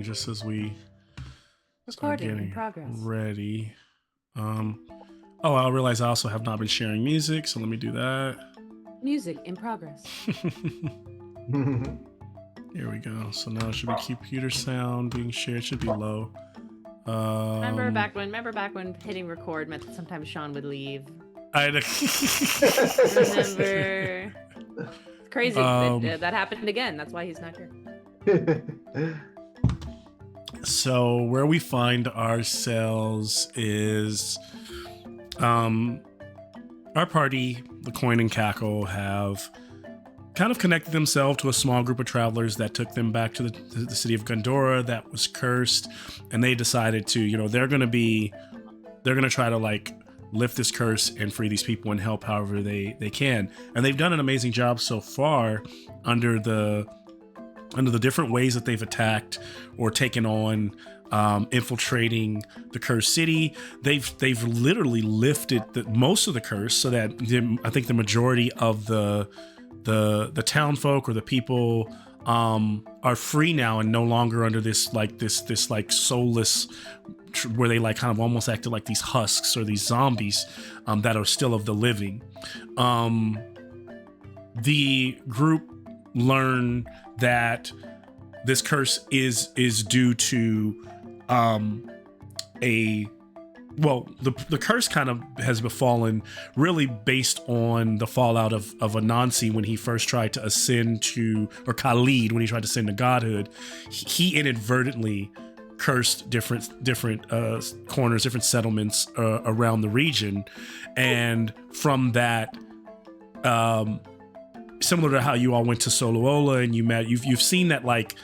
just as we start Recording in getting progress. ready. Oh, I realize I also have not been sharing music, so let me do that. Music in progress. Here we go. So now it should be computer sound being shared. Should be low. Remember back when hitting record meant that sometimes Sean would leave. I Remember? It's crazy. That happened again. That's why he's not here. So where we find ourselves is our party, the Coin and Cackle, have kind of connected themselves to a small group of travelers that took them back to the city of Gondora that was cursed, and they decided to, they're gonna try to like lift this curse and free these people and help however they can. And they've done an amazing job so far under the different ways that they've attacked or taken on, infiltrating the cursed city. They've literally lifted most of the curse, so that I think the majority of the town folk or the people are free now and no longer under this soulless, where they like kind of almost acted like these husks or these zombies that are still of the living. The group learn that this curse is due to the curse kind of has befallen really based on the fallout of Anansi when he first tried to ascend to, or Khalid when he tried to ascend to godhood. He inadvertently cursed different corners, different settlements around the region, and from that, similar to how you all went to Soloola and you've seen that, like,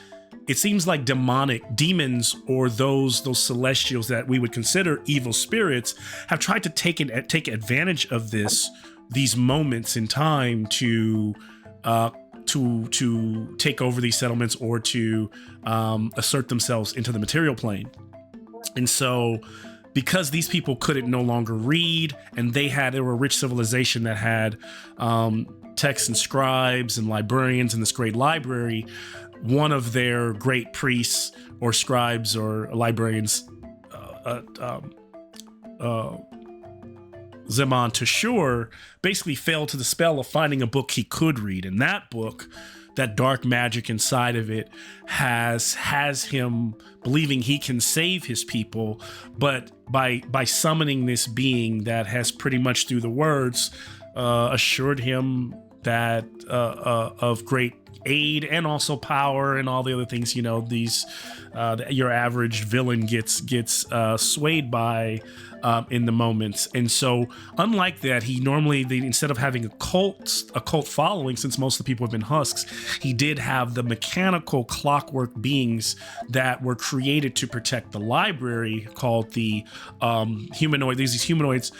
it seems like demons or those celestials that we would consider evil spirits have tried to take advantage of these moments in time to take over these settlements or to assert themselves into the material plane. And so, because these people couldn't no longer read, and they were a rich civilization that had texts and scribes and librarians in this great library, one of their great priests or scribes or librarians, Zaman Tashur, basically fell to the spell of finding a book he could read. And that book, that dark magic inside of it, has him believing he can save his people, but by summoning this being that has pretty much through the words assured him that of great aid and also power and all the other things, these your average villain gets swayed by in the moments. And so, unlike that, he normally, instead of having a cult following, since most of the people have been husks, he did have the mechanical clockwork beings that were created to protect the library, called the humanoid. These humanoids.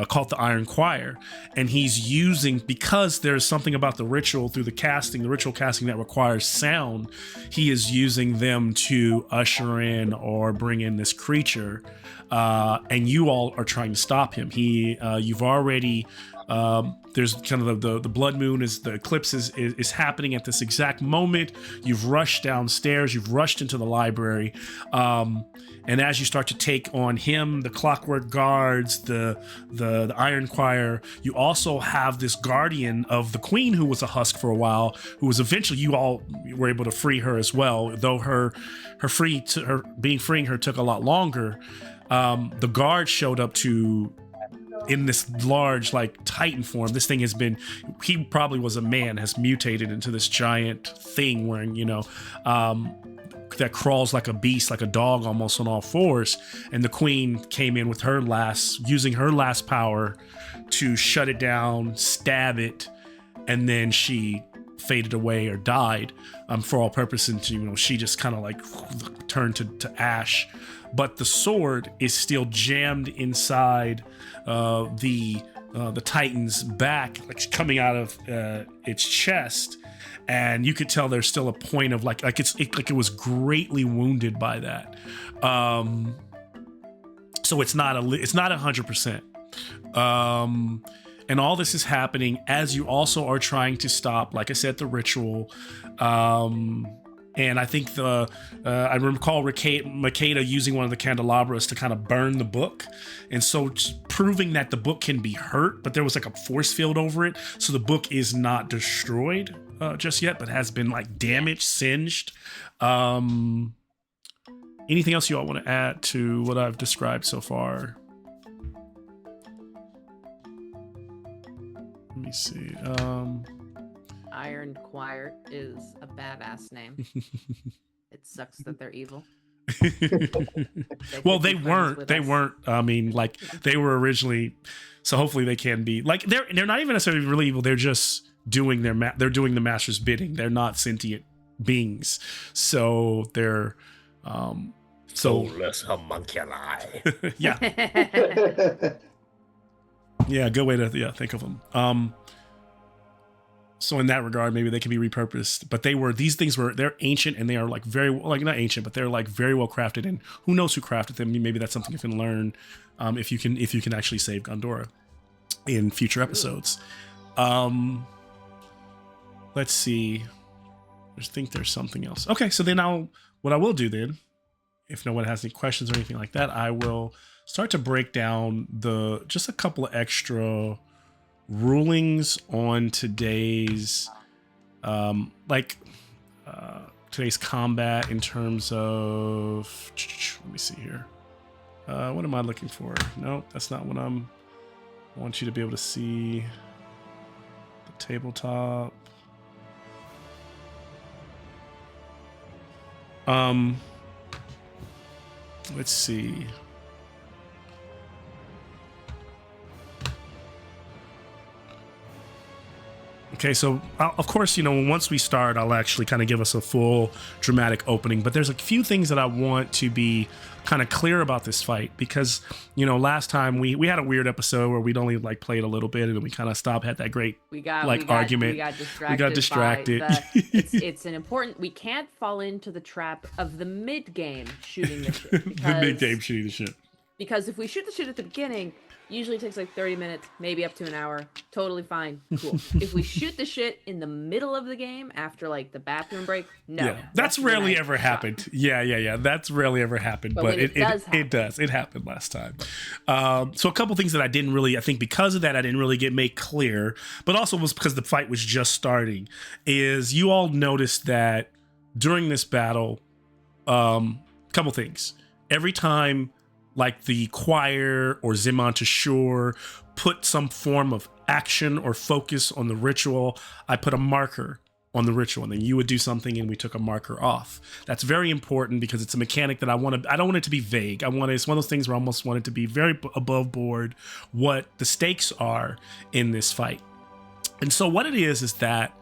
Called the Iron Choir, and he's using, because there's something about the ritual casting that requires sound, he is using them to usher in or bring in this creature, and you all are trying to stop him. You've already, there's kind of the blood moon, the eclipse is happening at this exact moment. You've rushed downstairs, you've rushed into the library, and as you start to take on him, the clockwork guards, the Iron Choir, you also have this guardian of the queen who was a husk for a while, who was eventually, you all were able to free her as well, though freeing her took a lot longer. The guard showed up in this large, like, titan form. This thing he probably was a man, has mutated into this giant thing wearing, that crawls like a beast, like a dog almost on all fours. And the queen came in with using her last power to shut it down, stab it, and then she faded away or died, for all purposes. She just kind of like turned to ash. But the sword is still jammed inside the Titan's back, like coming out of its chest, and you could tell there's still a point of like it was greatly wounded by that. So it's not 100%. And all this is happening as you also are trying to stop, like I said, the ritual. And I think I recall Makeda using one of the candelabras to kind of burn the book. And so proving that the book can be hurt, but there was like a force field over it. So the book is not destroyed just yet, but has been like damaged, singed. Anything else you all want to add to what I've described so far? Let me see. Iron Choir is a badass name. It sucks that they're evil. Well, they weren't. I mean, like they were originally. So hopefully they can be like they're not even necessarily really evil. They're just doing they're doing the master's bidding. They're not sentient beings. So they're soulless homunculi. Yeah. Yeah, good way to think of them. So in that regard, maybe they can be repurposed. But they're ancient and they are like not ancient, but they're like very well crafted. And who knows who crafted them? Maybe that's something you can learn if you can actually save Gondora in future episodes. Let's see. I think there's something else. Okay, so then what I will do then, if no one has any questions or anything like that, I will start to break down just a couple of extra rulings on today's today's combat in terms of, let me see here. What am I looking for? No, that's not what I want you to be able to see. The tabletop. Let's see. Okay, so of course, once we start, I'll actually kind of give us a full dramatic opening, but there's a few things that I want to be kind of clear about this fight because, last time we had a weird episode where we'd only like played a little bit and then we kind of stopped, had that great argument. We got distracted. It's an important, we can't fall into the trap of the mid-game shooting the shit. The mid-game shooting the shit. Because if we shoot the shit at the beginning, usually takes like 30 minutes, maybe up to an hour. Totally fine. Cool. If we shoot the shit in the middle of the game after like the bathroom break, no. Yeah, that's rarely ever happened. Yeah. That's rarely ever happened. But it does. It happened last time. So a couple things that I think because of that, I didn't really make clear, but also was because the fight was just starting, is you all noticed that during this battle, couple things. Every time like the choir or Zemon Tashur put some form of action or focus on the ritual, I put a marker on the ritual, and then you would do something and we took a marker off. That's very important because it's a mechanic that I don't want it to be vague. It's one of those things where I almost want it to be very above board what the stakes are in this fight. And so what it is that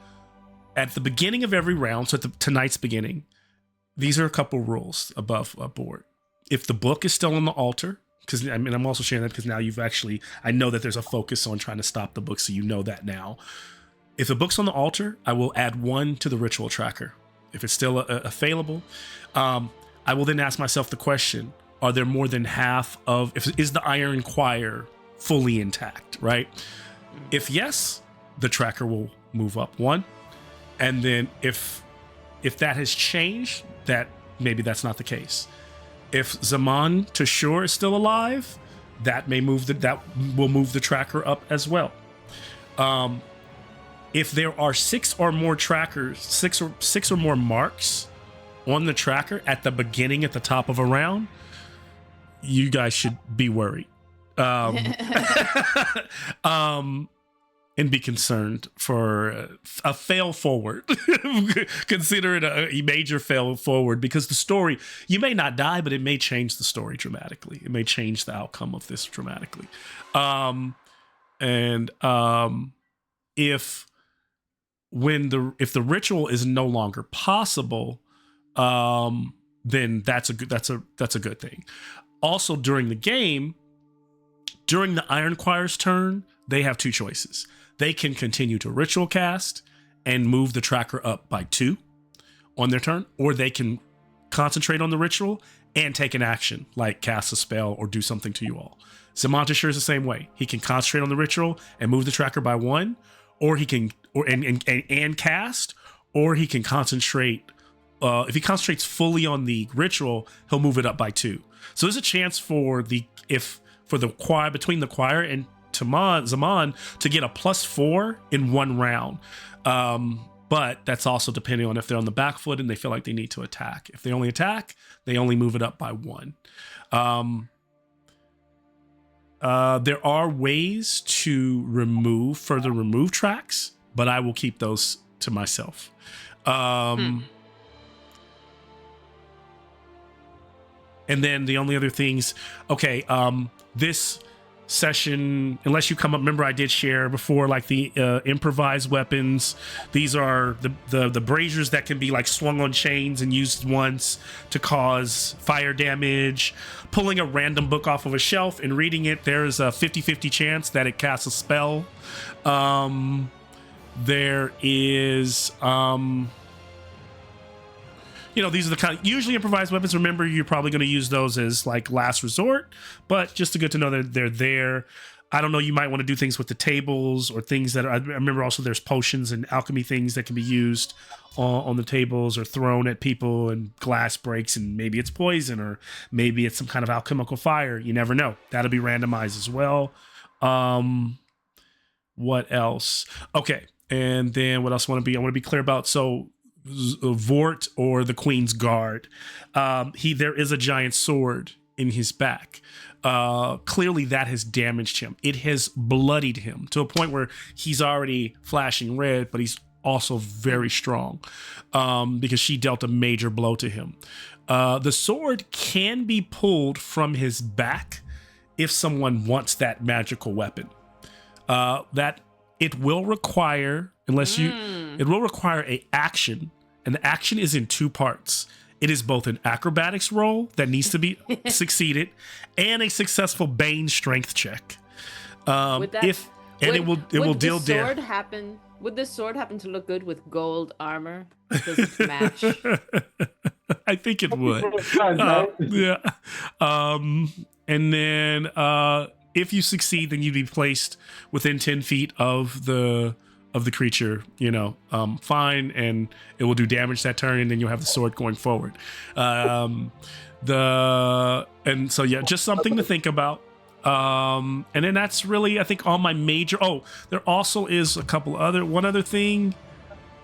at the beginning of every round, so at tonight's beginning, these are a couple rules above board. If the book is still on the altar, because I'm also sharing that because now I know that there's a focus on trying to stop the book, so you know that now. If the book's on the altar, I will add 1 to the ritual tracker. If it's still available, I will then ask myself the question: are there more than half is the Iron Choir fully intact? Right? If yes, the tracker will move up 1, and then if that has changed, that maybe that's not the case. If Zaman Tashur is still alive, that will move the tracker up as well. If there are 6 or more trackers, six or more marks on the tracker at the beginning, at the top of a round, you guys should be worried. And be concerned for a fail forward. Consider it a major fail forward, because the story, you may not die, but it may change the story dramatically. It may change the outcome of this dramatically. If the ritual is no longer possible, then that's a good thing. Also, during the game, during the Iron Choir's turn, they have 2 choices. They can continue to ritual cast and move the tracker up by 2 on their turn, or they can concentrate on the ritual and take an action, like cast a spell or do something to you all. Zamantashir is the same way. He can concentrate on the ritual and move the tracker by 1, or he can and cast, or he can concentrate if he concentrates fully on the ritual, he'll move it up by 2. So there's a chance for the choir, between the choir and Zaman to get a +4 in 1 round. But that's also depending on if they're on the back foot and they feel like they need to attack. If they only attack, they only move it up by 1. There are ways to further remove tracks, but I will keep those to myself. And then the only other things, this session, unless you come up, remember I did share before, like the improvised weapons. These are the braziers that can be like swung on chains and used once to cause fire damage. Pulling a random book off of a shelf and reading it, there's a 50-50 chance that it casts a spell. There is these are the kind of usually improvised weapons. Remember, you're probably going to use those as like last resort, but just good to know that they're there. I don't know, you might want to do things with the tables or things that I remember also there's potions and alchemy things that can be used on the tables or thrown at people, and glass breaks and maybe it's poison or maybe it's some kind of alchemical fire. You never know. That'll be randomized as well. What else? Okay. And then what else I want to be clear about. So Vort, or the Queen's Guard, there is a giant sword in his back. Clearly that has damaged him. It has bloodied him to a point where he's already flashing red, but he's also very strong, because she dealt a major blow to him. The sword can be pulled from his back if someone wants that magical weapon. That it will require, it will require a action, and the action is in 2 parts. It is both an acrobatics roll that needs to be succeeded and a successful Bane strength check. Would this sword happen to look good with gold armor? Does it match? I think it would. Yeah. And then if you succeed, then you'd be placed within 10 feet of the creature, fine, and it will do damage that turn, and then you'll have the sword going forward. Just something to think about. And then that's really, I think, all my major. Oh, there also is one other thing.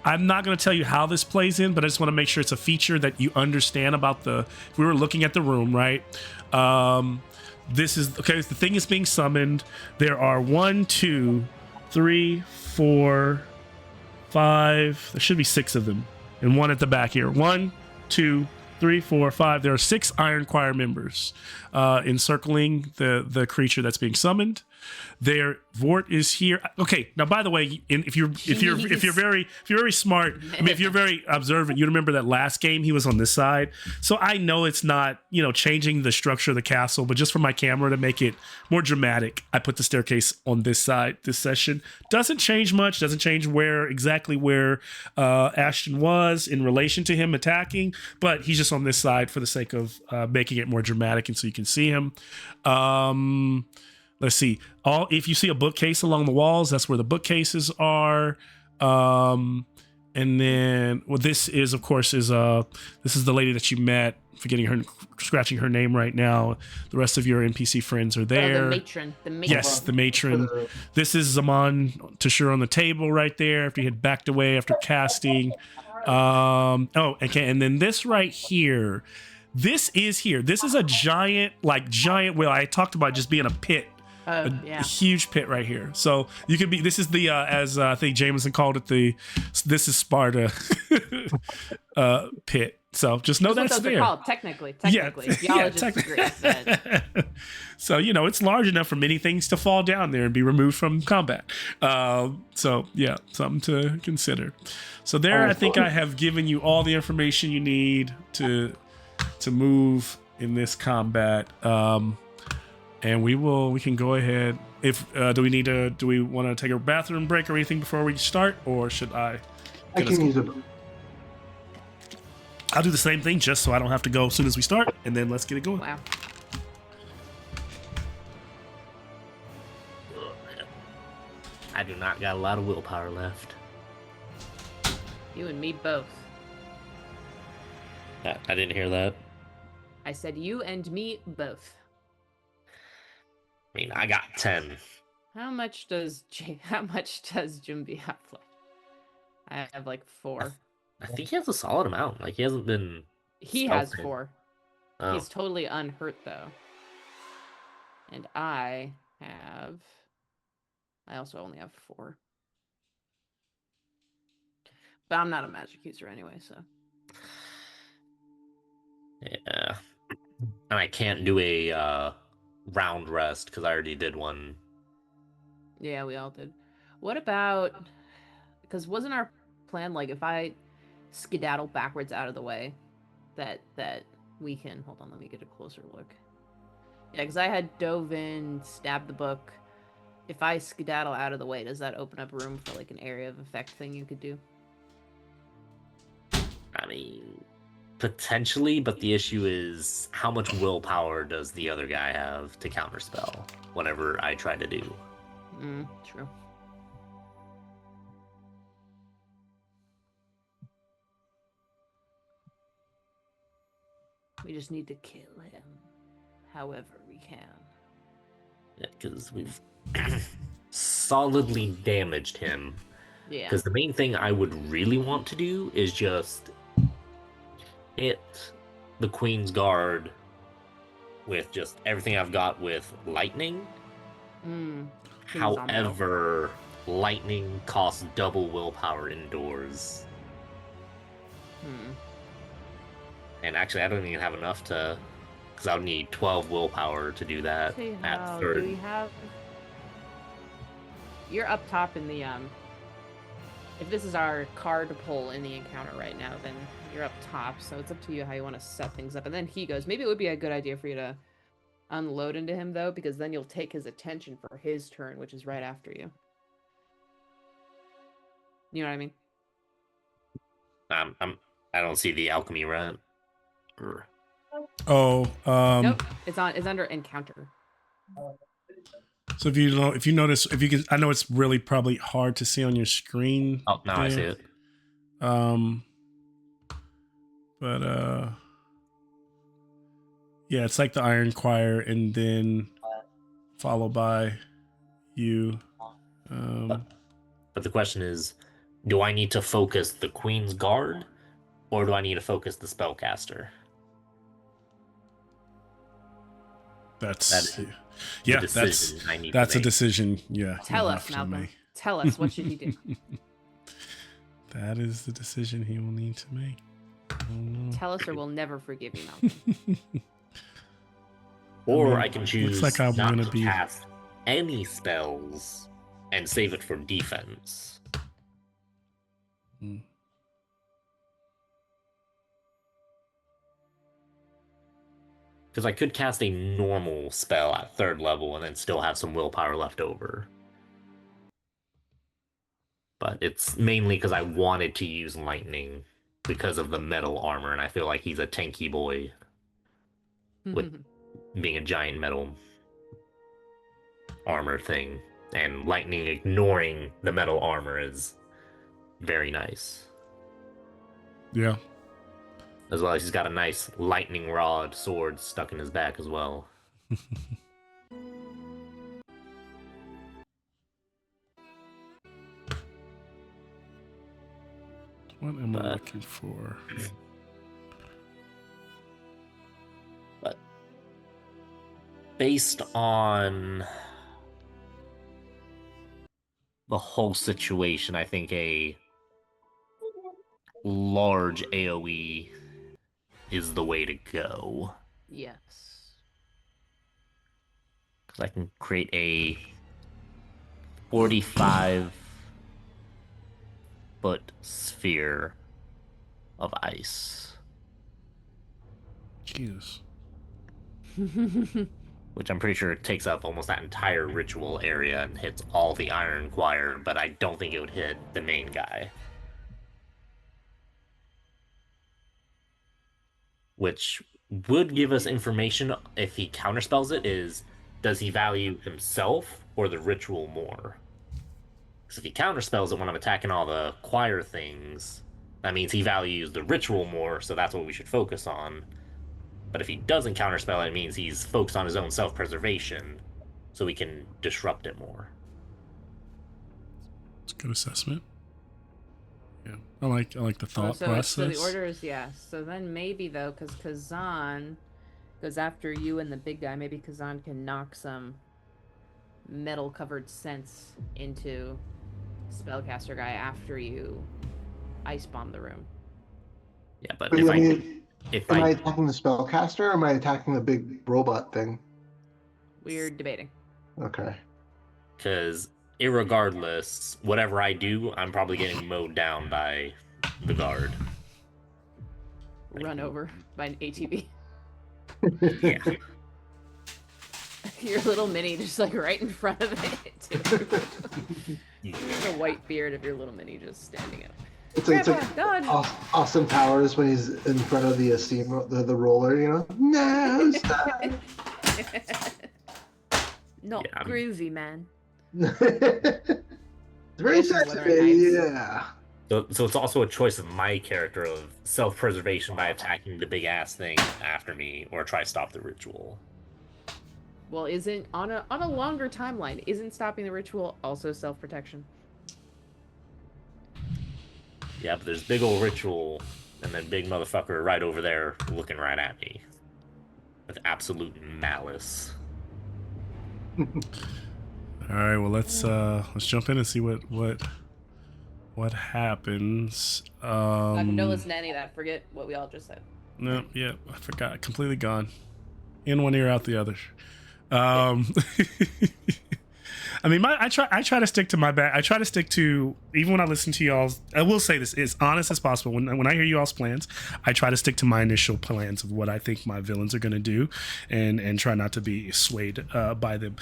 I'm not going to tell you how this plays in, but I just want to make sure it's a feature that you understand about if we were looking at the room, right? This is, okay, the thing is being summoned. There are 1, 2, 3, 4, 5. There should be 6 of them, and 1 at the back here. 1, 2, 3, 4, 5. There are 6 Iron Choir members encircling the creature that's being summoned. Vort is here. Okay, now by the way, if you're very smart, if you're very observant, you remember that last game he was on this side. So I know it's not changing the structure of the castle, but just for my camera to make it more dramatic, I put the staircase on this side. This session doesn't change much. Doesn't change exactly where Ashton was in relation to him attacking, but he's just on this side for the sake of making it more dramatic and so you can see him. Let's see. If you see a bookcase along the walls, that's where the bookcases are. And then this is, of course, this is the lady that you met. Scratching her name right now. The rest of your NPC friends are there. The matron. Yes, the matron. This is Zaman Tashur on the table right there after he had backed away after casting. And then this right here. This is a giant whale. I talked about just being a pit. A huge pit right here. So you could be. This is the as I think Jameson called it, this is Sparta pit. So just know that's there. Called, technically. Geologists agree. So it's large enough for many things to fall down there and be removed from combat. Something to consider. So there, I think I have given you all the information you need to move in this combat. And we can go ahead. Do we want to take a bathroom break or anything before we start, or should I can use it. I'll do the same thing just so I don't have to go as soon as we start, and then let's get it going. Wow. I do not got a lot of willpower left. You and me both. I didn't hear that. I said you and me both. I mean, I got 10. How much does Jumbi have left? I have like 4. I think he has a solid amount. Like, he hasn't been He spell has saved. 4. Oh, He's totally unhurt though. And I also only have 4. But I'm not a magic user anyway, so. yeah. And I can't do a round rest because I already did one. Yeah, we all did. What about, because wasn't our plan like if I skedaddle backwards out of the way, that we can, hold on, let me get a closer look. Yeah, because I had dove in, stabbed the book. If I skedaddle out of the way, does that open up room for like an area of effect thing you could do? I mean, potentially, but the issue is how much willpower does the other guy have to counterspell whatever I try to do? True. We just need to kill him however we can. Yeah, because we've solidly damaged him. Yeah. Because the main thing I would really want to do is just hit the Queen's Guard with just everything I've got with lightning. However, lightning costs double willpower indoors. And actually, I don't even have enough to, because I would need 12 willpower to do that at third. Do we have? You're up top in the If this is our card pull in the encounter right now, then you're up top. So it's up to you how you want to set things up. And then he goes. Maybe it would be a good idea for you to unload into him though, because then you'll take his attention for his turn, which is right after you. You know what I mean? I don't see the alchemy rat. Oh, Nope. It's under encounter. So if you notice, if you can, I know it's really probably hard to see on your screen. Oh, now I see it. But yeah, it's like the Iron Choir, and then followed by you. But the question is, do I need to focus the Queen's Guard, or do I need to focus the spellcaster? That's a decision. Yeah. Tell us, Malcolm. Tell us, what should he do? That is the decision he will need to make. Tell us, or we'll never forgive you, Malcolm. Or I can choose looks like I'm not gonna to cast any spells and save it for defense. Because I could cast a normal spell at third level and then still have some willpower left over. But it's mainly because I wanted to use lightning because of the metal armor, and I feel like he's a tanky boy with being a giant metal armor thing. And lightning ignoring the metal armor is very nice. Yeah. As well as he's got a nice lightning rod sword stuck in his back as well. What am I looking for? But based on the whole situation, I think a large AoE is the way to go. Yes. Because I can create a 45-foot sphere of ice. Jesus. Which I'm pretty sure takes up almost that entire ritual area and hits all the Iron Choir, but I don't think it would hit the main guy. Which would give us information if he counterspells it is, does he value himself or the ritual more? Because if he counterspells it when I'm attacking all the choir things, that means he values the ritual more, so that's what we should focus on. But if he doesn't counterspell, it means he's focused on his own self-preservation, so we can disrupt it more. It's a good assessment. Yeah, I like the thought process. So the order is yes. So then maybe though, because Kazan goes after you and the big guy, maybe Kazan can knock some metal-covered sense into spellcaster guy after you ice bomb the room. Yeah, but Am if I I attacking the spellcaster or am I attacking the big robot thing? We're debating. Okay. because irregardless, whatever I do, I'm probably getting mowed down by the guard. Run over by an ATV. Yeah. Your little mini just like right in front of it too. A white beard of your little mini just standing up. It's like done. Austin Powers when he's in front of the the roller, you know? No, stop. Not Yeah, groovy, man. It's very Those are sexy, weathering heights. yeah. So it's also a choice of my character of self-preservation by attacking the big ass thing after me, or try to stop the ritual. Well, isn't on a longer timeline, isn't stopping the ritual also self-protection? Yeah, but there's big old ritual, and then big motherfucker right over there looking right at me with absolute malice. All right, well let's jump in and see what happens. Don't listen to any of that. Forget what we all just said. No, yeah, I forgot. Completely gone. In one ear, out the other. I mean, I try to stick to my back. I try to stick to, even when I listen to y'all's, I will say this, as honest as possible. When I hear y'all's plans, I try to stick to my initial plans of what I think my villains are going to do, and try not to be swayed by them,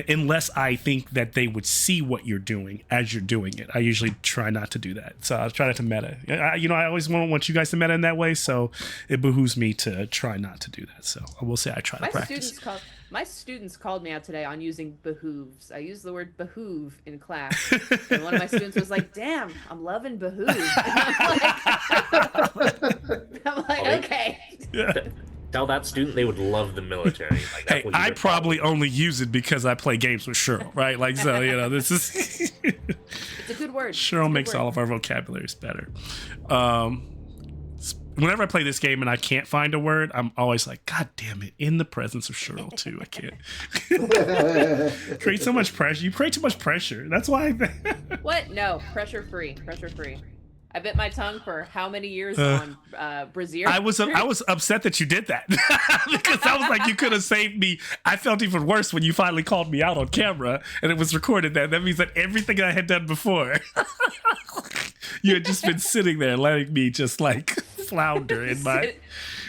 unless I think that they would see what you're doing as you're doing it. I usually try not to do that. So I try not to meta. I always want you guys to meta in that way. So it behooves me to try not to do that. So I will say I try to practice. My students called me out today on using behooves. I used the word behoove in class. And one of my students was like, damn, I'm loving behoove. I'm like, okay. Yeah. Tell that student they would love the military. Like, Hey, I probably only use it because I play games with Cheryl, right? Like, so, this is... It's a good word. Cheryl makes all of our vocabularies better. Whenever I play this game and I can't find a word, I'm always like, God damn it, in the presence of Cheryl too. I can't. Create so much pressure. You create too much pressure. That's why What? No, pressure free. Pressure free. I bit my tongue for how many years on Brazier? I was upset that you did that. Because I was like, you could have saved me. I felt even worse when you finally called me out on camera and it was recorded. That means that everything I had done before, you had just been sitting there letting me just like flounder in my...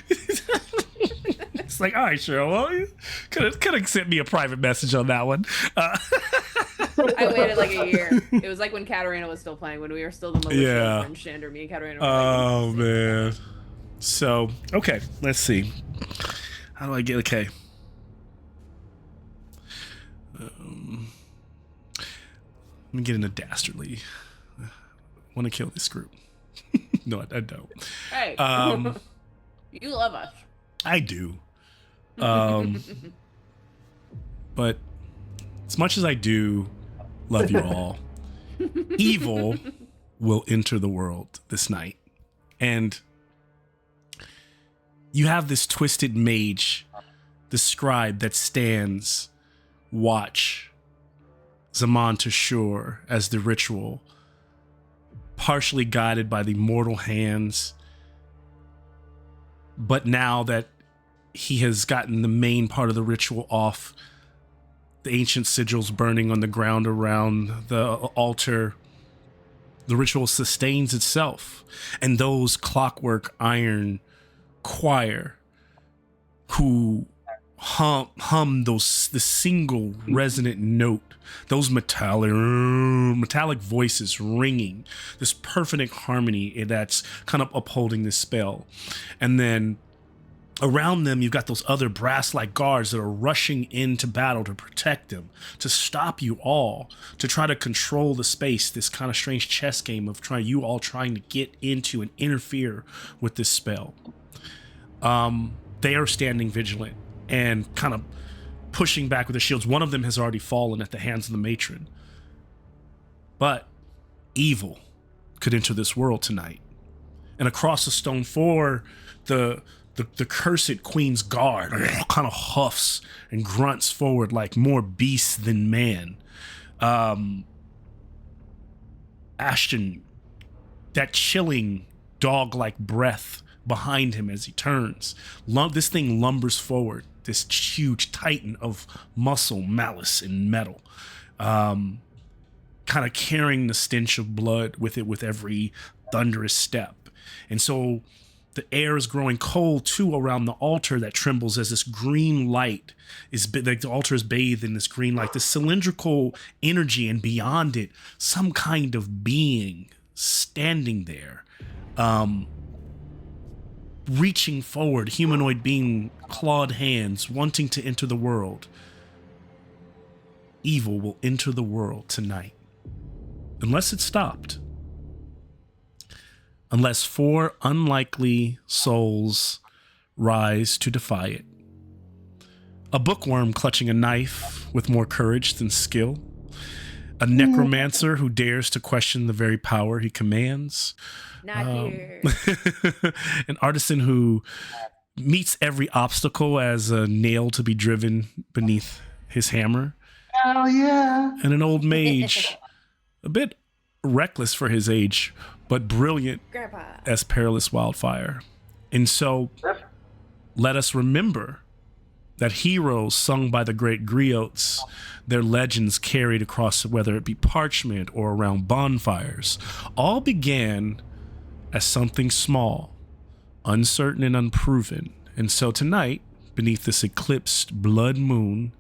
It's like, all right, Cheryl, well, you could have sent me a private message on that one. I waited like a year. It was like when Katarina was still playing, when we were still the militia. Yeah. And Shander, me and Katarina were Oh, man. So, okay, let's see. How do I get... Okay. Let me get into dastardly. I want to kill this group. No, I don't. Hey, you love us. I do. But as much as I do love you all, evil will enter the world this night. And you have this twisted mage, the scribe that stands watch Zaman to shore as the ritual, partially guided by the mortal hands. But now that he has gotten the main part of the ritual off, the ancient sigils burning on the ground around the altar, the ritual sustains itself. And those clockwork iron choir who hum the single resonant note, those metallic voices ringing, this perfect harmony that's kind of upholding this spell. And then Around them, you've got those other brass-like guards that are rushing into battle to protect them, to stop you all, to try to control the space, this kind of strange chess game of you all trying to get into and interfere with this spell. They are standing vigilant and kind of pushing back with their shields. One of them has already fallen at the hands of the matron. But evil could enter this world tonight. And across the stone floor, the cursed Queen's Guard kind of huffs and grunts forward like more beast than man. Ashton, that chilling dog-like breath behind him as he turns. This thing lumbers forward, this huge titan of muscle, malice, and metal. Kind of carrying the stench of blood with it with every thunderous step. And so the air is growing cold too around the altar that trembles as this green light the altar is bathed in this green light, this cylindrical energy, and beyond it, some kind of being standing there, reaching forward, humanoid being, clawed hands, wanting to enter the world. Evil will enter the world tonight. Unless it's stopped. Unless 4 unlikely souls rise to defy it. A bookworm clutching a knife with more courage than skill. A necromancer who dares to question the very power he commands. Not here. An artisan who meets every obstacle as a nail to be driven beneath his hammer. Oh, yeah. And an old mage, a bit reckless for his age, but brilliant Grandpa. as perilous wildfire. And so let us remember that heroes sung by the great griots, their legends carried across, whether it be parchment or around bonfires, all began as something small, uncertain and unproven. And so tonight, beneath this eclipsed blood moon,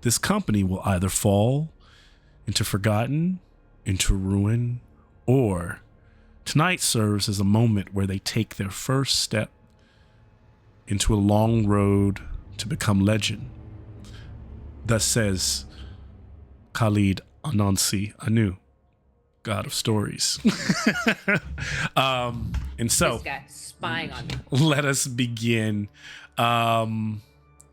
this company will either fall into forgotten, into ruin, or tonight serves as a moment where they take their first step into a long road to become legend. Thus says Khalid Anansi Anu, God of Stories. And so, This guy spying on me. let us begin.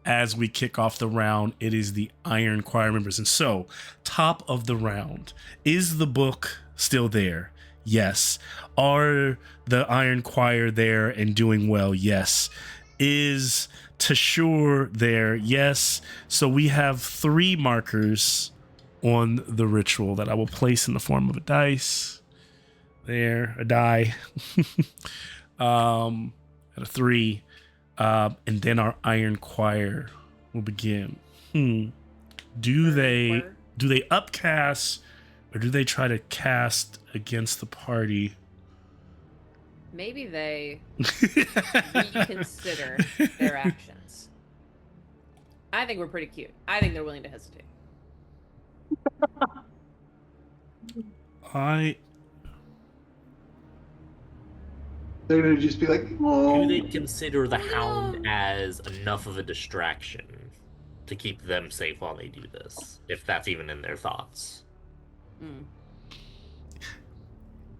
As we kick off the round, it is the Iron Choir members. And so, top of the round, is the book still there? Yes. Are the Iron Choir there and doing well? Yes. Is Tashur there? Yes. So we have 3 markers on the ritual that I will place in the form of a dice. There, a die. At a 3. And then our Iron Choir will begin. Do they upcast, or do they try to cast against the party? Maybe they reconsider their actions. I think we're pretty cute. I think they're willing to hesitate. They're gonna just be like, Do oh. they consider the hound as enough of a distraction to keep them safe while they do this? If that's even in their thoughts.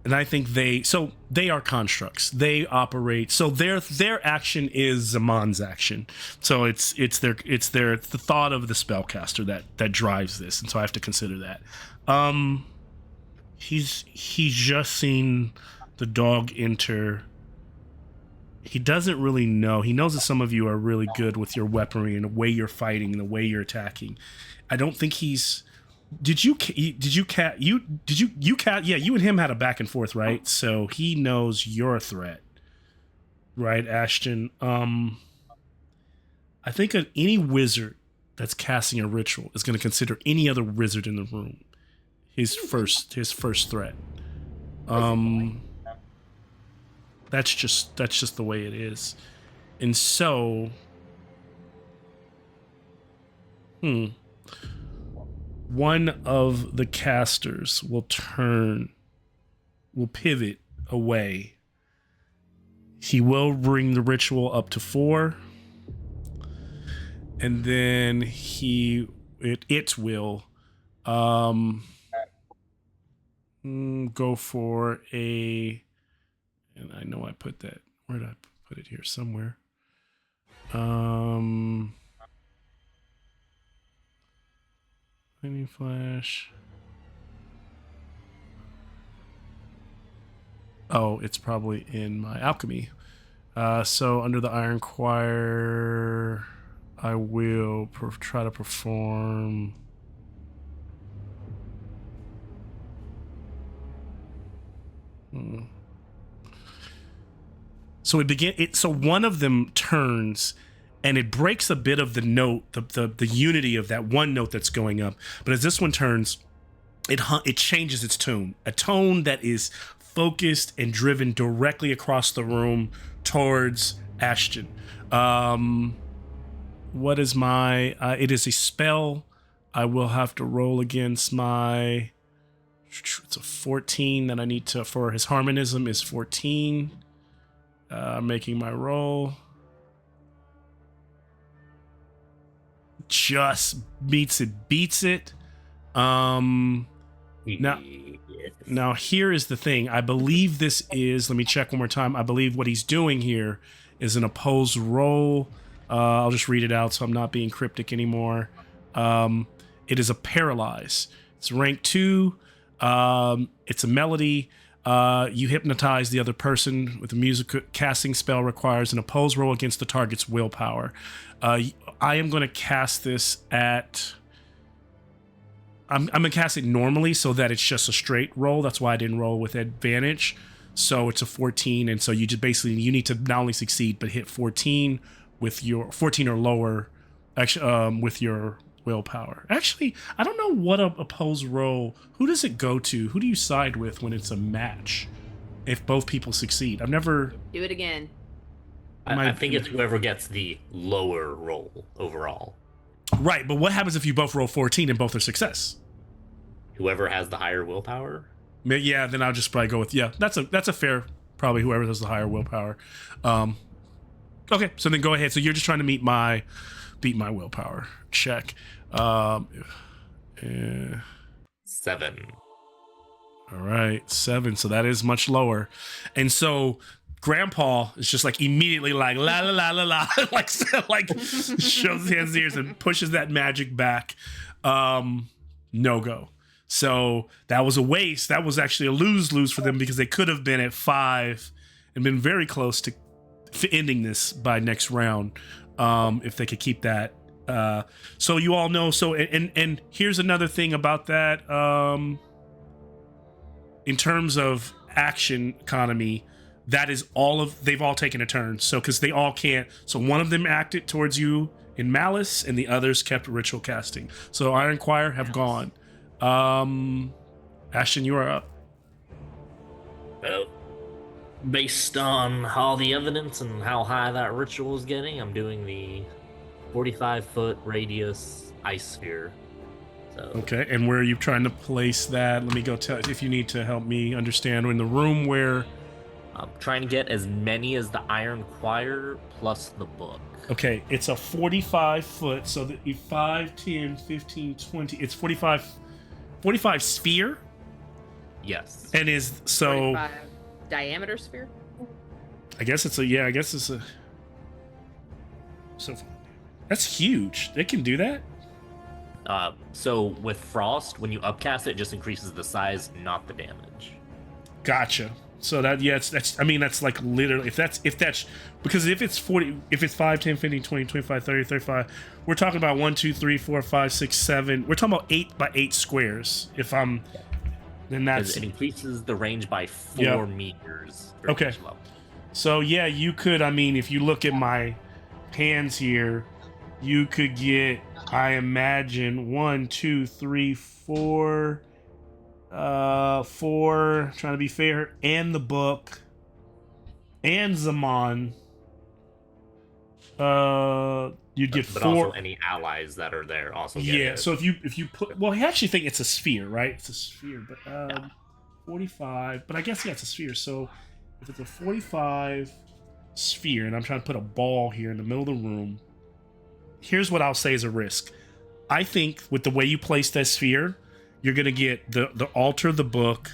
And I think they are constructs. They operate. So their action is Zaman's action. So it's the thought of the spellcaster that drives this. And so I have to consider that. He's just seen the dog enter. He doesn't really know. He knows that some of you are really good with your weaponry and the way you're fighting and the way you're attacking. I don't think he's. You and him had a back and forth, right? So he knows you're a threat, right, Ashton? I think any wizard that's casting a ritual is going to consider any other wizard in the room his first threat. That's just the way it is. And so one of the casters will pivot away. He will bring the ritual up to 4. and then it will go for a, and I know I put that, where did I put it here? Somewhere. Lightning flash. Oh, it's probably in my alchemy. So under the Iron Choir, I will try to perform. So so one of them turns, and it breaks a bit of the note, the unity of that one note that's going up. But as this one turns, it changes its tone, a tone that is focused and driven directly across the room towards Ashton. What is my? It is a spell. I will have to roll against my. It's a 14 that I need to, for his harmonism is 14. Making my roll. Just beats it. Now here is the thing. I believe this is, let me check one more time. I believe what he's doing here is an opposed roll. I'll just read it out so I'm not being cryptic anymore. It is a paralyze. It's rank 2. It's a melody. You hypnotize the other person with a music casting spell requires an opposed roll against the target's willpower. I am going to cast this at... I'm going to cast it normally so that it's just a straight roll. That's why I didn't roll with advantage. So it's a 14, and so you just basically, you need to not only succeed, but hit 14 with your 14 or lower, actually, with your willpower. Actually, I don't know what a opposed roll, who does it go to? Who do you side with when it's a match? If both people succeed. I've never... Do it again. I think it's whoever gets the lower roll overall. Right, but what happens if you both roll 14 and both are success? Whoever has the higher willpower? Yeah, then I'll just probably go with, yeah, that's a fair, probably whoever has the higher willpower. Okay, so then go ahead. So you're just trying to beat my willpower check. 7. All right, 7. So that is much lower. And so Grandpa is just like immediately like la la la la la like shows his hands and ears and pushes that magic back. No go. So that was a waste. That was actually a lose for them because they could have been at 5 and been very close to ending this by next round if they could keep that. So you all know. So and here's another thing about that. In terms of action economy, that is they've all taken a turn. So because they all can't. So one of them acted towards you in malice, and the others kept ritual casting. So Iron Choir have gone. Ashton, you are up. Well, based on all the evidence and how high that ritual is getting, I'm doing the 45-foot radius ice sphere. So. Okay, and where are you trying to place that? Let me go tell if you need to help me understand. In the room where... I'm trying to get as many as the Iron Choir plus the book. Okay, it's a 45 foot, so that 5, 10, 15, 20, it's 45 sphere? Yes. And is, so... 45 diameter sphere? I guess it's a... So, that's huge. They can do that? So with Frost, when you upcast it, it just increases the size, not the damage. Gotcha. So that's like literally, if that's, because if it's 40, if it's 5, 10, 15, 20, 25, 30, 35, we're talking about 1, 2, 3, 4, 5, 6, 7, we're talking about 8 by 8 squares. Then that's... It increases the range by 4 meters. For okay. each level. So yeah, you could, if you look at my hands here, you could get, I imagine, 1, 2, 3, 4, 4, trying to be fair, and the book, and Zaman. You'd get but 4. Also any allies that are there also get it. So if you put, well, I actually think it's a sphere, right? It's a sphere, but 45. But I guess it's a sphere. So if it's a 45 sphere, and I'm trying to put a ball here in the middle of the room, here's what I'll say is a risk. I think with the way you place that sphere, you're gonna get the altar, the book,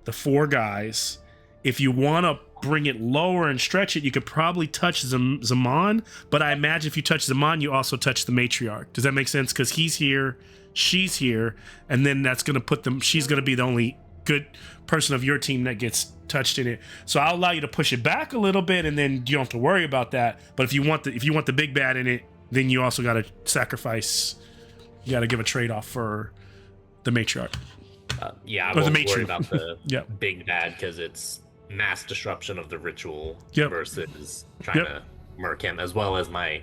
the 4 guys. If you want to bring it lower and stretch it, you could probably touch Zaman. But I imagine if you touch Zaman, you also touch the matriarch. Does that make sense? Because he's here, she's here, and then that's gonna put them. She's gonna be the only good person of your team that gets touched in it. So I'll allow you to push it back a little bit, and then you don't have to worry about that. But if you want the big bad in it, then you also got to sacrifice. You got to give a trade-off for the matriarch. Yeah, I Or the won't worry matron. about the Yep. big bad because it's mass disruption of the ritual Yep. versus trying to murk him, as well as my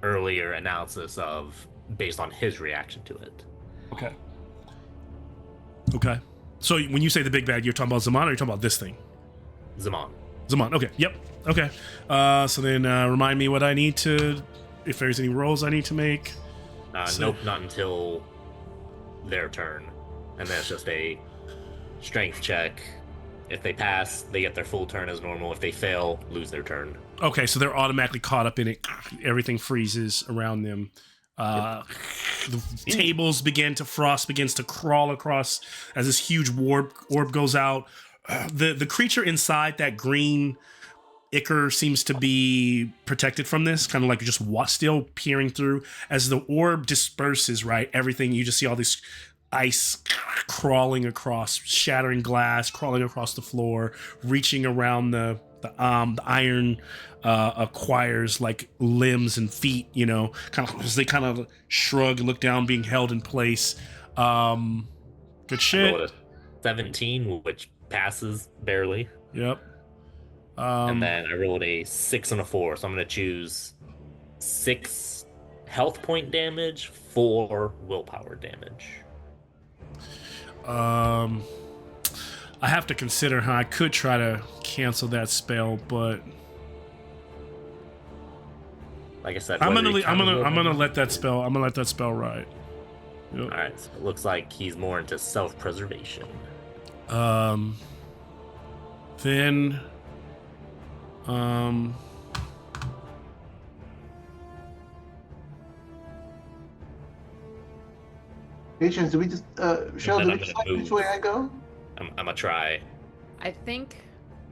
earlier analysis of based on his reaction to it. Okay. So when you say the big bad, you're talking about Zaman, or you're talking about this thing? Zaman. Zaman. Okay. Yep. Okay. So then remind me what I need to, if there's any rolls I need to make. Nope, not until their turn. And then it's just a strength check. If they pass, they get their full turn as normal. If they fail, lose their turn. Okay, so they're automatically caught up in it. Everything freezes around them. The tables frost begins to crawl across as this huge orb goes out. The creature inside that green ichor seems to be protected from this, kind of like just still peering through. As the orb disperses, right, everything, you just see all this ice crawling across, shattering glass, crawling across the floor, reaching around the iron acquires like limbs and feet, kind of as they kind of shrug and look down, being held in place. Good shit. I rolled a 17, which passes barely. Yep. And then I rolled a 6 and a 4, so I'm going to choose 6 health point damage, 4 willpower damage. I have to consider how I could try to cancel that spell, but like I said, I'm gonna let that spell ride. Yep. All right, so it looks like he's more into self-preservation. Then Patience, do we just Shell, then do we I'm decide gonna which move. way I go? I'm gonna try. I think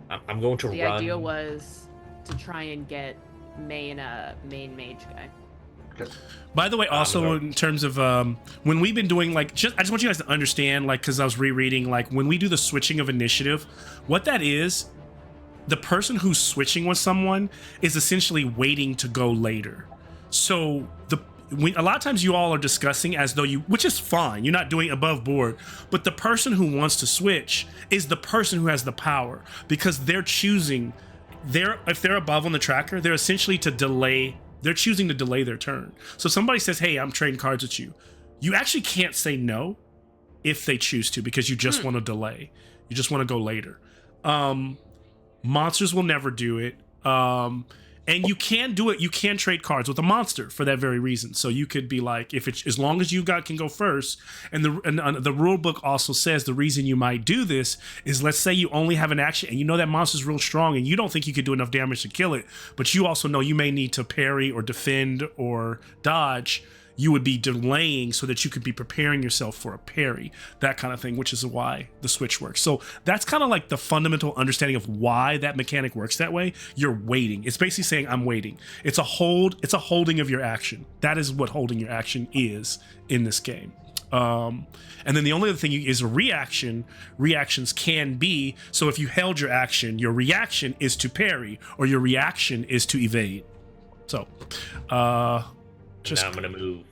I'm going to the run. idea was to try and get main mage guy. Okay. by the way, also in terms of when we've been doing I just want you guys to understand, because I was rereading, when we do the switching of initiative, what that is, the person who's switching with someone is essentially waiting to go later. So a lot of times you all are discussing as though which is fine, you're not doing above board, but the person who wants to switch is the person who has the power, because they're choosing, if they're above on the tracker, they're essentially they're choosing to delay their turn. So somebody says, hey, I'm trading cards with you. You actually can't say no if they choose to, because you just want to delay. You just want to go later. Monsters will never do it. And you can do it. You can trade cards with a monster for that very reason. So you could be like, as long as you can go first. And the rule book also says the reason you might do this is, let's say you only have an action and you know that monster's real strong and you don't think you could do enough damage to kill it, but you also know you may need to parry or defend or dodge. You would be delaying so that you could be preparing yourself for a parry, that kind of thing, which is why the switch works. So that's kind of like the fundamental understanding of why that mechanic works that way. You're waiting. It's basically saying, I'm waiting. It's a holding of your action. That is what holding your action is in this game. And then the only other thing is a reaction. Reactions can be, so if you held your action, your reaction is to parry, or your reaction is to evade. So, Now I'm gonna move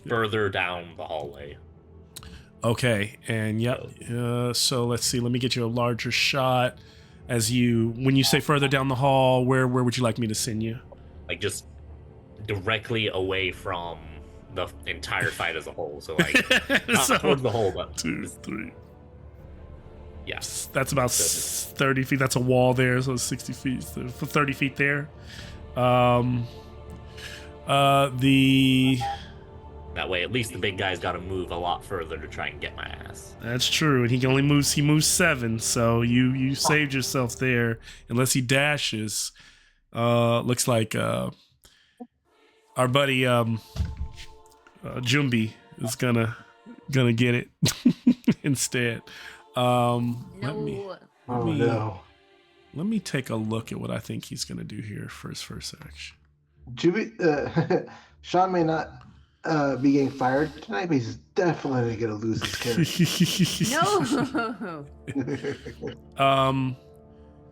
further down the hallway. Okay, and so let's see. Let me get you a larger shot. When you say further down the hall, where would you like me to send you? Like just directly away from the entire fight as a whole. So not towards the hole, but 2, 3. Yes, That's about 30 feet. That's a wall there, so it's 60 feet. So 30 feet there. That way, at least the big guy's got to move a lot further to try and get my ass. That's true, and he moves 7, so you saved yourself there, unless he dashes. Looks like our buddy Jumbi is gonna get it instead. Let me Oh no. let me take a look at what I think he's gonna do here for his first action. Sean may not be getting fired tonight, but he's definitely gonna lose his character. No.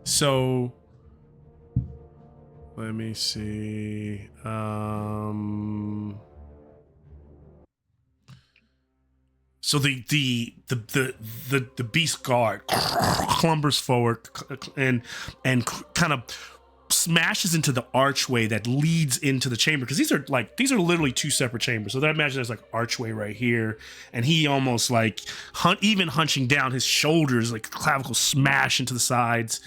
So let me see. So the beast guard clumbers forward and kind of smashes into the archway that leads into the chamber, because these are literally two separate chambers. So I imagine there's like archway right here, and he almost like even hunching down, his shoulders like clavicle smash into the sides,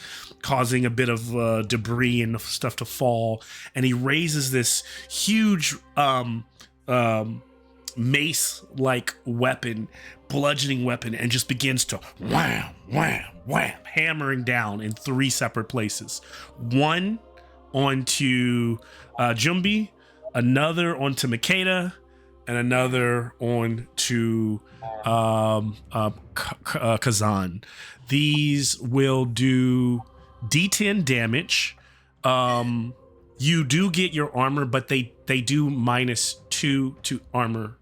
causing a bit of debris and stuff to fall. And he raises this huge mace-like weapon, bludgeoning weapon, and just begins to wham, wham, wham, hammering down in three separate places. One onto Jumbi, another onto Makeda, and another onto Kazan. These will do D10 damage. You do get your armor, but they do -2 to armor.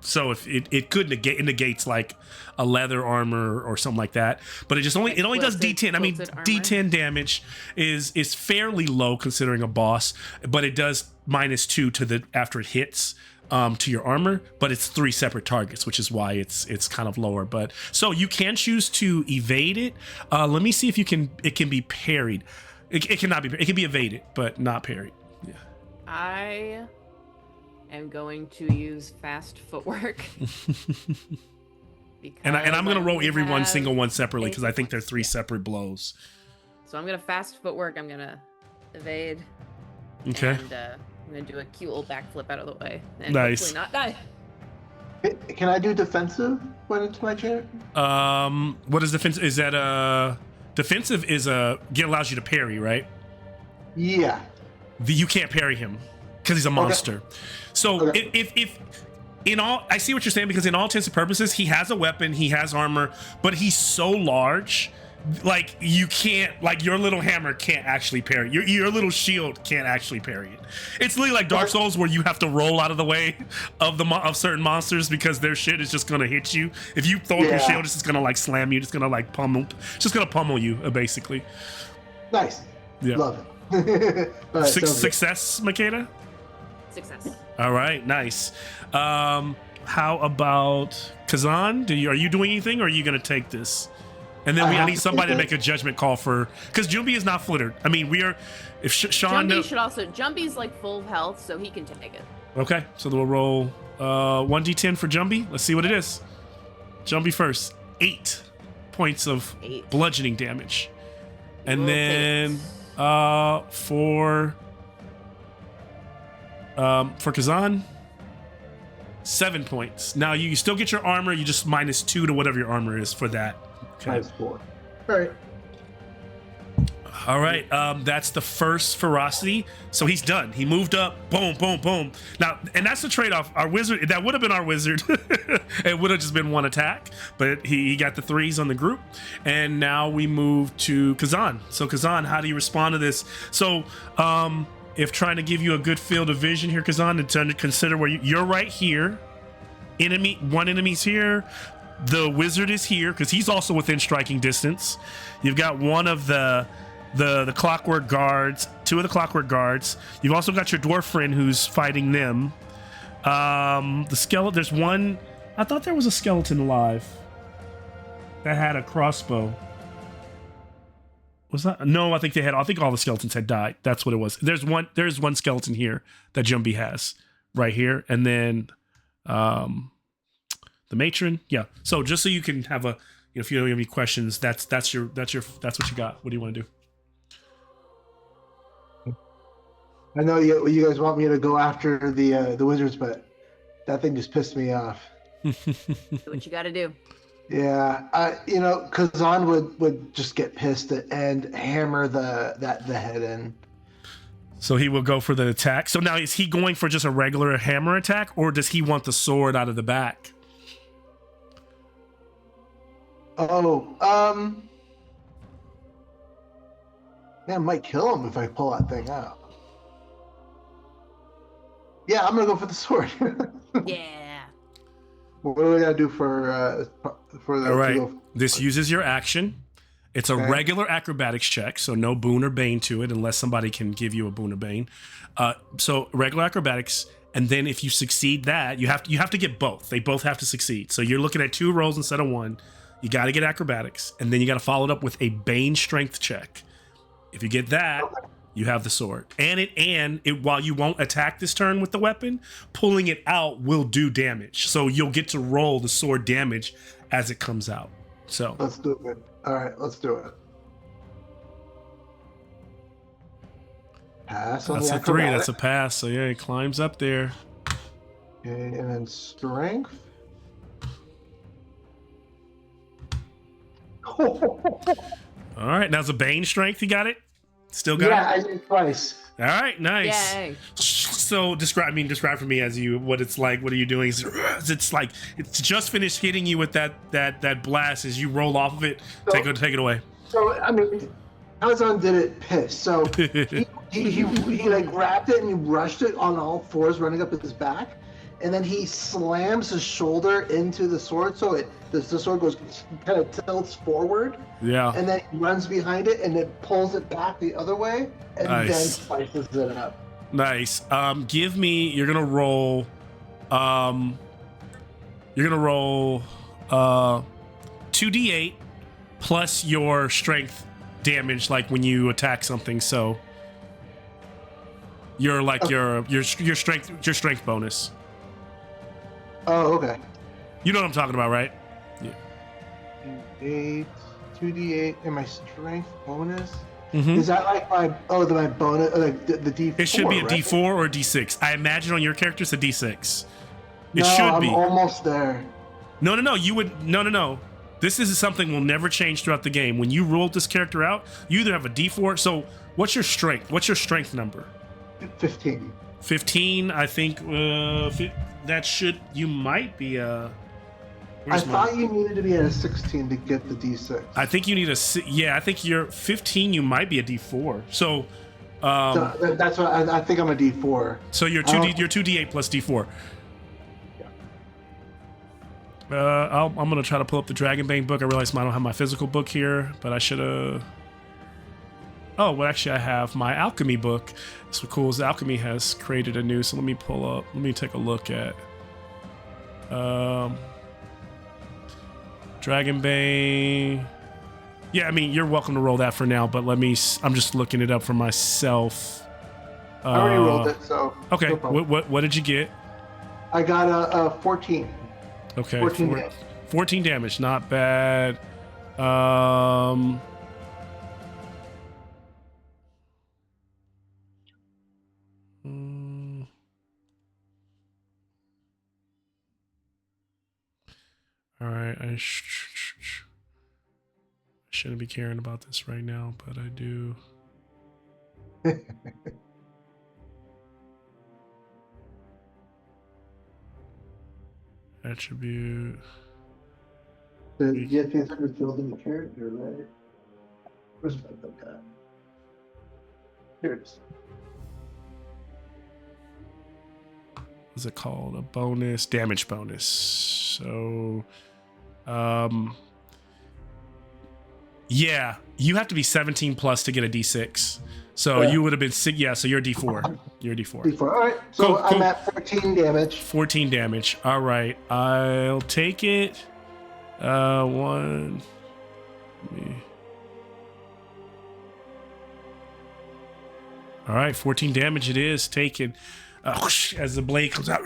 So if it could negate, it negates like a leather armor or something like that, but it only does D10. I mean, D10 damage is fairly low considering a boss, but it does -2 to the after it hits to your armor, but it's three separate targets, which is why it's kind of lower. But so you can choose to evade it. Let me see if it can be parried. It cannot be. It can be evaded, but not parried. Yeah. I am going to use fast footwork. and I'm going to roll every single one separately, because I think they're three yeah. separate blows. So I'm going to fast footwork. I'm going to evade. Okay. And I'm going to do a cute little backflip out of the way. And Nice. hopefully not die. Can I do defensive when it's my turn? What is defensive? Is that defensive allows you to parry, right? Yeah. You can't parry him because he's a monster. Okay. So Okay. if in all, I see what you're saying, because in all intents and purposes, he has a weapon, he has armor, but he's so large, like you can't, like your little hammer can't actually parry. Your little shield can't actually parry it. It's literally like Dark Souls, where you have to roll out of the way of certain monsters, because their shit is just gonna hit you. If you throw up your shield, it's just gonna like slam you. It's gonna like pummel you, basically. Nice. Yeah. Love it. All right, Success, Makeda? Success. All right, nice. How about Kazan? Are you doing anything, or are you going to take this? And then I need somebody to make a judgment call because Jumbi is not flittered. I mean, if Sean... Jumbi's like full health, so he can take it. Okay, so we'll roll 1d10 for Jumbi. Let's see what it is. Jumbi first. 8 points of bludgeoning damage. And then for Kazan, 7 points. Now you still get your armor, you just -2 to whatever your armor is for that. Okay. -4. All right. All right, that's the first ferocity. So he's done. He moved up. Boom, boom, boom. Now, and that's the trade-off. Our wizard, that would have been our wizard. It would have just been one attack, but he got the 3s on the group. And now we move to Kazan. So Kazan, how do you respond to this? So if trying to give you a good field of vision here, Kazan, and to consider where you're right here. One enemy's here. The wizard is here because he's also within striking distance. You've got one of the clockwork guards, 2 of the clockwork guards. You've also got your dwarf friend who's fighting them. The skeleton, there's one. I thought there was a skeleton alive that had a crossbow. Was that? No, I think all the skeletons had died. That's what it was. There's one skeleton here that Jumbi has right here, and then the matron. Yeah. So just so you can have if you don't have any questions, that's what you got. What do you want to do? I know you guys want me to go after the wizards, but that thing just pissed me off. Do what you got to do. Yeah, Kazan would just get pissed and hammer the head in. So he will go for the attack. So now is he going for just a regular hammer attack, or does he want the sword out of the back? Oh, man, I might kill him if I pull that thing out. Yeah, I'm gonna go for the sword. Yeah. What do we gotta do for the? All right. To go This uses your action. It's a Okay. regular acrobatics check, so no boon or bane to it, unless somebody can give you a boon or bane. So regular acrobatics, and then if you succeed that, you have to get both. They both have to succeed. So you're looking at 2 rolls instead of 1. You got to get acrobatics, and then you got to follow it up with a bane strength check. If you get that, you have the sword. And it while you won't attack this turn with the weapon, pulling it out will do damage. So you'll get to roll the sword damage as it comes out. So Let's do it. All right, let's do it. Pass on that's the a 3. acrobatics. That's a pass. So yeah, it climbs up there. Okay, and then strength. All right, now it's a bane strength. You got it. Still got Yeah, it. I did twice. All right, nice. Yay. So describe for me as you what it's like. What are you doing? It's like it's just finished hitting you with that blast. As you roll off of it, take it away. So I mean, Amazon did it pissed. So he like grabbed it and he rushed it on all fours, running up his back, and then he slams his shoulder into the sword, so the sword goes kind of tilts forward, Yeah. and then he runs behind it and it pulls it back the other way, and then Nice. slices it up. Nice. Give me. You're gonna roll. You're gonna roll 2d8 plus your strength damage, like when you attack something. So you're like your strength bonus. Oh, okay. You know what I'm talking about, right? 2d8, and my strength bonus. Mm-hmm. Is that like my bonus, like the D4? It should be a right? D4 or a D6. I imagine on your character it's a D6. It No, should I'm be. almost there. No. You would no. This is something will never change throughout the game. When you roll this character out, you either have a D4. So what's your strength? What's your strength number? 15. 15. I think that should. You might be a. I thought you needed to be at a 16 to get the D6. I think you need a. Yeah, I think you're 15. You might be a D4. So. So that's what I think I'm a D4. So you're 2d8 plus D4. I'm gonna try to pull up the Dragonbane book. I realize I don't have my physical book here, but I should have. Oh, well, actually, I have my alchemy book. So cool is alchemy has created a new. So let me pull up. Let me take a look at. Dragonbane. Yeah, I mean, you're welcome to roll that for now, but let me. I'm just looking it up for myself. I already rolled it, so. Okay, no problem. what did you get? I got a 14. Okay, 14 damage. 14 damage, not bad. All right, I shouldn't be caring about this right now, but I do. Attribute. You have to building the character, right? Where's my book at? Here it is. What's it called? A bonus, damage bonus. So, yeah, you have to be 17 plus to get a D6. So Yeah. you would have been six. Yeah, so you're a D4. You're a D4. D4. All right, so Cool, I'm cool. at 14 damage. 14 damage. All right, I'll take it. One. Let me. All right, 14 damage it is taken. As the blade comes out,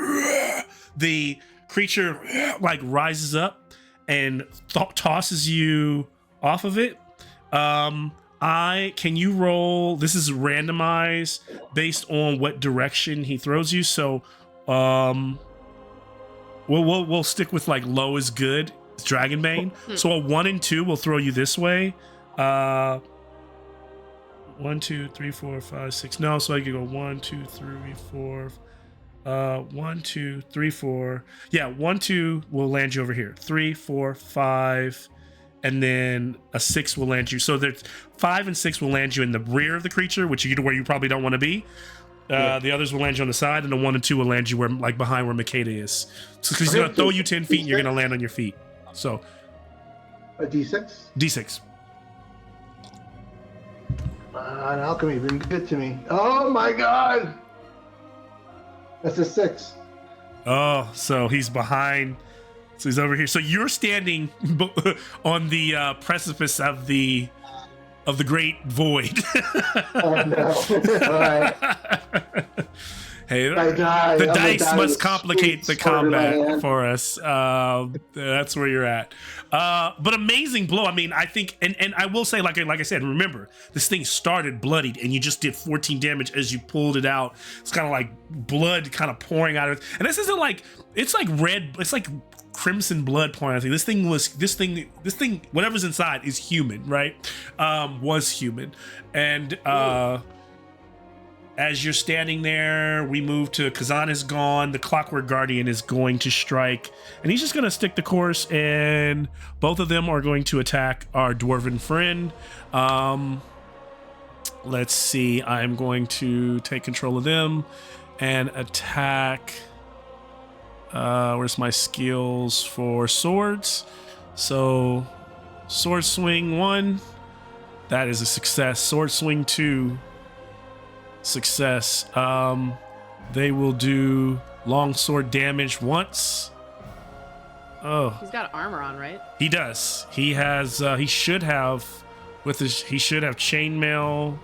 the creature like rises up and tosses you off of it. Can you roll? This is randomized based on what direction he throws you. So, we'll stick with like low is good. It's Dragonbane. So a 1 and 2 will throw you this way. 1, 2, 3, 4, 5, 6. No, so I could go 1, 2, 3, 4. 1, 2, 3, 4. Yeah, 1, 2 will land you over here. 3, 4, 5, and then a 6 will land you. So there's 5 and 6 will land you in the rear of the creature, which you where you probably don't want to be. The others will land you on the side, and the 1 and 2 will land you where, like, behind where Makeda is. So he's gonna throw you 10 feet, and you're gonna land on your feet. So A D6. D6. An alchemy, been good to me. Oh my god! That's a 6. Oh, so he's behind. So he's over here. So you're standing on the precipice of the great void. Oh no! All right. Hey, I die. the I'm dice gonna die must with complicate the sweet sword in my combat hand. for us. That's where you're at. But amazing blow. I mean, I think, and I will say, like I said, remember, this thing started bloodied, and you just did 14 damage as you pulled it out. It's kind of like blood kind of pouring out of it. And this isn't like, it's like red, it's like crimson blood pouring out. This thing, whatever's inside is human, right? Was human. And as you're standing there, we move to Kazan is gone. The Clockwork Guardian is going to strike, and he's just going to stick the course, and both of them are going to attack our dwarven friend. Let's see. I'm going to take control of them and attack. Where's my skills for swords? So, sword swing 1. That is a success. Sword swing 2. Success. They will do long sword damage once. Oh, He's got armor on, right? he does. He has. He should have He should have chainmail.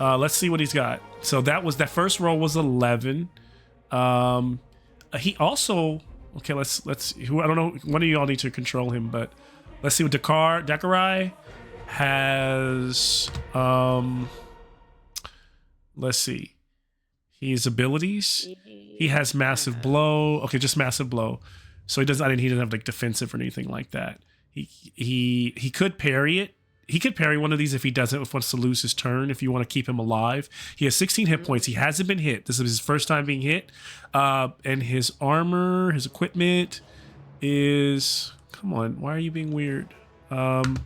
Let's see what he's got. So that first roll was 11. He also. Okay, let's. Who I don't know. One of you all need to control him, but let's see what Dakarai has. Let's see. His abilities. He has massive blow. Okay, just massive blow. So he doesn't have like defensive or anything like that. He could parry it. He could parry one of these if he wants to lose his turn, if you want to keep him alive. He has 16 hit points. He hasn't been hit. This is his first time being hit. And his armor, his equipment is... Come on, why are you being weird? He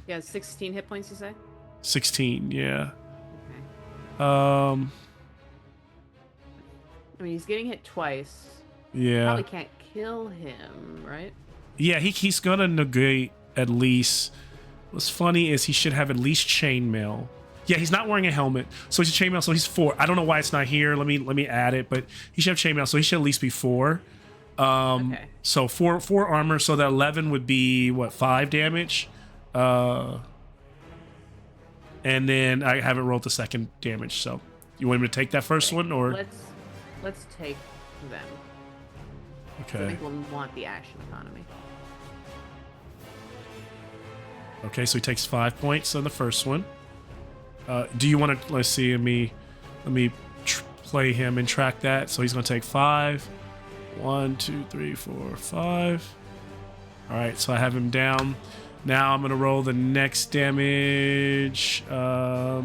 has 16 hit points, you say? 16, yeah. Okay. I mean, he's getting hit twice. Yeah. Probably can't kill him, right? Yeah, he's gonna negate at least. What's funny is he should have at least chainmail. Yeah, he's not wearing a helmet, so he's a chainmail. So he's 4. I don't know why it's not here. Let me add it, but he should have chainmail, so he should at least be 4. Okay. So 4 armor. So that 11 would be what, 5 damage. And then I haven't rolled the second damage. So you want me to take that first one, or let's take them. I okay? think we'll want the action economy. Okay, so he takes 5 points on the first one. Do you want to? Let's see. Let me play him and track that. So he's going to take 5. 1, 2, 3, 4, 5. All right. So I have him down. Now I'm going to roll the next damage. I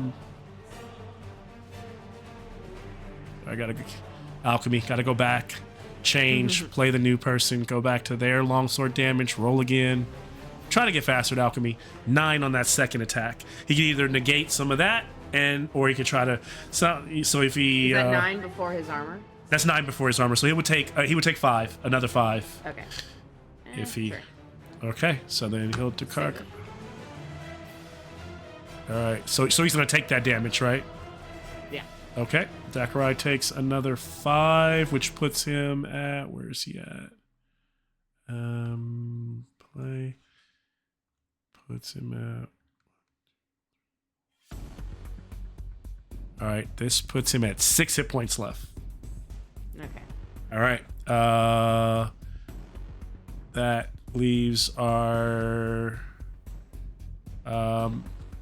gotta alchemy. Gotta go back. Change. Play the new person. Go back to their longsword damage. Roll again. Try to get faster at alchemy. 9 on that second attack. He can either negate some of that, or he could try to. So if he Is that 9 before his armor? that's 9 before his armor. So he would take 5, another 5. Okay. If he. Sure. Okay, so then he'll do Save it. All right, so he's gonna take that damage, right? Yeah. Okay, Dakarai takes another 5, which puts him at, where is he at? Play. Puts him at. All right, this puts him at 6 hit points left. Okay. All right. That leaves our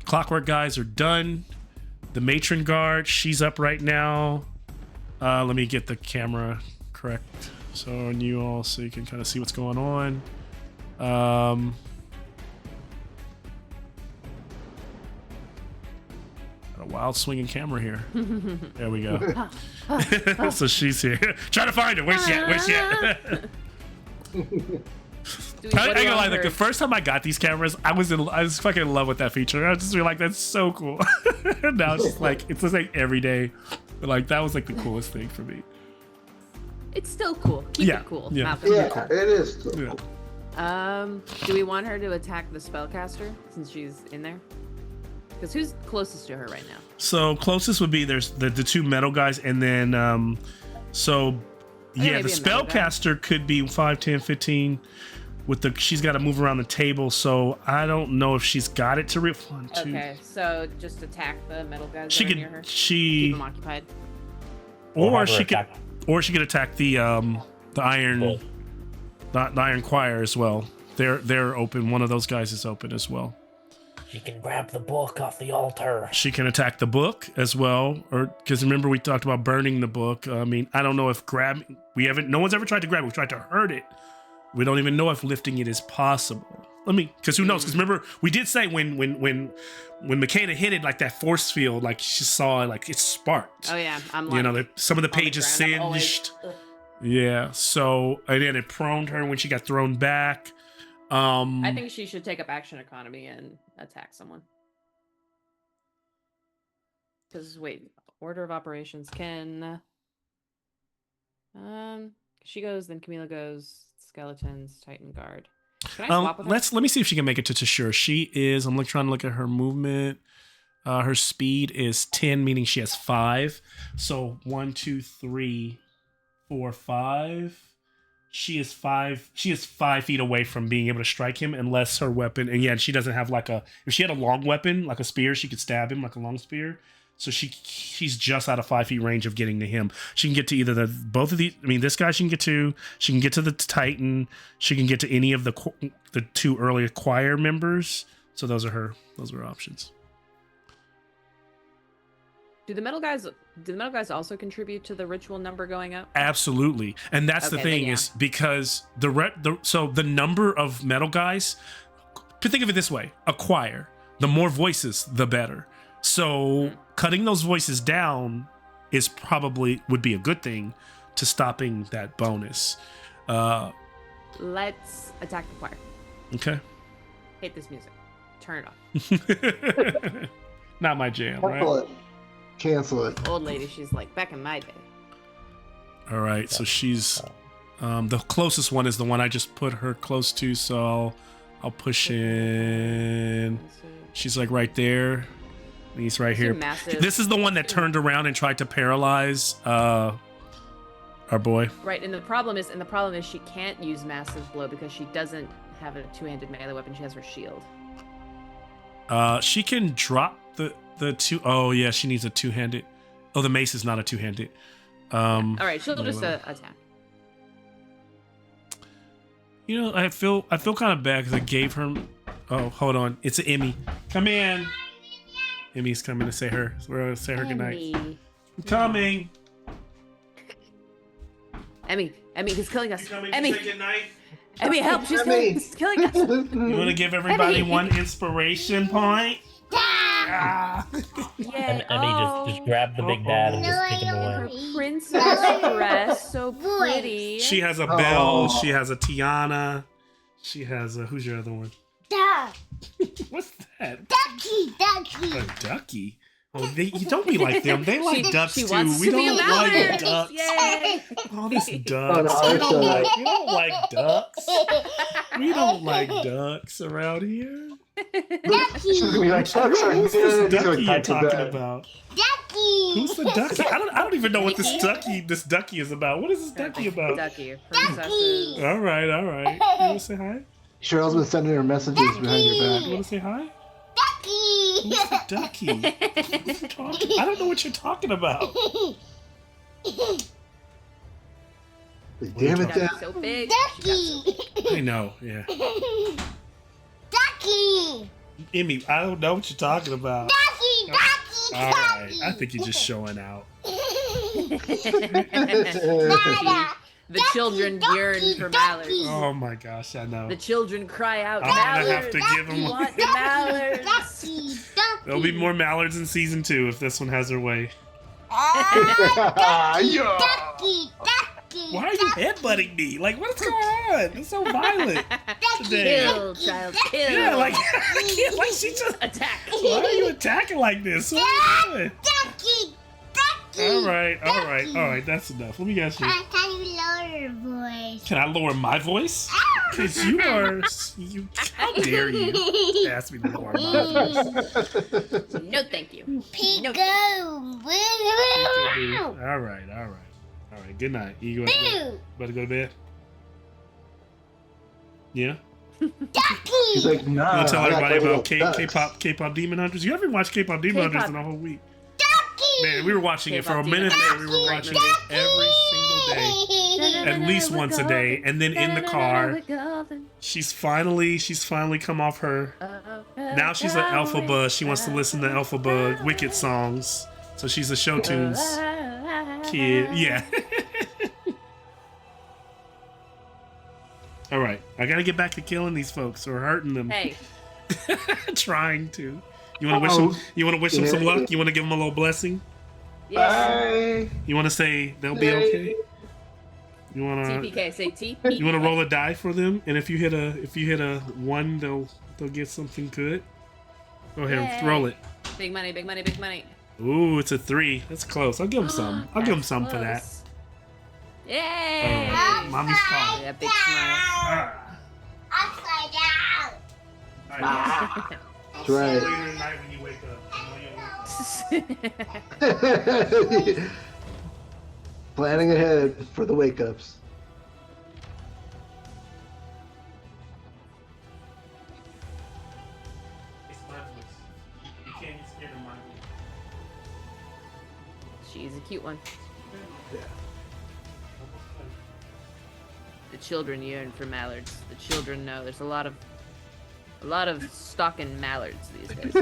clockwork guys are done. The matron guard, she's up right now. Let me get the camera correct so on you all, so you can kind of see what's going on. a wild swinging camera here. There we go. So she's here. Trying to find her. Where's she at? Where's she at? I ain't gonna lie, like the first time I got these cameras, I was fucking in love with that feature. I was just like, that's so cool. Now it's just like it's just like every day. But like that was like the coolest thing for me. It's still cool. Keep it cool. Yeah. Malcolm. Yeah, it is. Cool. Yeah. Do we want her to attack the spellcaster since she's in there? Because who's closest to her right now? So closest would be there's the two metal guys, and then the spellcaster could be 5, 10, 15. She's got to move around the table, so I don't know if she's got it to rip 1, 2. Okay, so just attack the metal guys She that could are near her. she Keep them occupied. or she could attack the iron the iron choir as well. They're open. One of those guys is open as well. She can grab the book off the altar. She can attack the book as well, or because remember we talked about burning the book. I mean, I don't know if no one's ever tried to grab it. We tried to hurt it. We don't even know if lifting it is possible. Because who knows? Because remember, we did say when Makeda hit it, like that force field, like she saw it, like it sparked. Oh yeah, I'm like, some of the pages singed. Yeah. So and then it proned her when she got thrown back. I think she should take up action economy and attack someone. Because wait, order of operations can. She goes, then Camila goes. Skeletons, Titan Guard. Can I swap with her? Let me see if she can make it to Tashura. She is. I'm trying to look at her movement. Her speed is 10, meaning she has 5. So 1, 2, 3, 4, 5. She is 5. She is 5 feet away from being able to strike him, unless her weapon. And yeah, she doesn't have if she had a long weapon, like a spear, she could stab him like a long spear. So she's just out of 5 feet range of getting to him. She can get to either both of these. I mean, this guy she can get to. She can get to the Titan. She can get to any of the 2 earlier choir members. So those are her options. Do the metal guys also contribute to the ritual number going up? Absolutely, and that's the thing is because the number of metal guys. To think of it this way, a choir. The more voices, the better. So cutting those voices down would be a good thing to stopping that bonus. Let's attack the choir. Okay. Hate this music. Turn it off. Not my jam, right? Cancel it. Old lady, she's like, back in my day. All right, so she's the closest one is the one I just put her close to, so I'll push in. She's like right there. He's right here. This is the one that turned around and tried to paralyze our boy. Right, and the problem is she can't use massive blow because she doesn't have a 2-handed melee weapon. She has her shield. She can drop the 2. Oh yeah, she needs a 2-handed. Oh, the mace is not a 2-handed. All right, she'll just attack. You know, I feel kind of bad because I gave her. Oh, hold on, it's an Emmy. Come in. Emmy's coming to say her goodnight. I'm coming. Emmy, he's killing us. Emmy, say goodnight. Emmy, help! He's killing us. You want to give everybody one inspiration point? Yeah. Emmy, just grab the big bad and just take him away. Her princess dress, so pretty. She has a bell. She has a tiara. She has a. Who's your other one? Duck. What's that? Ducky. A ducky? Oh, you don't be like them. They like ducks too. We to be don't a like mallard. ducks. Yay. Oh, this ducks. Oh, no, we don't like ducks. We don't like ducks around here. She's gonna be like, Who's this ducky you're talking about? Ducky. Who's the ducky? I don't even know what this ducky is about. What is this ducky about? Ducky. Princesses. All right. You want to say hi? Cheryl's been sending her messages behind your You back. want to say hi? Ducky. Who's the ducky? I don't know what you're talking about. Damn it, Ducky's Dad. so big. Ducky. I know, yeah. Ducky. Emmy, I don't know what you're talking about. Ducky. All right, I think you're just showing out. The children yearn for mallards. Oh my gosh, I know. The children cry out, I'm gonna mallards. have to give them We want mallards. Ducky. There'll be more mallards in season 2 if this one has their way. Yeah. Ducky, ducky. Why are you headbutting me? Like, what's going on? It's so violent today. Kill, child, kill. Yeah, like, I can't, like, she just. Attack. Why are you attacking like this? What are you doing? Ducky, ducky. All right. That's enough. Let me ask you. Can you lower your voice? Can I lower my voice? Because you are. How dare you ask me to lower my voice? No, thank you. No. Pico. All right. Good night. You better go to bed? Yeah? He's like, nah. I'll tell I got everybody double about ducks. K-pop Demon Hunters. You haven't watched K-pop Demon Hunters in a whole week. Man, we were watching it for a K-pop minute Demon there. We were watching it every single day. At least once a day. And then in the car, she's finally come off her. Now she's an alpha buzz. She wants to listen to alpha bug Wicked songs. So she's a show tunes kid. Yeah. All right. I got to get back to killing these folks or hurting them. Hey. Trying to. You want to wish them? You want to wish them some luck? You want to give them a little blessing? Yes. Bye. You want to say they'll be okay? You want to? TPK. Say TPK. You want to roll a die for them? And if you hit a 1, they'll get something good. Go ahead, Yay. roll it. Big money. Big money. Big money. Ooh, it's a 3. That's close. I'll give them some. I'll give them That's some for that. close. Yay! Mommy's call. Yeah, big smile. Upside down. Alright. That's right. Later tonight when you wake up. I know you'll wake up. Planning ahead for the wake ups. It's my voice. You can't get scared of my voice. She's a cute one. Yeah. The children yearn for mallards. The children know there's a lot of stalking mallards these days.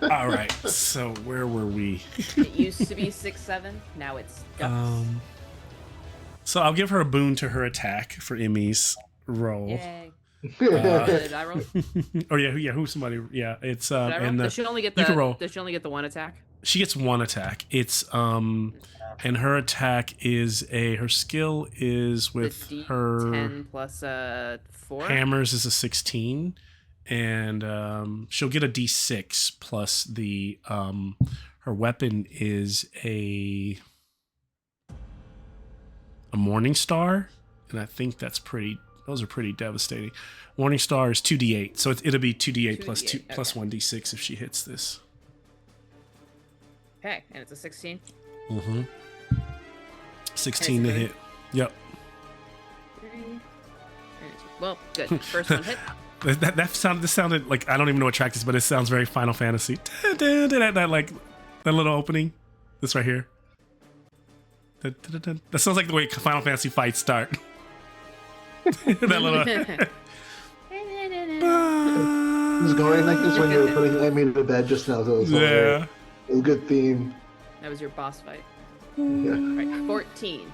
All right. So where were we? It used to be 6-7. Now it's ducks. So I'll give her a boon to her attack for Emmy's roll. Yay! Did I roll? Oh yeah. Who's somebody? Yeah, it's Did I roll? and Does she only get you can roll. Does she only get the one attack? She gets one attack. It's and her attack is her skill is with the her D10 plus 4. hammers is a 16, and she'll get a D6 plus the her weapon is a Morning Star, and I think those are pretty devastating. Morning Star is 2d8, so it'll be 2d8 plus 2 plus 1d6 if she hits this. Okay, and it's a 16. Mm-hmm. 16 to hit. Yep. Well, good. First one hit. This sounded like, I don't even know what track this is, but it sounds very Final Fantasy. That little opening. This right here. That sounds like the way Final Fantasy fights start. That little. It was going like this when you were putting Emmy to bed just now. So it was Yeah. It was a good theme. That was your boss fight. Yeah. Right, 14.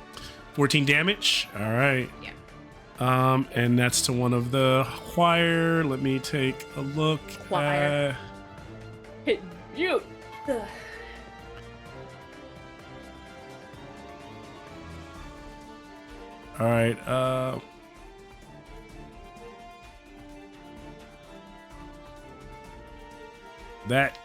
14 damage. All right. Yeah. And that's to one of the choir. Let me take a look. Choir. Hit you. Ugh. All right. That.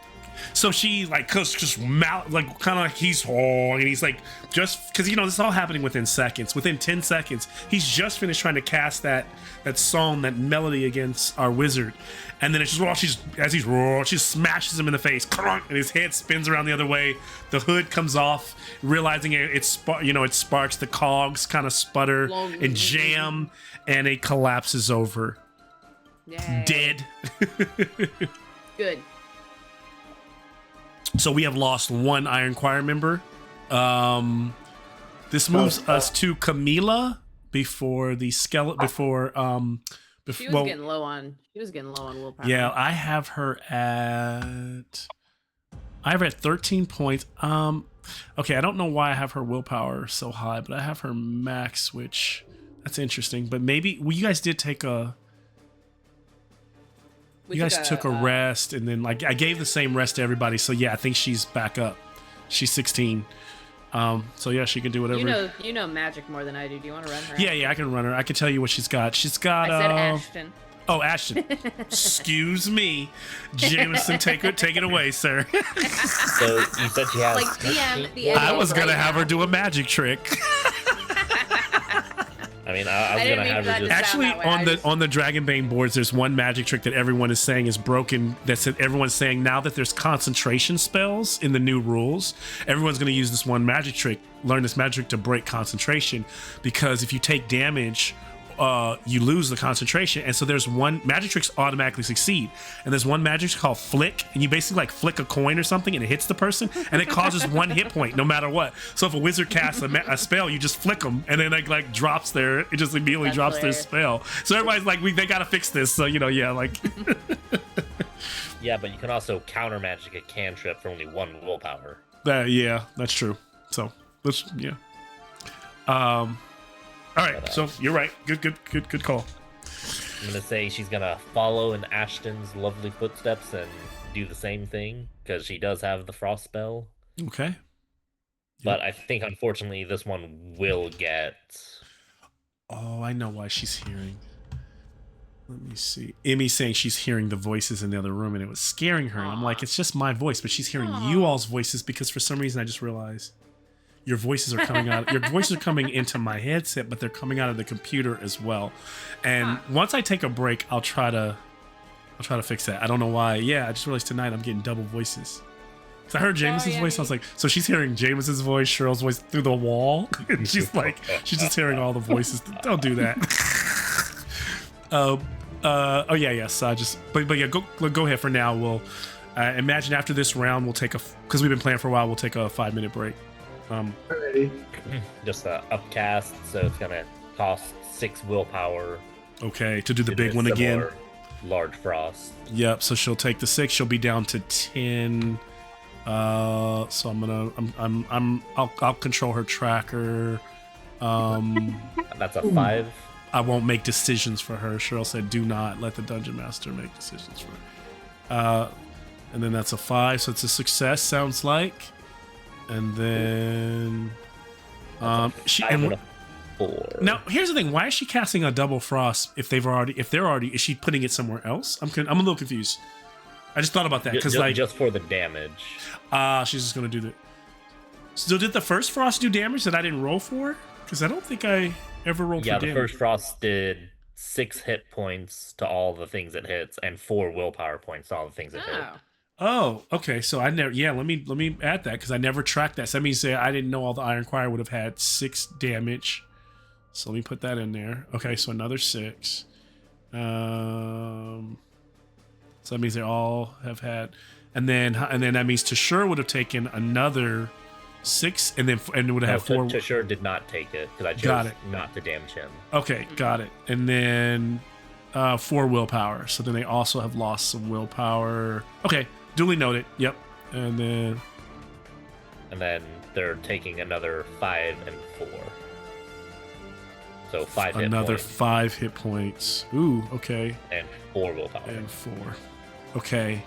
So she just kind of like he's and he's like, just because this is all happening within seconds. Within 10 seconds, he's just finished trying to cast that song, that melody against our wizard, and then it's just she smashes him in the face, and his head spins around the other way. The hood comes off, realizing it sparks. The cogs kind of sputter and jam, and it collapses over, Yay. dead. Good. So we have lost one Iron Choir member. This moves us to Camila before the skeleton. She was getting low on willpower. Yeah, I have her at 13 points. Okay, I don't know why I have her willpower so high, but I have her max, which that's interesting. But maybe you guys did take a. You guys took a rest, and then like I gave the same rest to everybody. So yeah, I think she's back up. She's 16. So yeah, she can do whatever. You know magic more than I do. Do you want to run her? Yeah, I can run her. I can tell you what she's got. She's got. I said Ashton. Oh, Ashton. Excuse me, Jameson. Take it away, sir. So you said she has. Like DM the I was gonna have her do a magic trick. I mean, I was gonna have her just actually on the Dragonbane boards. There's one magic trick that everyone is saying is broken. That's everyone's saying now that there's concentration spells in the new rules. Everyone's gonna use this one magic trick. Learn this magic trick to break concentration, because if you take damage, you lose the concentration. And so there's one magic tricks automatically succeed, and there's one magic trick called flick, and you basically like flick a coin or something and it hits the person and it causes 1 hit point no matter what. So if a wizard casts a spell, you just flick them and then it like drops it just immediately drops their spell. So everybody's like, they gotta fix this. So yeah, like yeah, but you can also counter magic a cantrip for only 1 willpower. Yeah, that's true. So let's all right, so you're right. Good call. I'm gonna say she's gonna follow in Ashton's lovely footsteps and do the same thing, because she does have the frost spell. Okay. But I think unfortunately this one will get. Oh, I know why she's hearing. Let me see. Emmy's saying she's hearing the voices in the other room and it was scaring her. And I'm like, it's just my voice, but she's hearing you all's voices, because for some reason I just realized your voices are coming out. Your voices are coming into my headset, but they're coming out of the computer as well. And once I take a break, I'll try to fix that. I don't know why. Yeah, I just realized tonight I'm getting double voices. So I heard Jameson's voice. I was like, so she's hearing Jameson's voice, Cheryl's voice through the wall, and she's just hearing all the voices. Don't do that. Oh yeah, yes. But yeah, go ahead for now. We'll imagine after this round we'll take because we've been playing for a while. We'll take a 5-minute break. Alrighty. Just a upcast, so it's gonna cost 6 willpower. Okay, to do the big one again. Large frost. Yep. So she'll take the 6. She'll be down to 10. So I'll control her tracker. That's a 5. I won't make decisions for her. Cheryl said, "Do not let the dungeon master make decisions for her." And then that's a 5, so it's a success. Sounds like. And then she and 4. Now here's the thing: why is she casting a double frost if they're already? Is she putting it somewhere else? I'm a little confused. I just thought about that because just for the damage. She's just gonna do that. So did the first frost do damage that I didn't roll for? Because I don't think I ever rolled for damage. Yeah, the first frost did 6 hit points to all the things it hits and 4 willpower points to all the things it hit. Oh, okay. So I never. Yeah, let me add that because I never tracked that. So that means I didn't know all the Iron Choir would have had 6 damage. So let me put that in there. Okay, so another 6. So that means they all have had, and then that means Tashur would have taken another 6, and would have had 4. Tashur did not take it because I chose not to damage him. Okay, got it. And then 4 willpower. So then they also have lost some willpower. Okay, duly noted. Yep. And then they're taking another 5 and 4. So 5 hit points. Another 5 hit points. Ooh, okay. And 4 willpower. And 4. Okay.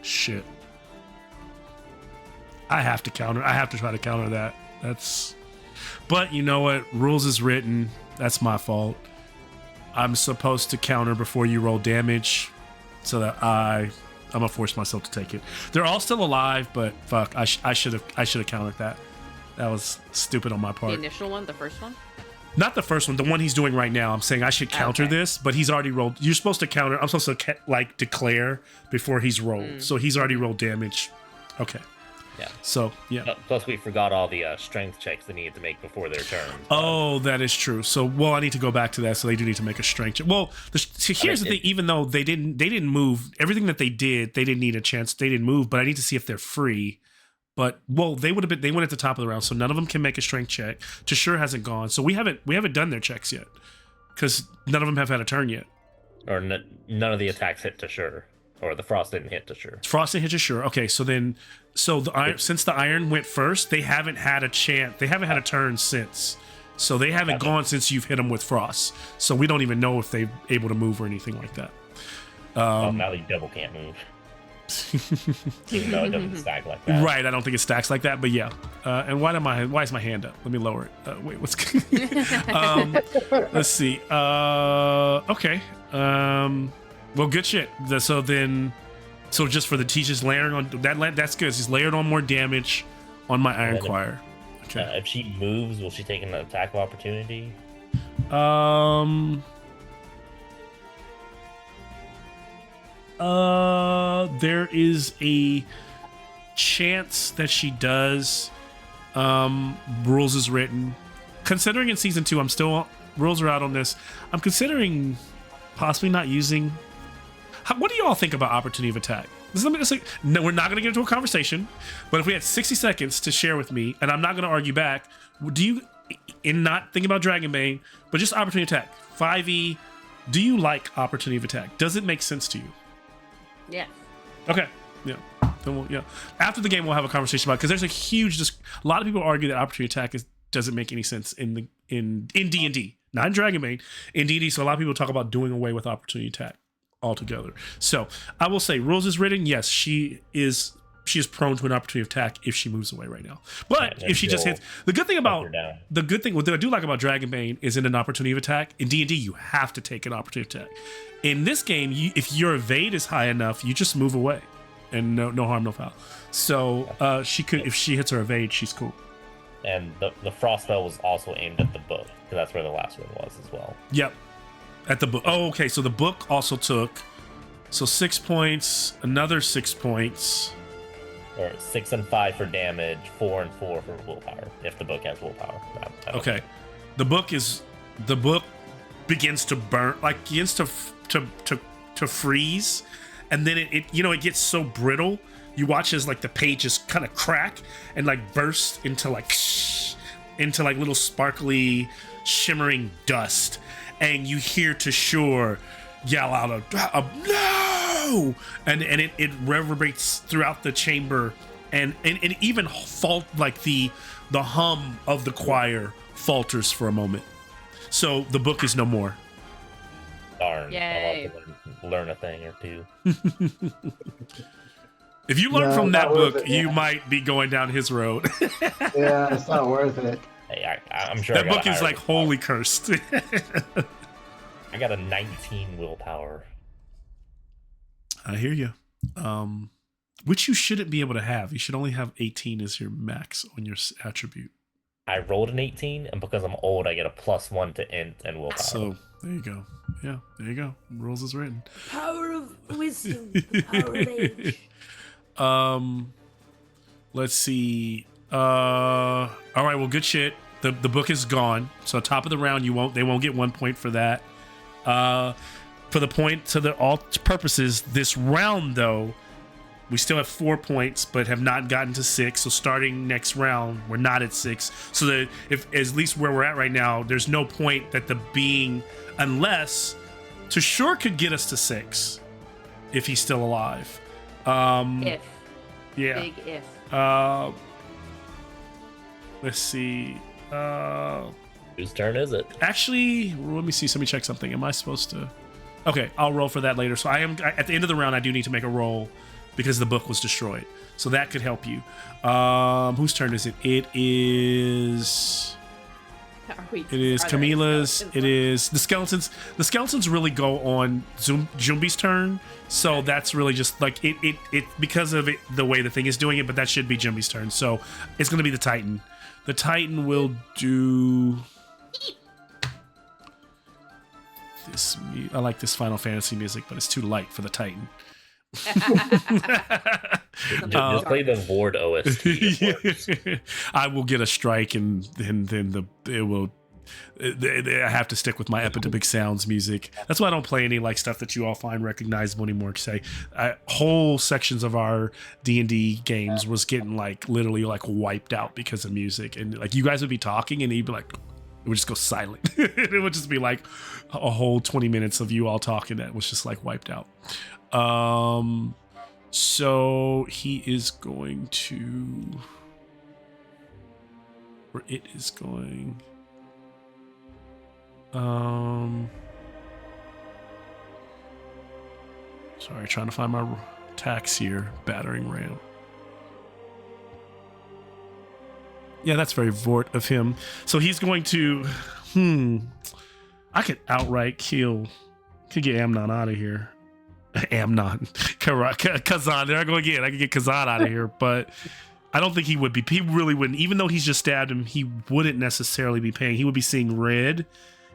Shit. I have to try to counter that. But you know what? Rules is written. That's my fault. I'm supposed to counter before you roll damage, so that I'm gonna force myself to take it. They're all still alive, but fuck, I should have countered that. That was stupid on my part. The initial one, the first one? Not the first one, the one he's doing right now. I'm saying I should counter this, but he's already rolled. You're supposed to counter. I'm supposed to declare before he's rolled. So he's already rolled damage. Okay. Yeah. So, yeah. Plus, we forgot all the strength checks they needed to make before their turn. Oh, that is true. So, I need to go back to that. So they do need to make a strength check. Well, here's the thing. Even though they didn't move, everything that they didn't need a chance. They didn't move, but I need to see if they're free. But they went at the top of the round, so none of them can make a strength check. Tashur hasn't gone, so we haven't done their checks yet because none of them have had a turn yet. Or none of the attacks hit Tashur, or the frost didn't hit Tashur. Frost didn't hit Tashur. Okay, so since the iron went first, they haven't had a chance. They haven't had a turn since So they haven't Gotcha. gone since you've hit them with frost. So we don't even know if they're able to move or anything like that. Oh, now they double can't move. Even though it doesn't stack like that. Right, I don't think it stacks like that, but yeah. And why is my hand up? Let me lower it. Wait, what's let's see. Okay. Well, good shit. So just for the teachers layering on that's good. She's layered on more damage on my Iron then if- Choir. Okay. If she moves, will she take an attack of opportunity? There is a chance that she does. Rules is written. Considering in season 2, I'm still rules are out on this. I'm considering possibly not using. What do you all think about opportunity of attack? No, we're not going to get into a conversation. But if we had 60 seconds to share with me, and I'm not going to argue back, do you, in not thinking about Dragonbane, but just opportunity attack, 5e, do you like opportunity of attack? Does it make sense to you? Yeah. Okay. Yeah. Then yeah. After the game, we'll have a conversation about it because there's a huge. A lot of people argue that opportunity attack doesn't make any sense in D&D, not in Dragonbane, in D&D. So a lot of people talk about doing away with opportunity attack altogether. So I will say, rules is written. Yes, she is prone to an opportunity attack if she moves away right now. But if she just hits, the good thing what I do like about Dragonbane is in an opportunity of attack. In D&D, you have to take an opportunity attack. In this game, if your evade is high enough, you just move away, and no harm, no foul. So she could, if she hits her evade, she's cool. And the frost spell was also aimed at the book, because that's where the last one was as well. Yep, at the book. Oh, okay. So the book also took 6 points, another 6 points. Or 6 and 5 for damage, 4 and 4 for willpower, if the book has willpower. Okay, the book begins to burn, like begins to freeze, and then it gets so brittle. You watch as like the pages kind of crack and like burst into like little sparkly, shimmering dust, and you hear Tashur yell out a no, and it reverberates throughout the chamber, and even like the hum of the choir falters for a moment. So the book is no more. Darn. Yay. I'll have to learn a thing or two. If you learn No, from that not worth book, it, you yeah. might be going down his road. Yeah, it's not worth it. Hey, I'm sure I That got book a is higher like willpower. holy cursed. I got a 19 willpower. I hear you. Which you shouldn't be able to have. You should only have 18 as your max on your attribute. I rolled an 18, and because I'm old, I get a +1 to int and willpower. So there you go. Yeah, there you go. Rules is written. Power of wisdom. Power of age. Let's see. All right, well, good shit. The book is gone. So top of the round, they won't get 1 point for that. For the point to all purposes, this round though, we still have 4 points, but have not gotten to 6. So starting next round, we're not at 6. So that if at least where we're at right now, there's no point that the being, unless Tashur could get us to 6 if he's still alive. If. Yeah. Big if. Let's see. Whose turn is it? Actually, let me see. Let me check something. Am I supposed to? Okay, I'll roll for that later. So at the end of the round, I do need to make a roll because the book was destroyed. So that could help you. Whose turn is it? It is Camila's. It is the skeletons. The skeletons really go on Jumbi's turn. So that's really just like it because of it, the way the thing is doing it. But that should be Jumbi's turn. So it's going to be the Titan. The Titan will do this. I like this Final Fantasy music, but it's too light for the Titan. Just play the Vord OST. It works. I will get a strike, and then it will. I have to stick with my epidemic sounds music. That's why I don't play any like stuff that you all find recognizable anymore. Say whole sections of our D&D games was getting like literally like wiped out because of music, and like you guys would be talking and you'd be like, it would just go silent. It would just be like a whole 20 minutes of you all talking that was just like wiped out. So he is going to, or it is going. Sorry, trying to find my attacks here. Battering ram. Yeah, that's very Vort of him. So he's going to, I could outright kill, could get Amnon out of here. Amnon, Kazan, there I go again. I could get Kazan out of here, but I don't think he would be. He really wouldn't. Even though he's just stabbed him, he wouldn't necessarily be paying. He would be seeing red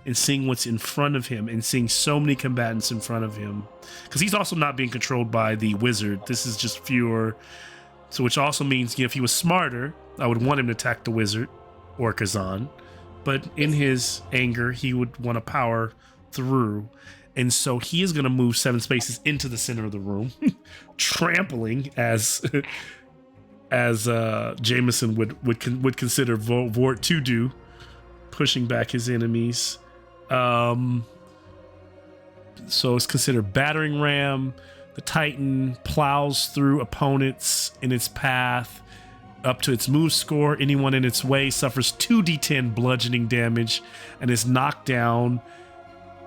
and seeing what's in front of him and seeing so many combatants in front of him. Because he's also not being controlled by the wizard. This is just fewer. So which also means, if he was smarter, I would want him to attack the wizard or Kazan. But in his anger, he would want to power through. And so he is going to move 7 spaces into the center of the room, trampling as Jameson would consider Vort to do, pushing back his enemies. So it's considered battering ram. The Titan plows through opponents in its path up to its move score. Anyone in its way suffers 2d10 bludgeoning damage and is knocked down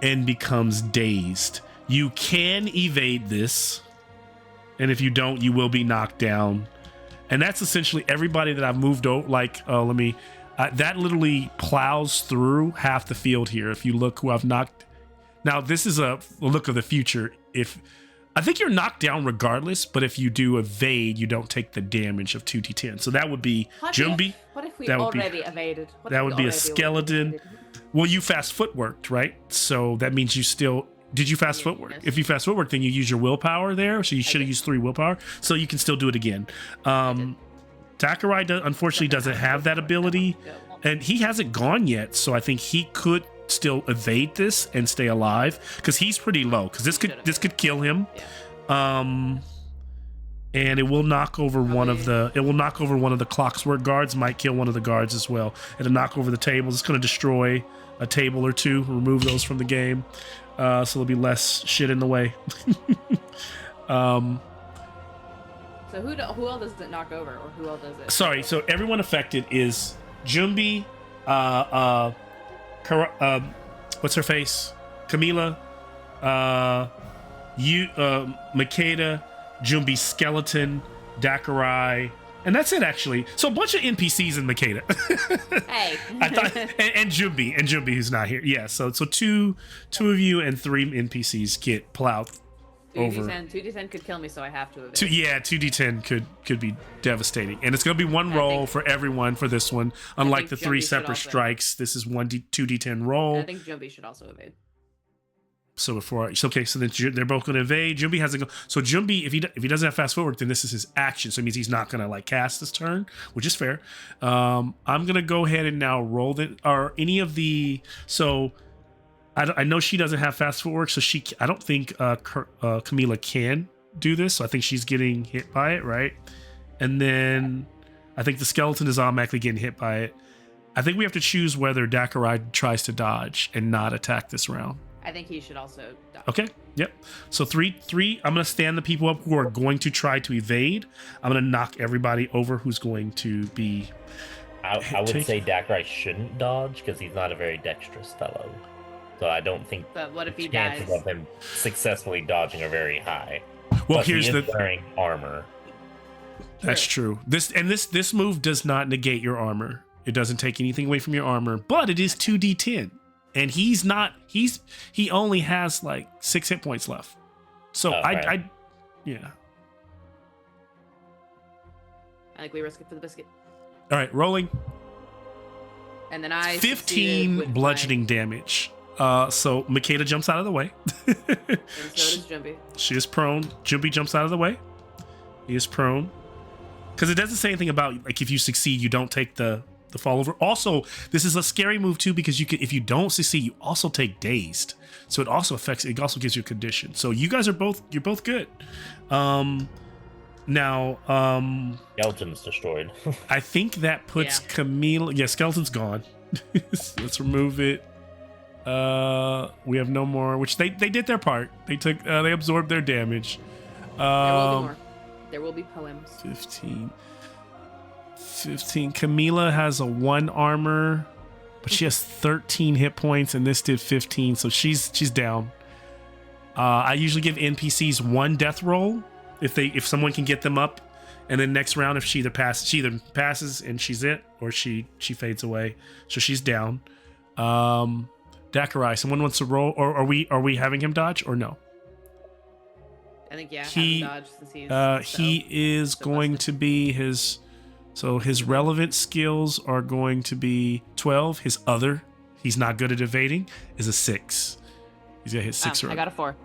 and becomes dazed. You can evade this, and if you don't, you will be knocked down. And that's essentially everybody that I've moved over. That literally plows through half the field here. If you look who I've knocked. Now, this is a look of the future. I think you're knocked down regardless, but if you do evade, you don't take the damage of 2d10. So that would be Jumbi. What if we already evaded? That would be a skeleton. Well, you fast footworked, right? So that means you still... Did you fast footwork? Yes. If you fast footwork, then you use your willpower there. So you should have used 3 willpower. So you can still do it again. Takurai unfortunately doesn't have that ability. And he hasn't gone yet. So I think he could still evade this and stay alive. Because he's pretty low. Because this could kill him. Yeah. And it will knock over one of the clockwork guards. Might kill one of the guards as well. It'll knock over the tables. It's going to destroy a table or 2. Remove those from the game. So there'll be less shit in the way. So who else does it knock over, or who else does it? Sorry. So everyone affected is Jumbi, what's her face? Camila, Makeda, Jumbi skeleton, Dakurai, and that's it actually. So a bunch of NPCs in Makeda. Hey. I thought, and Jumbi who's not here. Yeah, so 2 of you and 3 NPCs get plowed over. 2d10 could kill me, so I have to evade. 2d10 could be devastating, and it's going to be one roll for everyone for this one. Unlike the 3 separate strikes, this is 2d10 roll. I think Jumbi should also evade. So so then they're both going to evade. Jumbi has to go. So Jumbi, if he doesn't have fast footwork, then this is his action. So it means he's not going to cast this turn, which is fair. I'm going to go ahead and now roll any of the. So I know she doesn't have fast footwork, so I don't think Camila can do this. So I think she's getting hit by it, right? And then I think the skeleton is automatically getting hit by it. I think we have to choose whether Dakurai tries to dodge and not attack this round. I think he should also dodge. Okay. Yep. So 3. I'm going to stand the people up who are going to try to evade. I'm going to knock everybody over who's going to be. I would say Dakurai shouldn't dodge because he's not a very dexterous fellow. So I don't think. But what if he chances dies? of him successfully dodging are very high. Well, Plus, here's he is wearing armor. That's true. This move does not negate your armor. It doesn't take anything away from your armor, but it is 2d10. And he only has 6 hit points left. So right. Yeah. I think we risk it for the biscuit. All right, rolling. And then I 15 bludgeoning damage. So Makeda jumps out of the way. And so does Jumbi. She is prone. Jumbi jumps out of the way. He is prone. Because it doesn't say anything about if you succeed, you don't take the fall over. Also, this is a scary move too because if you don't succeed, you also take dazed. So it also gives you a condition. So you guys you're both good. Now Skeleton's destroyed. I think that puts Camila. Yeah, skeleton's gone. Let's remove it. We have no more, which they did their part. They absorbed their damage. There will be more. There will be poems. 15. Camila has a 1 armor. but she has 13 hit points, and this did 15, so she's down. I usually give NPCs 1 death roll if someone can get them up, and then next round if she either passes and she's it, or she fades away, so she's down. Dakarai, someone wants to roll, or are we having him dodge or no? I think yeah. He have him dodge since he is going to be his relevant skills are going to be 12. He's not good at evading, is a 6. He's gonna hit 6. I got a 4.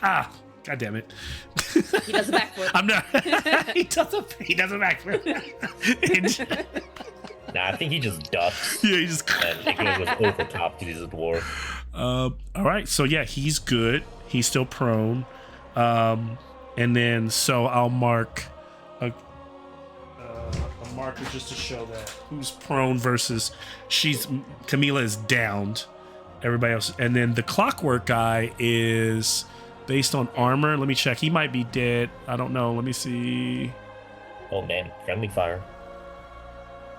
God damn it. He does a backflip. I'm not. He does a backflip. Nah, I think he just ducks. Yeah, he just. And it goes with over top because he's a dwarf. All right, so yeah, he's good. He's still prone. And then so I'll mark a marker just to show that who's prone versus Camila is downed. Everybody else, and then the clockwork guy is based on armor. Let me check. He might be dead. I don't know. Let me see. Oh man, friendly fire.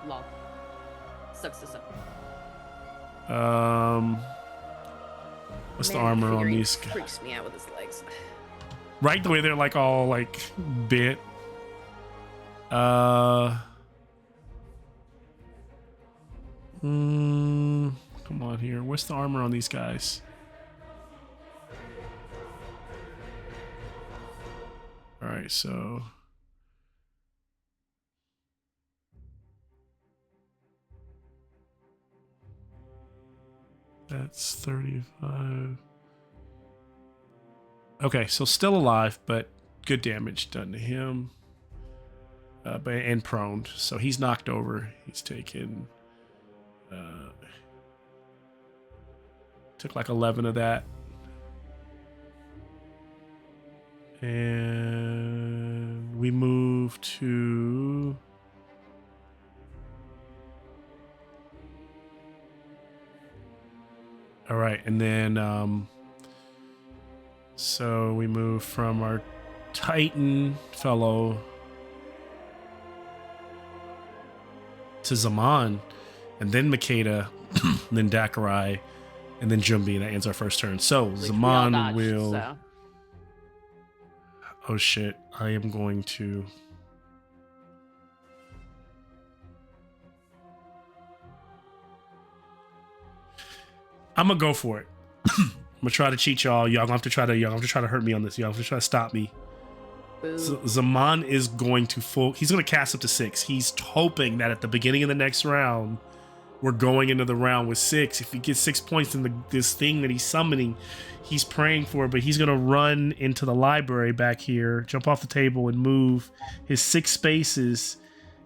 Lol. Sucks to suck. What's the armor on these guys? Freaks me out with his legs. Right, the way they're like all like bent. Come on here. What's the armor on these guys? All right, so that's 35. Okay, so still alive, but good damage done to him. And prone, so he's knocked over. He's taken took like 11 of that. And we move to all right, and then so we move from our Titan fellow to Zaman, and then Makeda, and then Dakarai, and then Jumbi, and that ends our first turn. So Zaman will. So. Oh shit! I am going to. I'm gonna go for it. I'm gonna try to cheat y'all. Y'all gonna have to try to hurt me on this. Y'all have to try to stop me. Zaman is going to he's going to cast up to 6. He's hoping that at the beginning of the next round, we're going into the round with 6. If he gets 6 points in this thing that he's summoning, he's praying for, but he's going to run into the library back here, jump off the table, and move his 6 spaces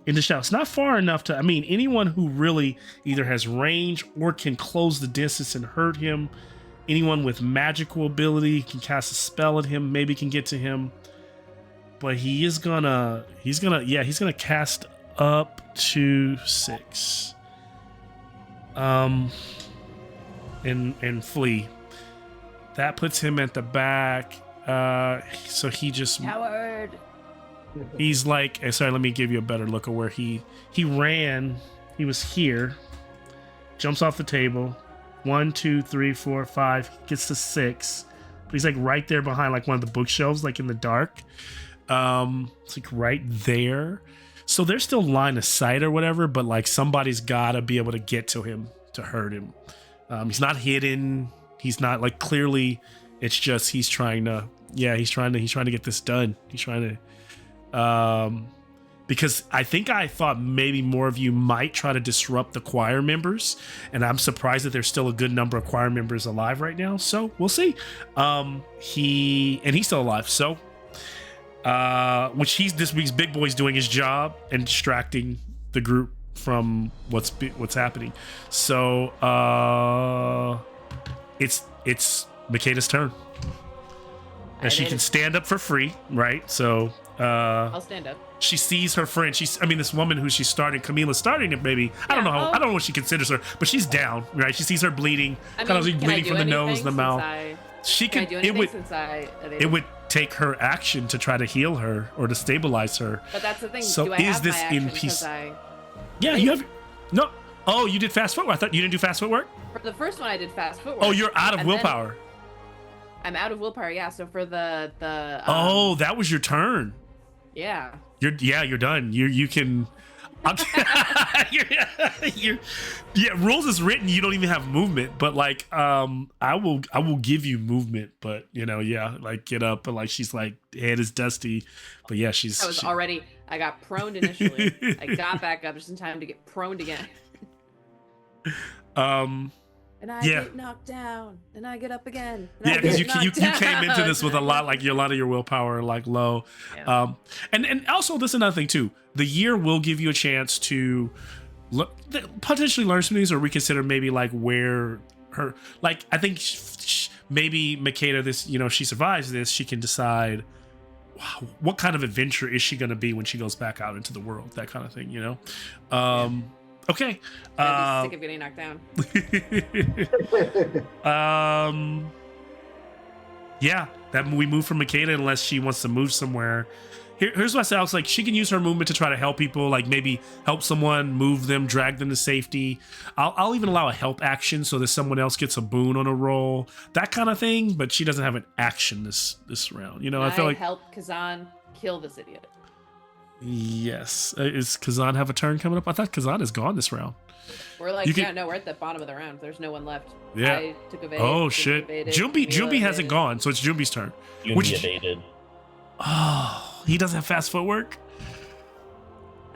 into shadow. It's not far enough to, anyone who really either has range or can close the distance and hurt him, anyone with magical ability can cast a spell at him, maybe can get to him. But he's gonna cast up to 6. And flee. That puts him at the back. So he just Coward. He's like, sorry, let me give you a better look at where he ran. He was here. Jumps off the table. 1, 2, 3, 4, 5. Gets to 6. But he's like right there behind like one of the bookshelves, like in the dark. It's like right there. So there's still line of sight or whatever, but like somebody's gotta be able to get to him to hurt him. He's not hidden. He's not like clearly. It's just he's trying to get this done. He's trying to because I thought maybe more of you might try to disrupt the choir members, and I'm surprised that there's still a good number of choir members alive right now. So we'll see. He's still alive. So. This week's big boy's doing his job and distracting the group from what's happening. So it's Makeda's turn, and she can stand up for free, right? So I'll stand up. She sees her friend. This woman who she's starting, Camila's starting it. Maybe I don't know. I don't know what she considers her, but she's down, right? She sees her bleeding, bleeding from the nose and the mouth. She can. It would take her action to try to heal her or to stabilize her. But that's the thing. So do I is have this my action in peace? I... Yeah, you have. No, Oh, you did fast footwork. I thought you didn't do fast footwork. For the first one, I did fast footwork. Oh, you're out of and then willpower. I'm out of willpower. Yeah. So for the Oh, that was your turn. yeah. You're done. You can. Yeah, rules is written. You don't even have movement, but like, I will give you movement, but like get up, but like she's like head is dusty, but yeah, I got proned initially. I got back up just in time to get proned again. And I get knocked down, and I get up again. Yeah, because you came into this with a lot of your willpower like low. Yeah. And also this is another thing too. The year will give you a chance to potentially learn some things or reconsider maybe like where her I think maybe Makeda this she survives this, she can decide wow, what kind of adventure is she going to be when she goes back out into the world, that kind of thing, Okay. I'm sick of getting knocked down. Yeah, that we move from Makeda unless she wants to move somewhere. Here's what I said. I was like, she can use her movement to try to help people, like maybe help someone, move them, drag them to safety. I'll even allow a help action so that someone else gets a boon on a roll, that kind of thing. But she doesn't have an action this round. I feel like help Kazan kill this idiot. Yes. Is Kazan have a turn coming up? I thought Kazan is gone this round. We're we're at the bottom of the round. There's no one left. Yeah. I took evade. Oh shit. Jumbi hasn't gone, so it's Jumbi's turn. Jumbi evaded. Oh, he doesn't have fast footwork.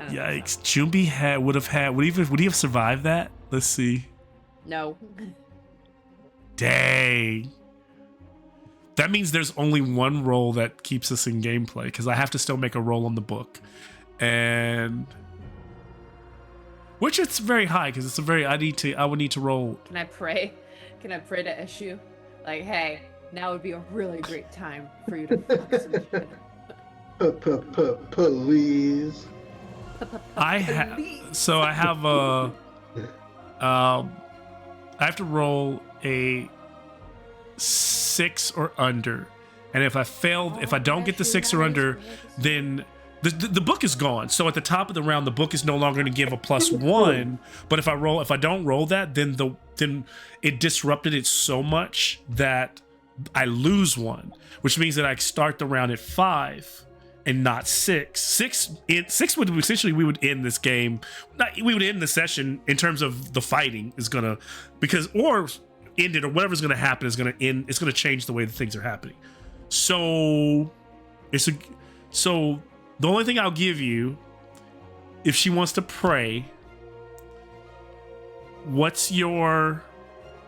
Yikes. Jumbi would he have survived that? Let's see. No. Dang. That means there's only one roll that keeps us in gameplay because I have to still make a roll on the book, and which it's very high because it's I would need to roll. Can I pray? Can I pray to Eshu? Like, hey, now would be a really great time for you to fuck some shit. Please. I have I have to roll a 6 or under, and if I don't get the 6 or under, then the book is gone. So at the top of the round, the book is no longer going to give a +1. But if I don't roll that, then it disrupted it so much that I lose 1, which means that I start the round at 5 and not 6. 6 would essentially we would end this game. We would end the session in terms of the fighting is gonna end it or whatever's going to happen is going to end. It's going to change the way that things are happening. So the only thing I'll give you, if she wants to pray, when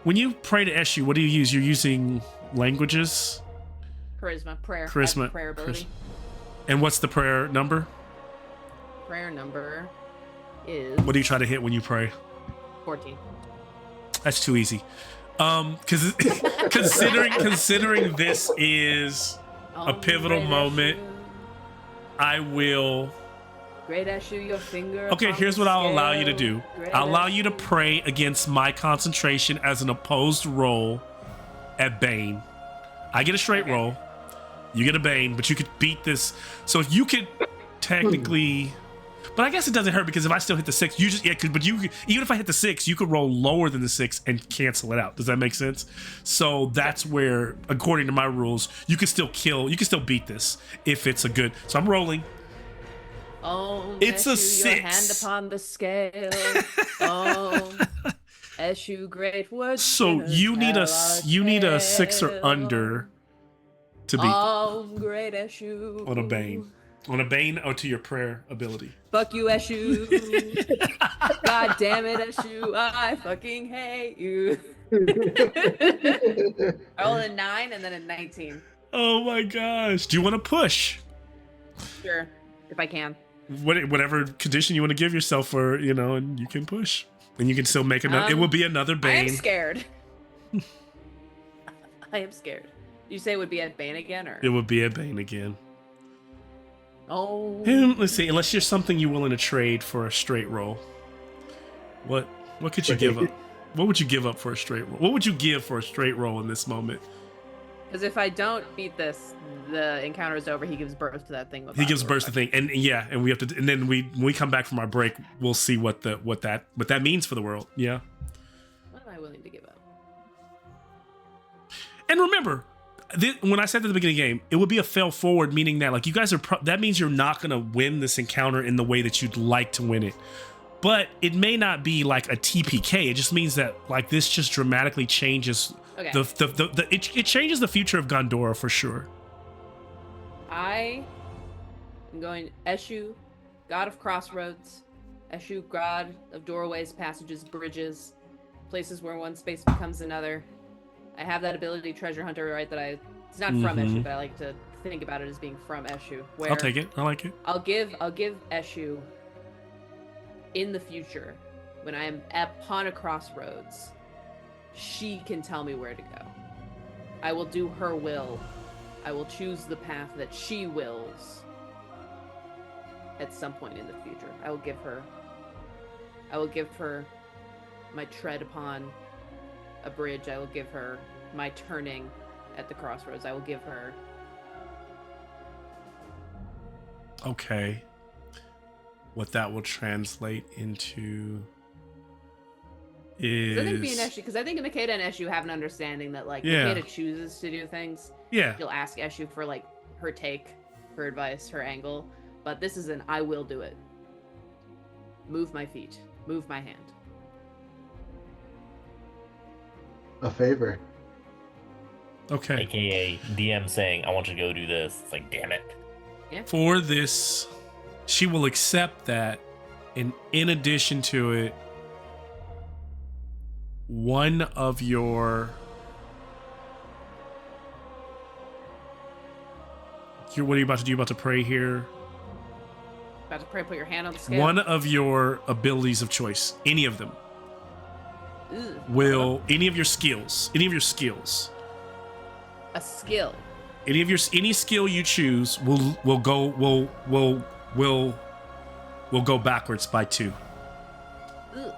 you pray to Eshu, what do you use? You're using languages? Charisma, prayer. Charisma. Prayer ability. And what's the prayer number? Prayer number is... What do you try to hit when you pray? 14. That's too easy. Because considering this is a pivotal moment, I will. Great Eshu, your finger. Okay, here's what I'll allow you to do. I'll allow you to pray against my concentration as an opposed roll at Bane. I get a straight roll. You get a Bane, but you could beat this. So if you could technically. But I guess it doesn't hurt because if I still hit the 6, even if I hit the 6, you could roll lower than the 6 and cancel it out. Does that make sense? So that's where, according to my rules, you can still beat this if it's a good. So I'm rolling. Oh, it's Eshu, a 6. Your hand upon the scale. Oh, Eshu, great words. So you need a 6 or under to beat. Oh, great Eshu. On a Bane. On a Bane or to your prayer ability. Fuck you, Eshu. God damn it, Eshu. I fucking hate you. I rolled a 9 and then a 19. Oh my gosh. Do you want to push? Sure, if I can. Whatever condition you want to give yourself for, and you can push. And you can still make another. It will be another Bane. I am scared. I am scared. You say it would be at Bane again, or? It would be at Bane again. Oh. Let's see. Unless there's something you're willing to trade for a straight roll. What could you give up? What would you give up for a straight roll? What would you give for a straight roll in this moment? Because if I don't beat this, the encounter is over. He gives birth to that thing. He gives birth to the thing, and we have to, and then when we come back from our break, we'll see what that means for the world. Yeah. What am I willing to give up? And remember, when I said at the beginning of the game, it would be a fail forward, meaning that like you guys are. That means you're not going to win this encounter in the way that you'd like to win it. But it may not be like a TPK. It just means that like this just dramatically changes. Okay. It changes the future of Gondora for sure. I am going Eshu, God of Crossroads, Eshu, God of Doorways, Passages, Bridges, places where one space becomes another. I have that ability, Treasure Hunter, right? It's not from Eshu, but I like to think about it as being from Eshu. Where I'll take it. I like it. I'll give Eshu in the future, when I am upon a crossroads, she can tell me where to go. I will do her will. I will choose the path that she wills at some point in the future. I will give her my tread upon a bridge. I will give her my turning at the crossroads. I will give her... Okay. What that will translate into is... I think being Eshu, because I think Makeda and Eshu have an understanding that like Makeda chooses to do things. Yeah. She'll ask Eshu for like her take, her advice, her angle. But this is an I will do it. Move my feet. Move my hand. A favor. Okay. AKA DM saying, I want you to go do this. It's like, damn it. Yeah. For this, she will accept that, and in addition to it, one of your what are you about to do? You about to pray here? About to pray, put your hand on the scale. One of your abilities of choice, any of them, Ugh. any of your skills, A skill. any skill you choose will go backwards by 2. Ugh.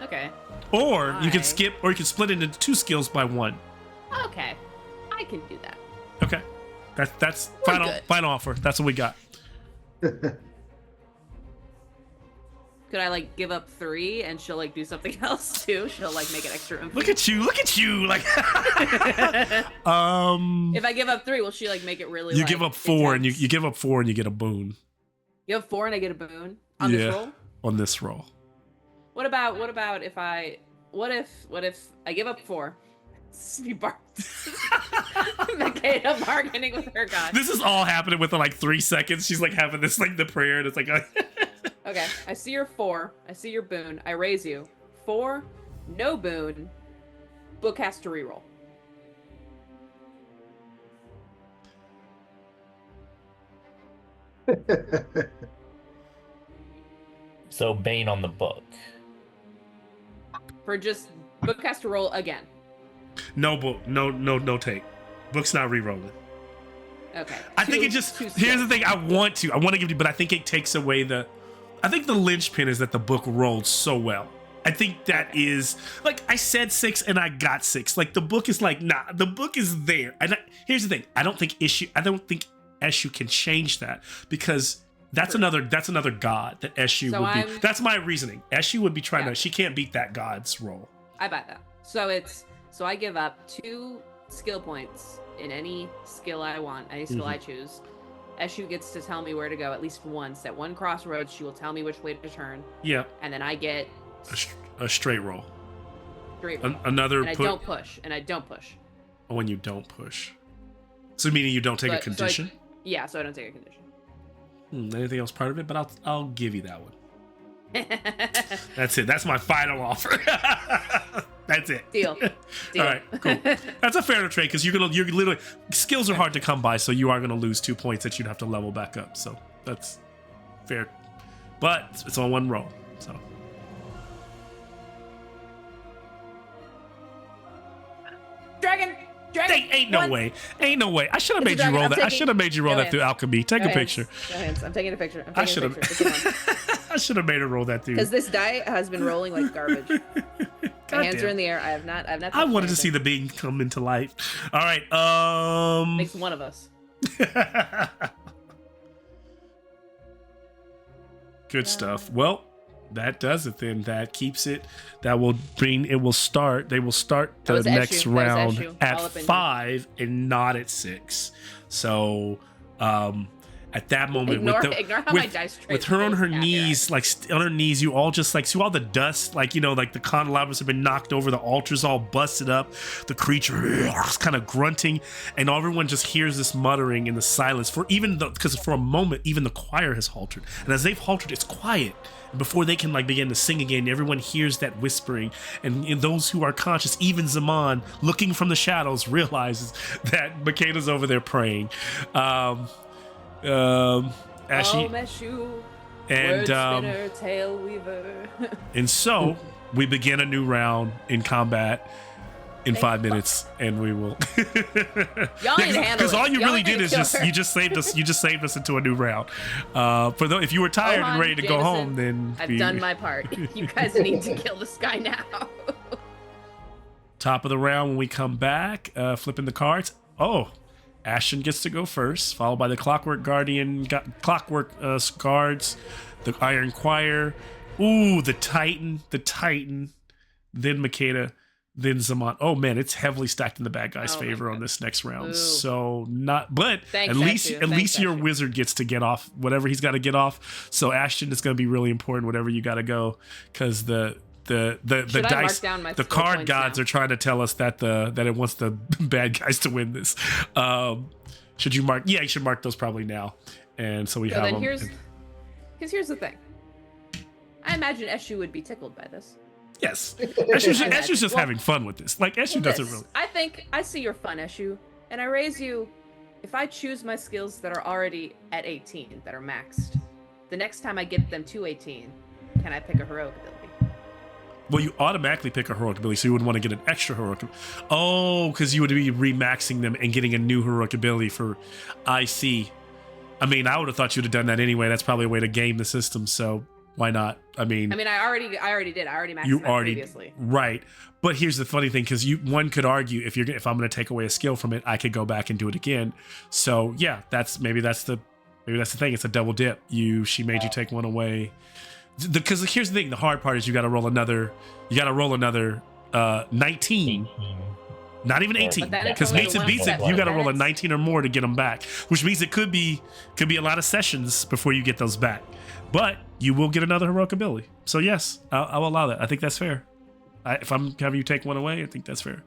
Okay. Or you can skip, or you can split it into 2 skills by 1. Okay. I can do that. Okay, that's We're good. final offer. That's what we got. Could I like give up 3 and she'll like do something else too? She'll like make it extra influence. Look at you, like. If I give up 3, will she like make it really? You like, give up 4, and intense? you give up 4, and you get a boon. You have 4 and I get a boon on this roll. On this roll. What about if I? What if I give up 4? Makeda bargaining with her god. This is all happening within like 3 seconds. She's like having this like the prayer, and it's like. Okay, I see your 4. I see your boon. I raise you. 4, no boon. Book has to reroll. So Bane on the book. For just book has to roll again. No book, no take. Book's not re-rolling. Okay. I think it just. Here's the thing. I want to give you, but I think it takes away the. I think the linchpin is that the book rolled so well. I think that is like I said 6 and I got 6. Like the book is like nah. The book is there. And here's the thing. I don't think Eshu can change that because that's another god that Eshu would be. That's my reasoning. Eshu would be trying to. She can't beat that god's roll. I buy that. So I give up 2 skill points in any skill I want, any skill I choose. Eshu gets to tell me where to go at least once. At one crossroads, she will tell me which way to turn. Yeah. And then I get a straight roll. Straight roll. Another. And I don't push. Oh, when you don't push. So meaning you don't take a condition? So I don't take a condition. Anything else part of it? But I'll give you that one. That's it. That's my final offer. That's it. Deal. All right, cool. That's a fair trade because you're literally skills are hard to come by, so you are gonna lose 2 points that you'd have to level back up. So that's fair, but it's on one roll. So dragon. Ain't no way. I should have made you roll that. I should have made you roll that through alchemy. Take a picture. I'm taking a picture. I should have. I should have made her roll that through. Because this die has been rolling like garbage. My hands damn. are in the air. I have not. I wanted to see the being come into life. All right. Makes one of us. Good stuff. Well, that does it then. That keeps it. That will bring. It will start. They will start the next round at 5 and not at 6. So, at that moment, with her on her knees, like on her knees, you all just like see all the dust, like like the candelabras have been knocked over, the altar's all busted up, the creature is kind of grunting, and everyone just hears this muttering in the silence. Because for a moment, even the choir has halted, and as they've halted, it's quiet. And before they can begin to sing again, everyone hears that whispering, and those who are conscious, even Zaman, looking from the shadows, realizes that Makeda's over there praying. Ashley, Meshu, and spinner, tail weaver. And so we begin a new round in combat in 5 minutes, and we will. Y'all need to handle it. Because all you really did is you just saved us. You just saved us into a new round. If you were tired and ready to go home, then I've done my part. You guys need to kill this guy now. Top of the round when we come back, flipping the cards. Oh. Ashton gets to go first, followed by the Clockwork Guardian, Guards, the Iron Choir, the Titan, then Makeda, then Zaman. Oh man, it's heavily stacked in the bad guy's favor on this next round. Ooh. So at least your wizard gets to get off whatever he's got to get off. So Ashton is going to be really important, whatever you got to go, because the dice, the card gods are trying to tell us that it wants the bad guys to win this. Should you mark? Yeah, you should mark those probably now. And so we have them. Here's the thing. I imagine Eshu would be tickled by this. Yes, Eshu's just having fun with this. Like Eshu doesn't really. I think I see your fun, Eshu, and I raise you. If I choose my skills that are already at 18, that are maxed, the next time I get them to 18, can I pick a heroic ability? Well, you automatically pick a heroic ability, so you would want to get an extra heroic. Oh, because you would be remaxing them and getting a new heroic ability for. I see. I mean, I would have thought you'd have done that anyway. That's probably a way to game the system. So why not? I mean, I already did. I already maxed them previously. Right. But here's the funny thing, because one could argue if I'm going to take away a skill from it, I could go back and do it again. So yeah, that's the thing. It's a double dip. She made you take one away. Because here's the thing, the hard part is you got to roll another 19. Not even 18, because meets and beats it. You got to roll a 19 or more to get them back, which means it could be a lot of sessions before you get those back. But you will get another heroic ability. So yes, I'll allow that. I think that's fair. If I'm having you take one away, I think that's fair.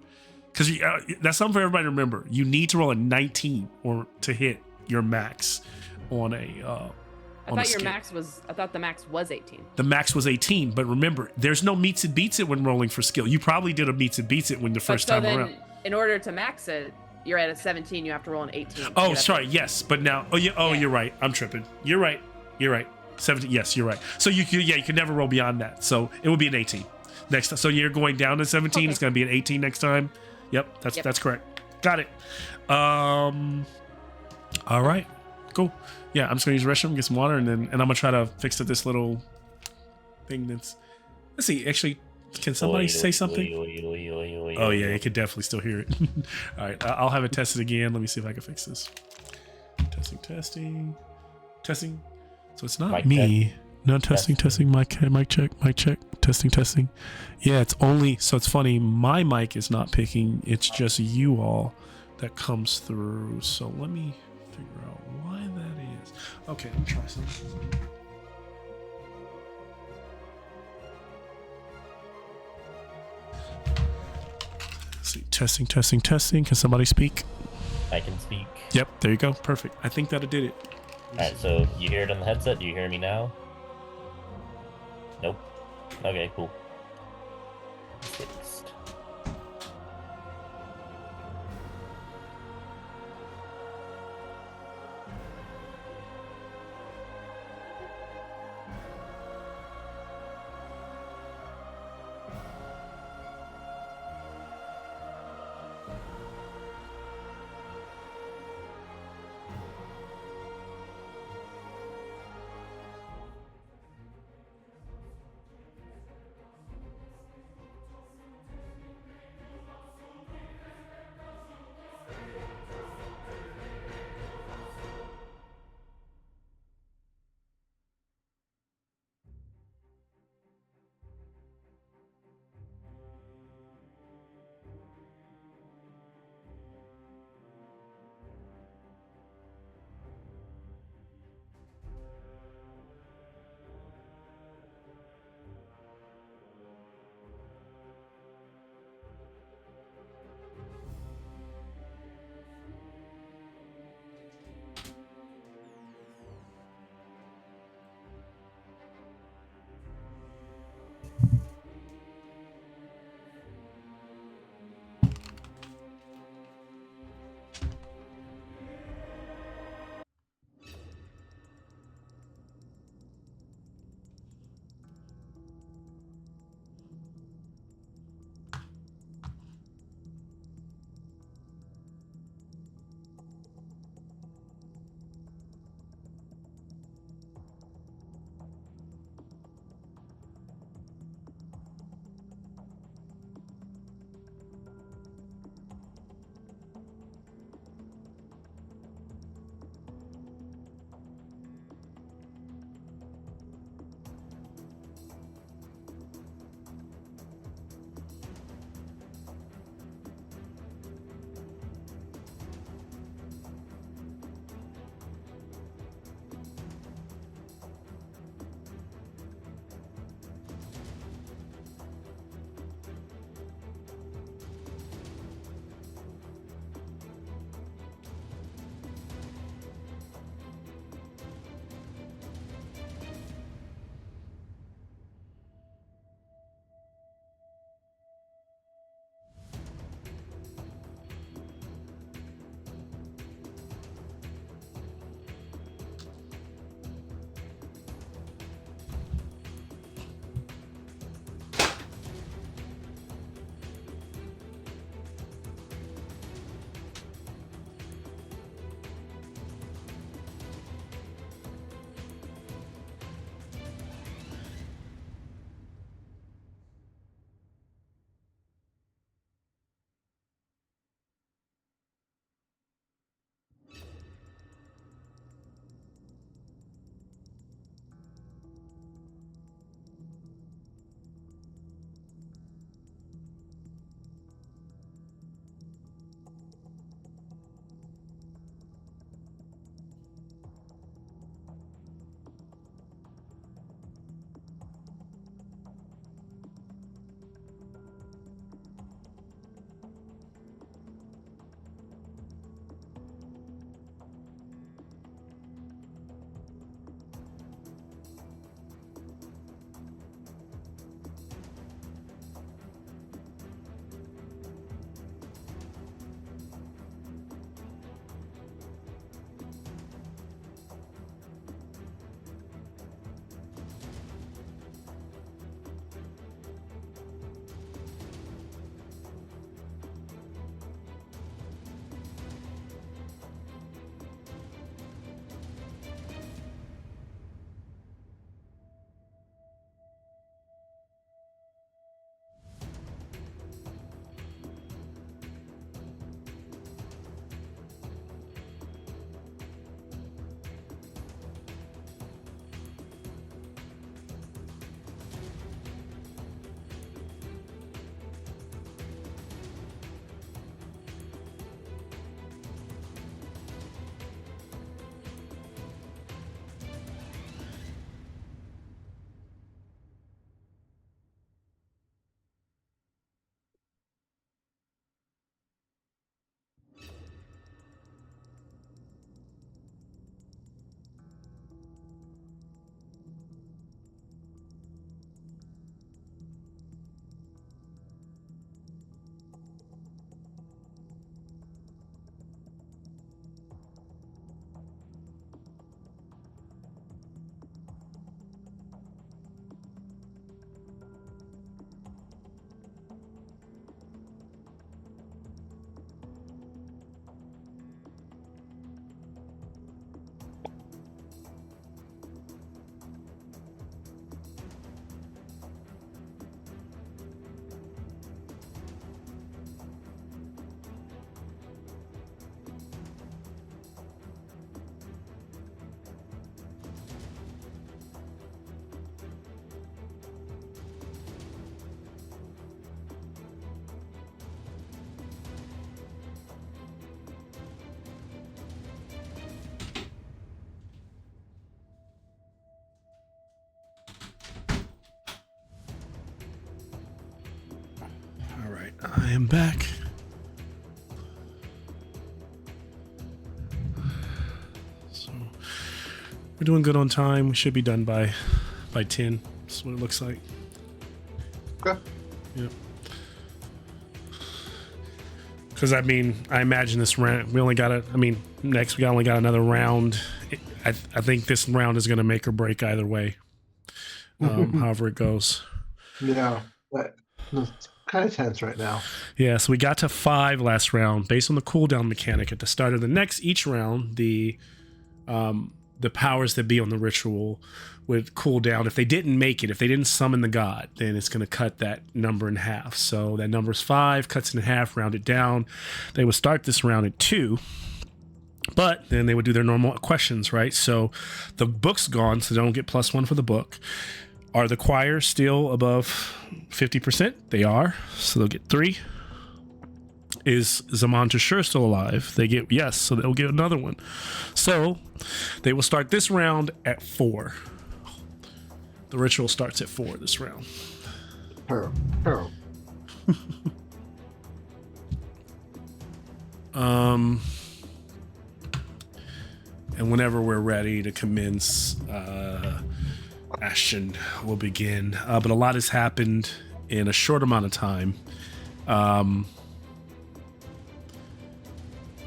Because that's something for everybody to remember. You need to roll a 19 or to hit your max on a. I thought the max was 18. The max was 18, but remember, there's no meets and beats it when rolling for skill. You probably did a meets and beats it when the first time around. In order to max it, you're at a 17. You have to roll an 18. Oh, sorry. Yes, but now. You're right. I'm tripping. You're right. 17. Yes, you're right. So you can never roll beyond that. So it would be an 18 next time. So you're going down to 17. Okay. It's going to be an 18 next time. Yep, that's correct. Got it. All right. Cool. Yeah, I'm just gonna use the restroom, get some water, and I'm gonna try to fix this little thing that's. Let's see. Actually, can somebody say something? Oh yeah, you can definitely still hear it. All right, I'll have it tested again. Let me see if I can fix this. Testing. So it's not me. No, testing. Mic check. Testing. Yeah, it's only. So it's funny. My mic is not picking. It's just you all that comes through. So let me figure out why that is. Okay, let me try something. Let's see, testing. Can somebody speak? I can speak. Yep, there you go. Perfect. I think that did it. Alright, so you hear it on the headset? Do you hear me now? Nope. Okay, cool. Fixed. All right, I am back. So we're doing good on time. We should be done by 10. That's what it looks like. Okay. Yep. Because I imagine this round. We only got next we only got another round. I think this round is going to make or break either way. However it goes. Yeah, but it's kind of tense right now. Yeah, so we got to 5 last round. Based on the cooldown mechanic, at the start of each round, the powers that be on the ritual would cool down. If they didn't make it, if they didn't summon the god, then it's going to cut that number in half. So that number's 5, cuts in half, round it down. They would start this round at 2, but then they would do their normal questions, right? So the book's gone, so they don't get +1 for the book. Are the choir still above 50%? They are, so they'll get 3. Is Zaman Tashur still alive? They get yes, so they'll get another one. So they will start this round at 4. The ritual starts at 4 this round. Pearl. And whenever we're ready to commence, Ashton will begin. But a lot has happened in a short amount of time.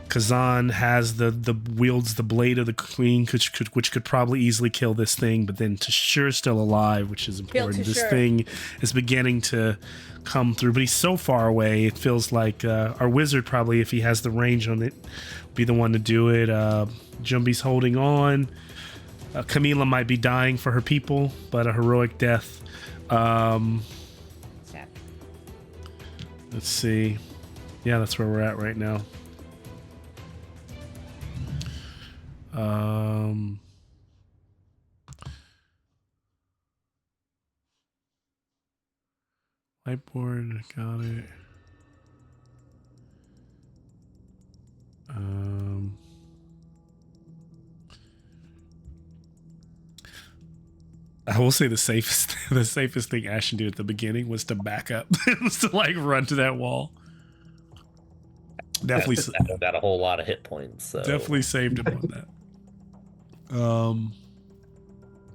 Kazan has the wields the blade of the queen, which could probably easily kill this thing, but then Tashur's still alive, which is important. This thing is beginning to come through, but he's so far away. It feels like our wizard probably, if he has the range on it, will be the one to do it. Jumbi's holding on. Camila might be dying for her people, but a heroic death. Let's see. Yeah, that's where we're at right now. Whiteboard, got it. I will say the safest thing Ashton did at the beginning was to back up. It was to run to that wall. Definitely got a whole lot of hit points. So. Definitely saved him on that.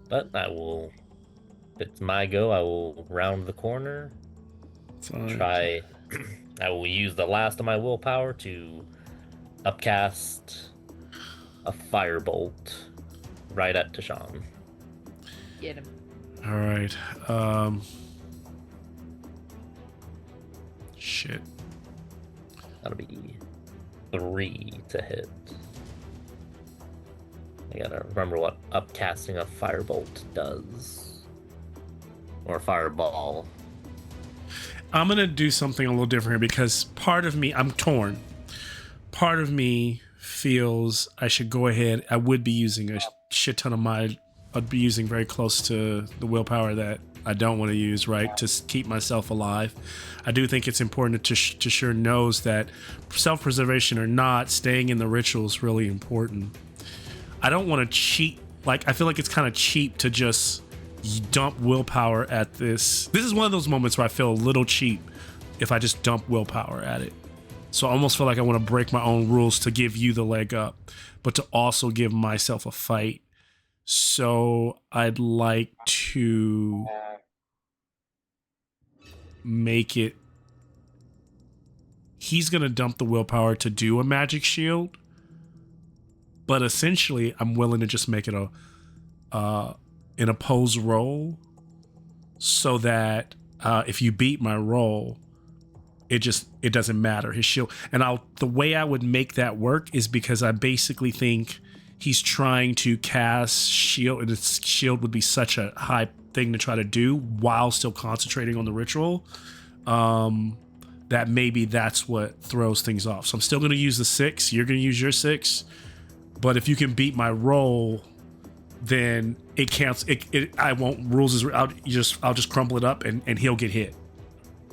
But I will. If it's my go, I will round the corner. Fine. Try. I will use the last of my willpower to upcast a firebolt right at Tashawn. Get him. All right. Shit. That'll be 3 to hit. I gotta remember what upcasting a firebolt does. Or a fireball. I'm gonna do something a little different here because part of me, I'm torn. Part of me feels I should go ahead. I would be using a shit ton of I'd be using very close to the willpower that I don't want to use, right, to keep myself alive. I do think it's important to sure knows that self-preservation or not, staying in the ritual is really important. I don't want to cheat. I feel like it's kind of cheap to just dump willpower at this. This is one of those moments where I feel a little cheap if I just dump willpower at it. So I almost feel like I want to break my own rules to give you the leg up, but to also give myself a fight. So I'd like to make it. He's going to dump the willpower to do a magic shield, but essentially I'm willing to just make it an opposed roll so that if you beat my roll, it doesn't matter. His shield. And the way I would make that work is because I basically think he's trying to cast shield, and his shield would be such a high thing to try to do while still concentrating on the ritual. That maybe that's what throws things off. So I'm still going to use the 6. You're going to use your 6. But if you can beat my roll, then it counts. I won't rules. I'll just crumple it up and he'll get hit.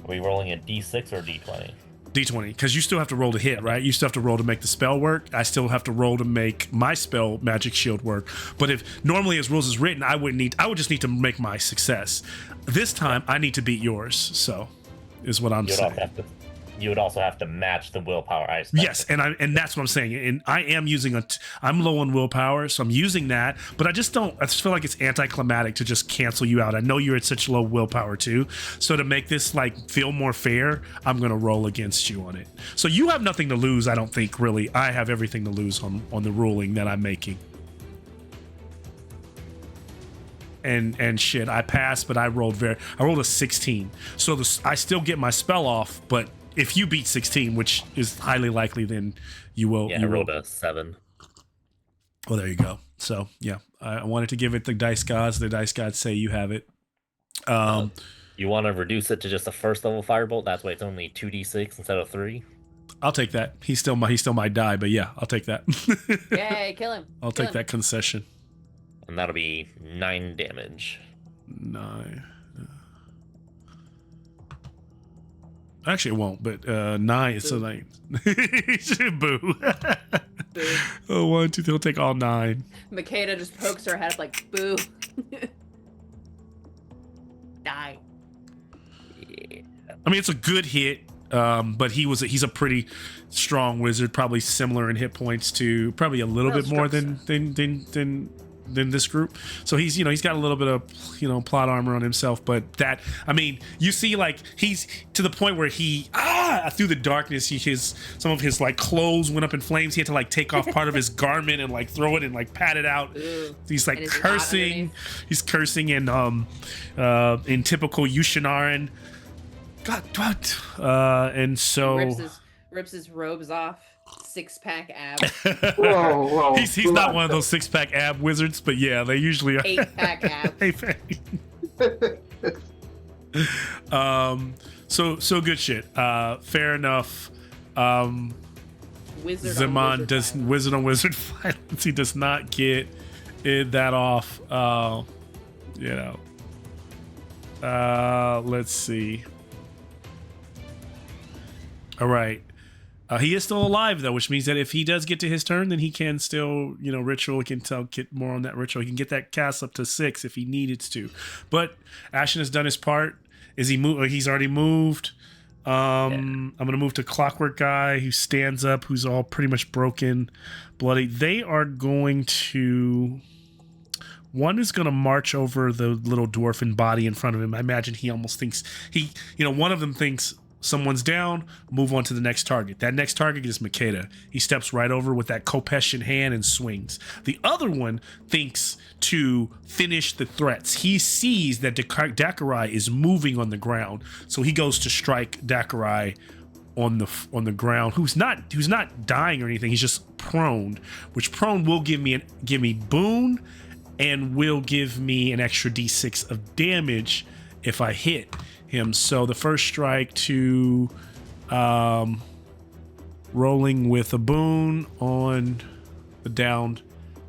Are we rolling a D6 or D20? D20, because you still have to roll to hit, right? You still have to roll to make the spell work. I still have to roll to make my spell magic shield work. But if normally as rules is written, I would just need to make my success. This time I need to beat yours. So is what I'm saying. You would also have to match the willpower ice. Yes, and that's what I'm saying. And I am using I'm low on willpower, so I'm using that. But I just feel like it's anticlimactic to just cancel you out. I know you're at such low willpower too. So to make this like feel more fair, I'm gonna roll against you on it. So you have nothing to lose, I don't think really. I have everything to lose on the ruling that I'm making. And shit, I passed, but I rolled a 16. So I still get my spell off, but if you beat 16, which is highly likely, then you will. Yeah, I rolled a 7. Well, there you go. So yeah, I wanted to give it the dice gods. The dice gods say you have it. You want to reduce it to just a first level firebolt? That's why it's only 2d6 instead of 3. I'll take that. He still might die, but yeah, I'll take that. Yay, kill him. I'll take that concession. And that'll be 9 damage. 9. Actually, it won't, but 9 is so 9. Boo. Boo. Oh, 1, 2, he'll take all 9. Makeda just pokes her head up like, boo. Die. Yeah. I mean, it's a good hit, but he's a pretty strong wizard, probably similar in hit points to probably a little bit more than this group. So he's got a little bit of plot armor on himself, but that, I mean, you see like he's to the point where through the darkness some of his like clothes went up in flames. He had to like take off part of his garment and like throw it and like pat it out. Ooh. He's like cursing. He's cursing in typical Yushinaran. God, what? And so rips his robes off. 6-pack abs. Whoa. He's not one of those 6-pack ab wizards, but yeah, they usually are. 8-pack abs. So good shit. Fair enough. Wizard does wizard on wizard violence. He does not get that off. Let's see. All right. He is still alive though, which means that if he does get to his turn, then he can still, ritual. He can get more on that ritual. He can get that cast up to 6 if he needed to. But Ashen has done his part. Is he moved? He's already moved. I'm gonna move to Clockwork Guy, who stands up, who's all pretty much broken, bloody. They are going to. One is going to march over the little dwarfen body in front of him. I imagine he almost thinks one of them thinks someone's down, move on to the next target. That next target is Makeda. He steps right over with that Kopesh in hand and swings. The other one thinks to finish the threats. He sees that Dakarai is moving on the ground, so he goes to strike Dakarai on the ground, who's not dying or anything. He's just prone, which prone will give me boon and will give me an extra d6 of damage if I hit him. So the first strike to rolling with a boon on the downed,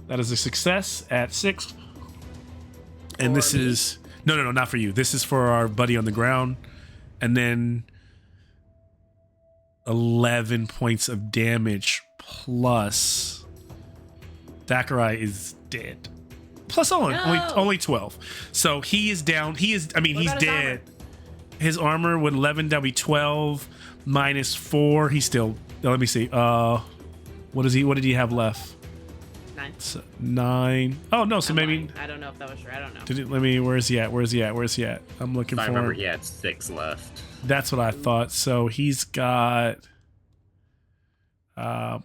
that is a success at 6. And this is no, not for you. This is for our buddy on the ground. And then 11 points of damage plus Dakarai is dead. Plus only 12. So he is down. He's dead. His armor with 11, that'll be 12 minus 4. He's still. Let me see. What did he have left? 9. So 9. Oh no. So maybe. I don't know if that was true. I don't know. Where's he at? I'm looking for. I remember he had 6 left. That's what I thought. So he's got.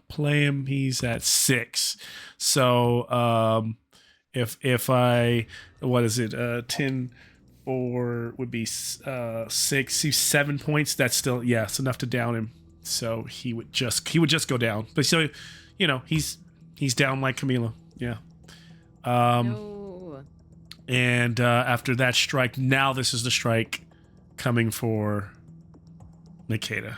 Play him. He's at 6. So if I, what is it? 10. 4 would be 6. He's 7 points. That's still, it's enough to down him. So he would just go down. But so, he's down like Camila. Yeah. No. And after that strike, now this is the strike coming for Makeda.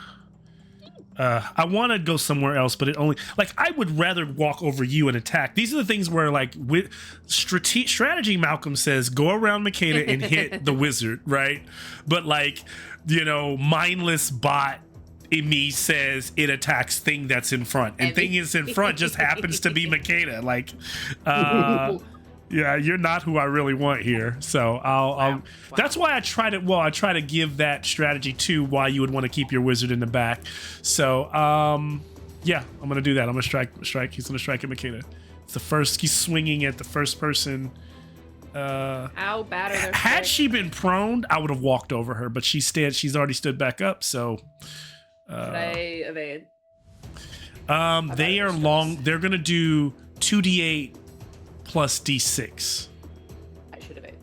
I want to go somewhere else, but it only, like, I would rather walk over you and attack. These are the things where, like, with strategy, Malcolm says, go around Makeda and hit the wizard, right? But, like, mindless bot in me says it attacks thing that's in front. And thing is in front just happens to be Makeda. Like, Yeah, you're not who I really want here. So I'll Wow. that's why I try to give that strategy too, why you would want to keep your wizard in the back. So yeah, I'm gonna do that. I'm gonna strike. He's gonna strike at Makeda. It's the first. He's swinging at the first person. How bad are their Had strikes? she been prone, I would have walked over her, but she's already stood back up. So Should I evade? they are long. They're gonna do 2d8 plus d6. I should evade.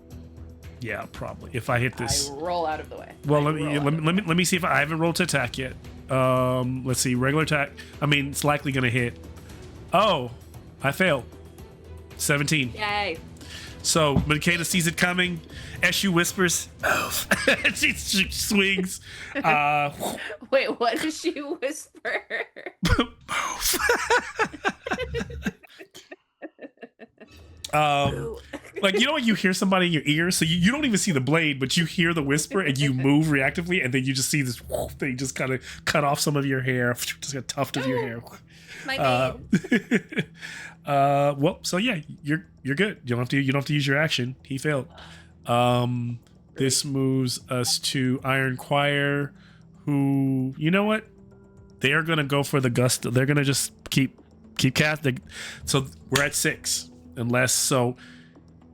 Yeah, probably. If I hit this. I roll out of the way. Well, I let roll out of the me see if I haven't rolled to attack yet. Let's see. Regular attack. I mean, it's likely gonna hit. Oh, I failed. 17. Yay. So Makeda sees it coming. Eshu whispers, "Move!" she swings. Wait, what does she whisper? Move. Like, you know when you hear somebody in your ear, so you don't even see the blade, but you hear the whisper and you move reactively, and then you just see this thing just kind of cut off some of your hair, just a tuft of your hair. My bane. Well, so yeah, you're good. You don't have to use your action. He failed. This moves us to Iron Choir, who, you know what? They are gonna go for the gusto. They're gonna just keep casting. So we're at 6, unless so.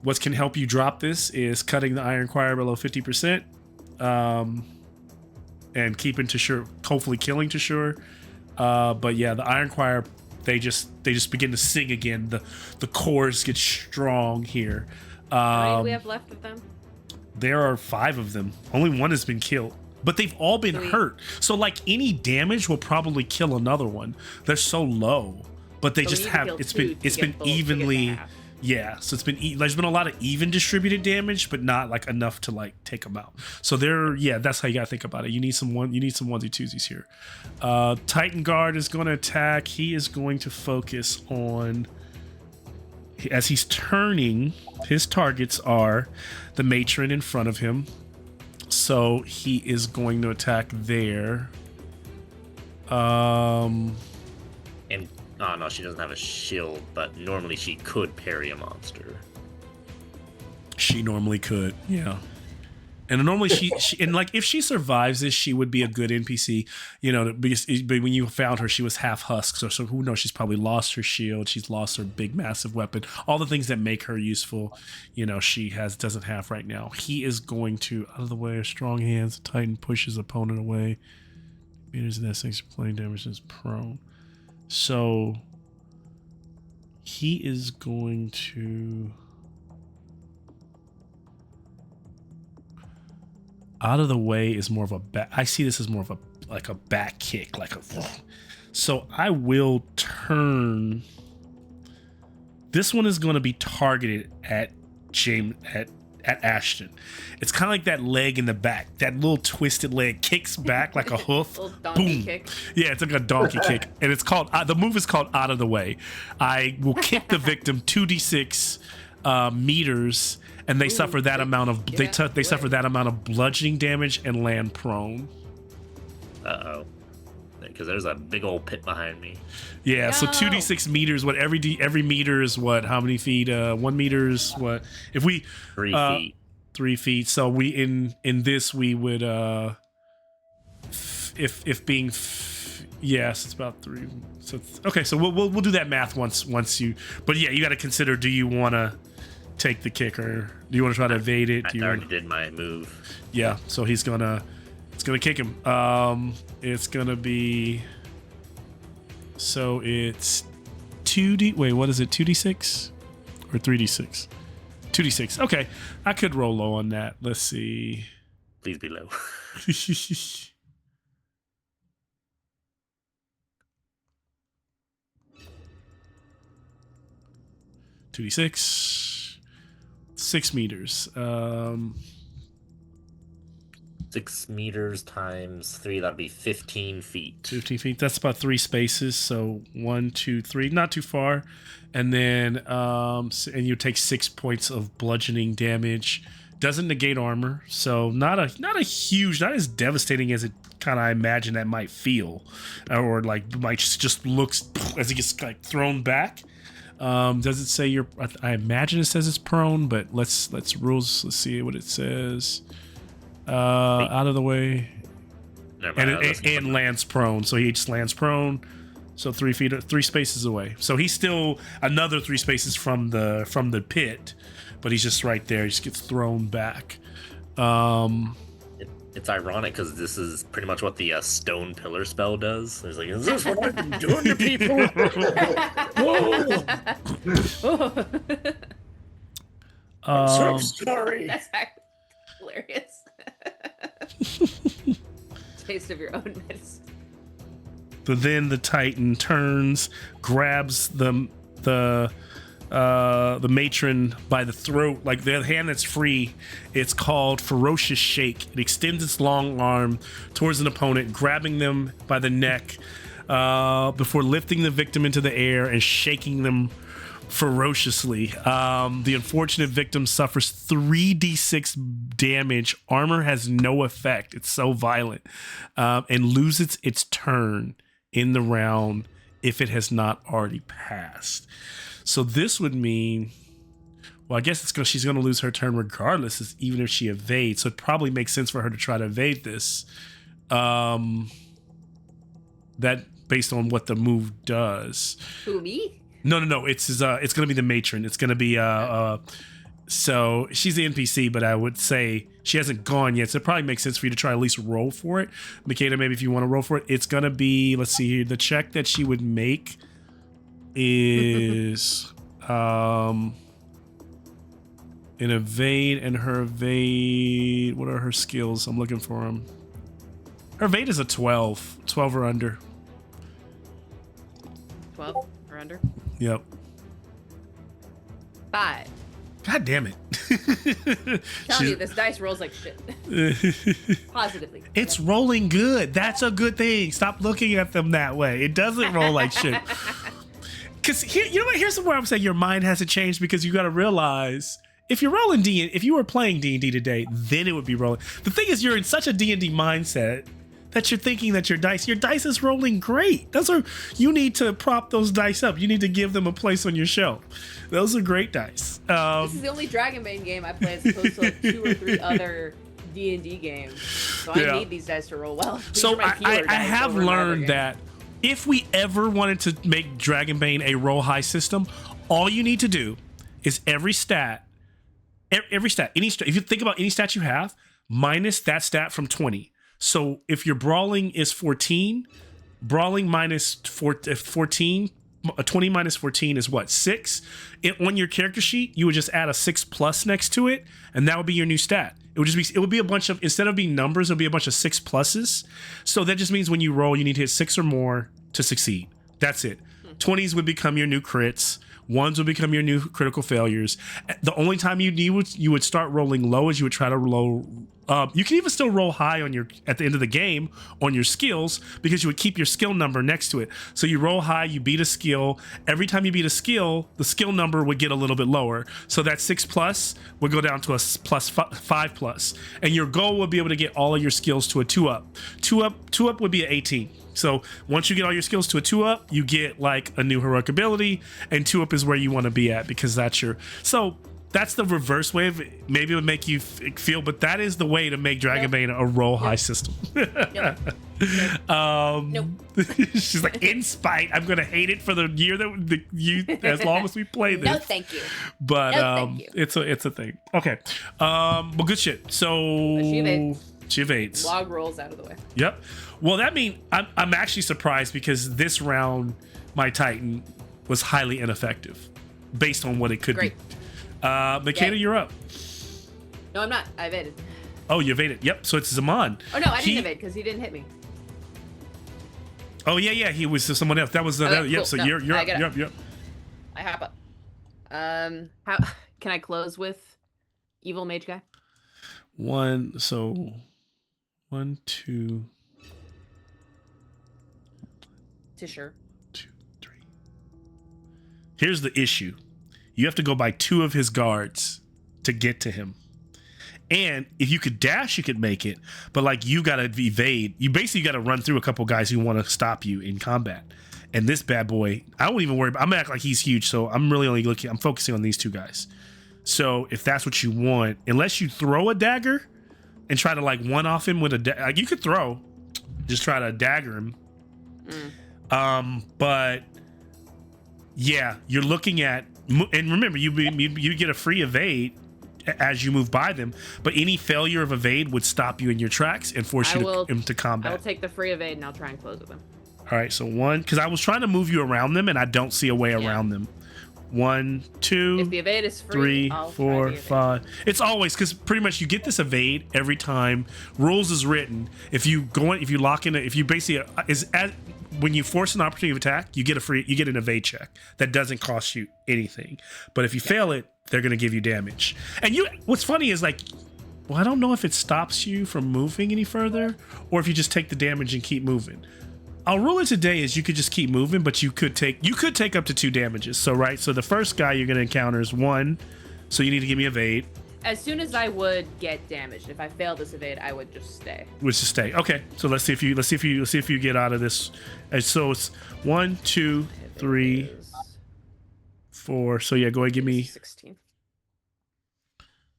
What can help you drop this is cutting the Iron Choir below 50%, and keeping Tashur, hopefully killing Tashur. But yeah, the Iron Choir, they just begin to sing again. The chorus gets strong here. How many do we have left of them? There are 5 of them. Only 1 has been killed, but they've all been hurt. So like any damage will probably kill another one. They're so low, but they So we just need to have. kill It's 2 been to it's get been both- to get the evenly. half. Yeah, so it's been there's been a lot of even distributed damage, but not like enough to like take them out. So that's how you gotta think about it. You need some onesie twosies here. Titan Guard is going to attack. He is going to focus on, as he's turning. His targets are the matron in front of him, so he is going to attack there. And oh no, she doesn't have a shield, but normally she could parry a monster. She normally could, yeah. And normally she and like if she survives this, she would be a good NPC, you know. Because but when you found her, she was half husk, so who knows? She's probably lost her shield, she's lost her big massive weapon, all the things that make her useful. You know, she doesn't have right now. He is going to out of the way. Strong hands. The Titan pushes opponent away. Meters in that thing's playing damage is prone. So he is going to. Out of the way is more of a back. I see this as more of a like a back kick, like a. So I will turn. This one is going to be targeted at James at Ashton. It's kind of like that leg in the back. That little twisted leg kicks back like a hoof. Little donkey Boom. kick. Yeah, it's like a donkey kick, and it's called. The move is called Out of the Way. I will kick the victim 2d6 meters. And they suffer that amount of they suffer that amount of bludgeoning damage and land prone. Uh-oh. Because there's a big old pit behind me. Yeah, so No. 2d6 meters. What every meter is what? How many feet? 1 meter is what? If we 3 feet. 3 feet. So we in this we would if being yes, it's about 3. So okay, so we'll do that math once you. But yeah, you got to consider. Do you want to take the kick, or do you want to try to evade it? I already did my move. Yeah, so it's gonna kick him. It's gonna be, so it's 2d. Wait, what is it? 2d6 or 3d6? 2d6. Okay, I could roll low on that. Let's see. Please be low. 2d6. 6 meters. 6 meters times 3, that'd be 15 feet. 15 feet. That's about 3 spaces. So 1, 2, 3, not too far. And then, and you take 6 points of bludgeoning damage. Doesn't negate armor, so not a huge, not as devastating as it kind of I imagine that might feel, or like might just looks as it gets like thrown back. Does it say you're? I imagine it says it's prone, but let's see what it says. Out of the way. Never mind, And lands prone, so he just lands prone. So 3 feet, 3 spaces away. So he's still another 3 spaces from the pit, but he's just right there. He just gets thrown back. It's ironic because this is pretty much what the stone pillar spell does. It's like, is this what I've been doing to people? Whoa! I'm so sorry. That's actually hilarious. Taste of your own medicine. But then the Titan turns, grabs the matron by the throat, like the hand that's free. It's called Ferocious Shake. It extends its long arm towards an opponent, grabbing them by the neck before lifting the victim into the air and shaking them ferociously. The unfortunate victim suffers 3d6 damage. Armor has no effect. It's so violent, and loses its turn in the round if it has not already passed. So this would mean, well, I guess she's going to lose her turn regardless, even if she evades. So it probably makes sense for her to try to evade this. That based on what the move does. Who, me? No. It's going to be the matron. It's going to be so she's the NPC, but I would say she hasn't gone yet. So it probably makes sense for you to try at least roll for it. Makeda, maybe if you want to roll for it, it's going to be, let's see here. The check that she would make is an evade, and her evade, what are her skills? I'm looking for them. Her evade is a 12 or under. 12 or under? Yep. 5. God damn it. Telling you, this dice rolls like shit. Positively. It's rolling good. That's a good thing. Stop looking at them that way. It doesn't roll like shit. Because here, you know what? Here's where I'm saying your mind hasn't changed, because you got to realize if you're rolling if you were playing D&D today, then it would be rolling. The thing is, you're in such a D&D mindset that you're thinking that your dice is rolling great. You need to prop those dice up. You need to give them a place on your shelf. Those are great dice. This is the only Dragonbane game I play as opposed to like 2 or 3 other D&D games. So I need these dice to roll well. So I have learned that if we ever wanted to make Dragonbane a roll high system, all you need to do is every stat, if you think about any stat you have, minus that stat from 20. So if your brawling is 14, brawling minus 14, 20 minus 14 is what? 6? On your character sheet, you would just add a 6+ next to it, and that would be your new stat. It would be a bunch of, instead of being numbers, it would be a bunch of 6+. So that just means when you roll, you need to hit 6 or more to succeed. That's it. 20s would become your new crits. 1s would become your new critical failures. The only time you would start rolling low is you would try to roll. You can even still roll high at the end of the game on your skills, because you would keep your skill number next to it. So you roll high, you beat a skill. Every time you beat a skill, the skill number would get a little bit lower. So that 6+ would go down to a +5+, and your goal would be able to get all of your skills to a 2-up. 2-up would be an 18. So once you get all your skills to a 2-up, you get like a new heroic ability, and 2-up is where you want to be at, because that's the reverse way of it. Maybe it would make you feel, but that is the way to make Dragonbane a roll high system. Nope. She's like, in spite, I'm gonna hate it for the year as long as we play this. No, thank you. But thank you. it's a thing. Okay. Well, good shit. So she evades. Log rolls out of the way. Yep. Well, that means I'm actually surprised, because this round my Titan was highly ineffective based on what it could be. Makeda, you're up. No, I'm not. I evaded. Oh, you evaded. Yep. So it's Zaman. Oh no, I didn't evade because he didn't hit me. Oh yeah. He was someone else. That was Okay, yep. cool. So No, you're I up. get You're it. up. You're up. I hop up. How can I close with evil mage guy? 1, 2, To sure. 2, 3. Here's the issue. You have to go by 2 of his guards to get to him. And if you could dash, you could make it. But like you gotta evade. You basically gotta run through a couple guys who want to stop you in combat. And this bad boy, I won't even worry about. I'm gonna act like he's huge, so I'm really only looking. I'm focusing on these two guys. So if that's what you want, unless you throw a dagger and try to like one off him with a like you could throw, just try to dagger him. But yeah, you're looking at, and remember you get a free evade as you move by them, but any failure of evade would stop you in your tracks and force you into combat. I will take the free evade and I'll try and close with them. All right, so one, because I was trying to move you around them and I don't see a way around them. 1, 2, if the evade is free, 3, 4, 5. It's always, because pretty much you get this evade every time. Rules is written. If you lock in, if you basically when you force an opportunity of attack, you get an evade check that doesn't cost you anything. But if you fail it, they're gonna give you damage. And what's funny is like, well, I don't know if it stops you from moving any further or if you just take the damage and keep moving. Our rule today is you could just keep moving, but you could take up to 2 damages. So so the first guy you're gonna encounter is 1, so you need to give me evade. As soon as I would get damaged, if I fail this evade, I would just stay. Which is stay. Okay, so let's see if you get out of this. And so it's 1, 2, 3, 4. So yeah, go ahead, give me 16.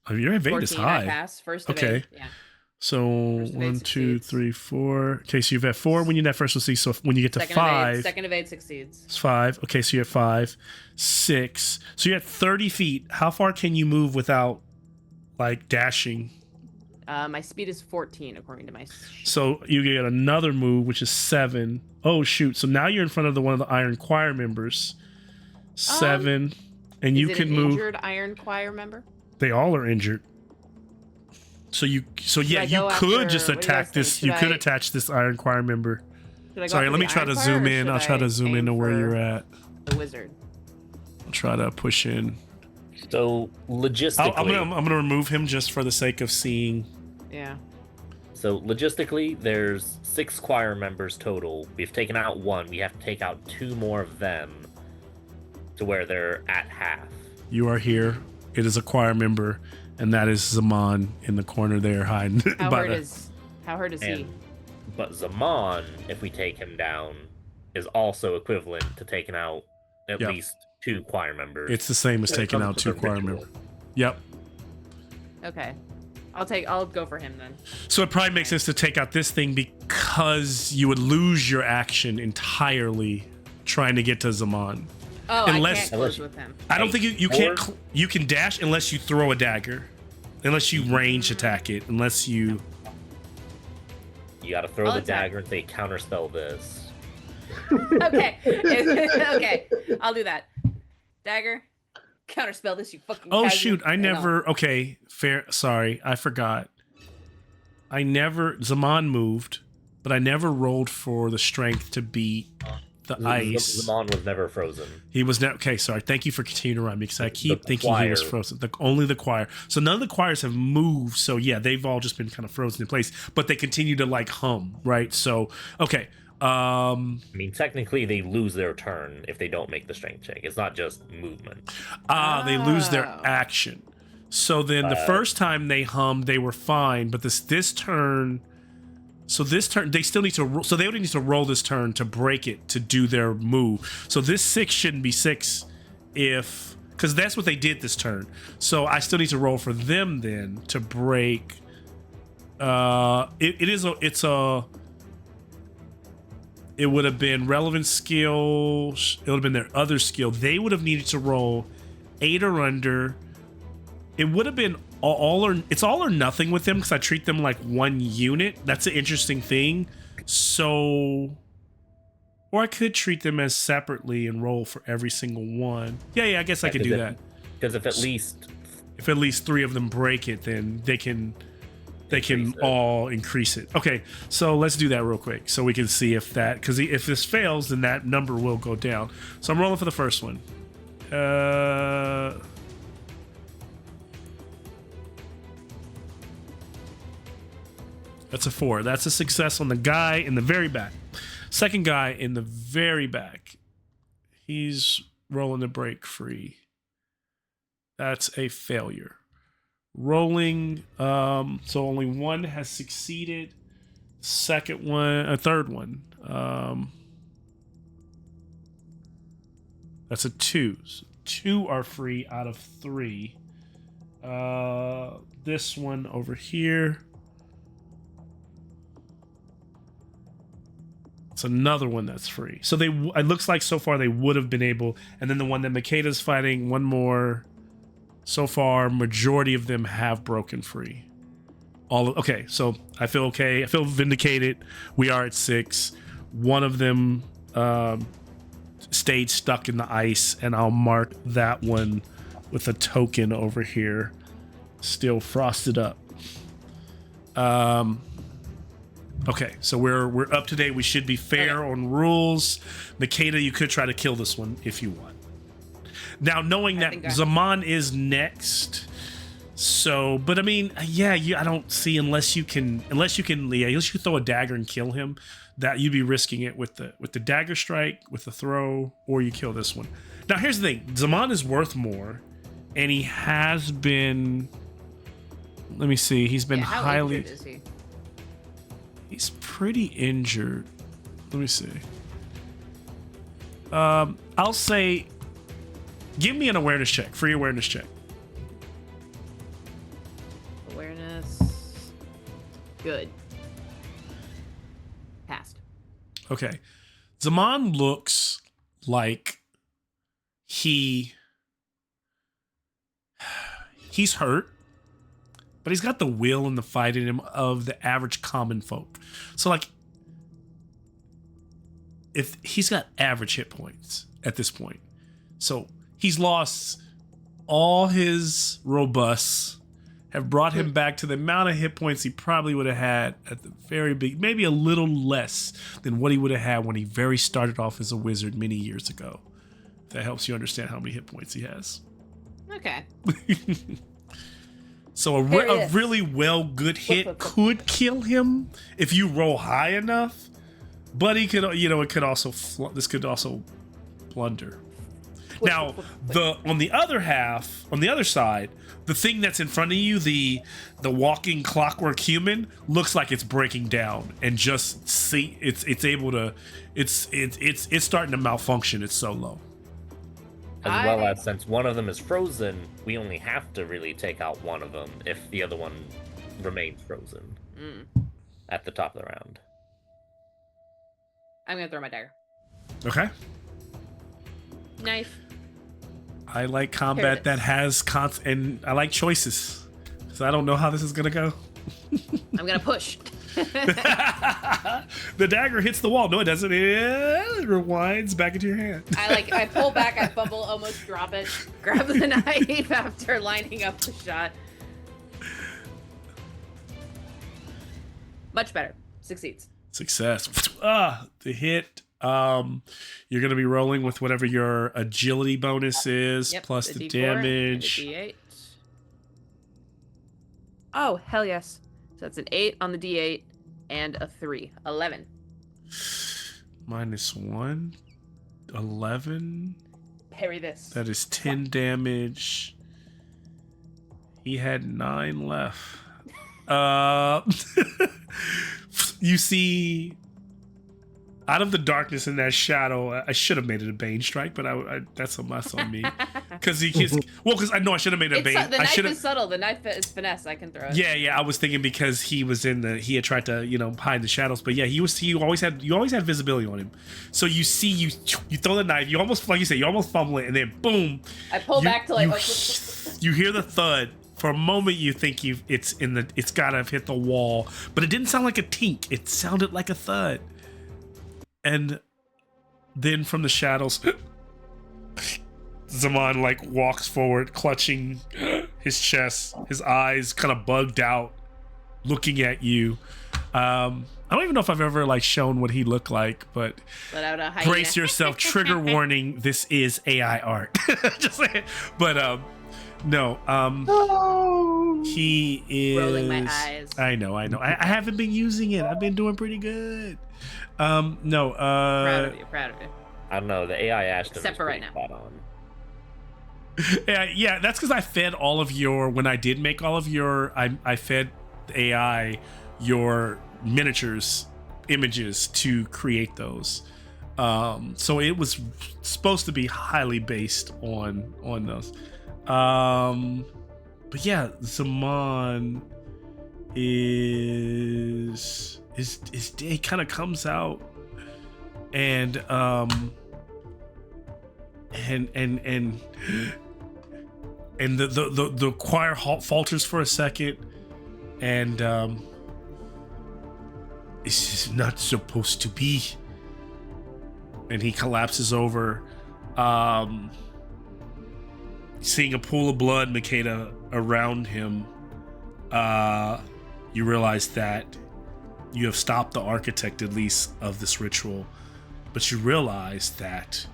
Oh, your evade is high. I pass. First okay. evade. Yeah. So 1, 2, 3, 4. Okay, so you've had 4 when you're that first. Let's see. So when you get to 5, second evade succeeds. It's 5. Okay, so you're at 5, 6. So you're at 30 feet. How far can you move without like dashing? My speed is 14 according to my. So you get another move, which is 7. Oh shoot! So now you're in front of one of the Iron Choir members. 7, and you can move. Injured Iron Choir member. They all are injured. So you could just attack this. You could attach this Iron Choir member. Sorry, let me try to zoom in. I'll try to zoom in to where you're at. The wizard. I'll try to push in. So logistically, I'm gonna remove him just for the sake of seeing. Yeah. So logistically, there's 6 choir members total. We've taken out 1. We have to take out 2 more of them to where they're at half. You are here. It is a choir member, and that is Zaman in the corner there hiding. How hurt is he? But Zaman, if we take him down, is also equivalent to taking out at least 2 choir members. It's the same as taking out 2 choir members. Yep. Okay. I'll go for him then. So it probably makes sense to take out this thing because you would lose your action entirely trying to get to Zaman. Oh, unless, I can't close with him. I don't think you can't. You can dash unless you throw a dagger, unless you range attack it, unless you. You got to throw the dagger and say counterspell this. Okay. Okay. I'll do that. Dagger. Counterspell this, you fucking. Oh shoot! I never. Okay, fair. Sorry, I forgot. Zaman moved, but I never rolled for the strength to beat the ice. Zaman was never frozen. He was never. Okay, sorry. Thank you for continuing to remind me because I keep thinking he was frozen. Only the choir. So none of the choirs have moved. So yeah, they've all just been kind of frozen in place, but they continue to like hum, right? So okay. I mean, technically, they lose their turn if they don't make the strength check. It's not just movement. They lose their action. So then the first time they hummed, they were fine. But this turn, they still need to. So they only need to roll this turn to break it to do their move. So this 6 shouldn't be 6 because that's what they did this turn. So I still need to roll for them then to break. It would have been relevant skill. It would have been their other skill. They would have needed to roll 8 or under. It would have been it's all or nothing with them because I treat them like one unit. That's an interesting thing. So, or I could treat them as separately and roll for every single one. Yeah, I guess I could do that. Because if at least 3 of them break it, then they can all increase it. Okay, so let's do that real quick so we can see if if this fails, then that number will go down. So I'm rolling for the first one. That's a 4. That's a success on the guy in the very back. Second guy in the very back. He's rolling the break free. That's a failure. rolling. So only one has succeeded. Second one, a third one. That's a 2. So 2 are free out of 3. This one over here. It's another one that's free. So it looks like so far they would have been able, and then the one that Makeda's fighting, one more. So far, majority of them have broken free. Okay, so I feel okay. I feel vindicated. We are at 6. One of them stayed stuck in the ice, and I'll mark that one with a token over here. Still frosted up. Okay, so we're up to date. We should be fair on rules. Makeda, you could try to kill this one if you want. Now, knowing that Zaman is next, so, but I mean, yeah, I don't see unless you can throw a dagger and kill him, that you'd be risking it with the dagger strike, with the throw, or you kill this one. Now, here's the thing: Zaman is worth more, and he has been. Let me see. He's been highly. Injured is he? He's pretty injured. Let me see. I'll say. Give me an awareness check. Free awareness check. Awareness. Good. Passed. Okay. Zaman looks like he's hurt, but he's got the will and the fight in him of the average common folk. So, like, if he's got average hit points at this point. So he's lost all his robust, have brought him back to the amount of hit points he probably would have had at the very big, maybe a little less than what he would have had when he very started off as a wizard many years ago. If that helps you understand how many hit points he has. Okay. So a really good hit could kill him if you roll high enough, but he could, this could also blunder. Now, on the other side, the thing that's in front of you, the walking clockwork human, looks like it's breaking down and just see it's starting to malfunction. It's so low. As well as, since one of them is frozen, we only have to really take out one of them if the other one remains frozen at the top of the round. I'm gonna throw my dagger. Okay. Knife. I like combat that has and I like choices, so I don't know how this is gonna go. I'm gonna push. The dagger hits the wall. No, it doesn't. It rewinds back into your hand. I pull back, I fumble, almost drop it, grab the knife after lining up the shot. Much better. Succeeds. Success. The hit. You're gonna be rolling with whatever your agility bonus is, plus the D4 damage. And a D8. Oh, hell yes. So that's an 8 on the D8 and a 3. 11. -1. 11. Parry this. That is 10 damage. He had 9 left. You see, out of the darkness in that shadow, I should have made it a Bane strike, but that's on me. Because I know I should have made it a Bane. The knife is subtle. The knife is finesse. I can throw it. Yeah. I was thinking because he had tried to, hide the shadows. But yeah, you always had visibility on him. So you see, you throw the knife. You almost, like you say, you almost fumble it, and then boom. I pull back till you hear the thud. For a moment, you think it's gotta have hit the wall, but it didn't sound like a tink. It sounded like a thud. And then from the shadows, Zaman walks forward, clutching his chest, his eyes kind of bugged out, looking at you. I don't even know if I've ever shown what he looked like, but brace yourself. Trigger warning: this is AI art. Just saying. But no. He is rolling my eyes. I know. I haven't been using it. I've been doing pretty good. No. Proud of you. Proud of you. I don't know. The AI Ashton Except for right now. spot on. Yeah, that's because I fed all of your. When I did make all of your, I fed the AI your miniatures images to create those. So it was supposed to be highly based on those. But yeah, Zaman is it kind of comes out and the choir falters for a second, and this is not supposed to be. And he collapses over, seeing a pool of blood, Makeda, around him. You realize that you have stopped the architect, at least, of this ritual, but you realize that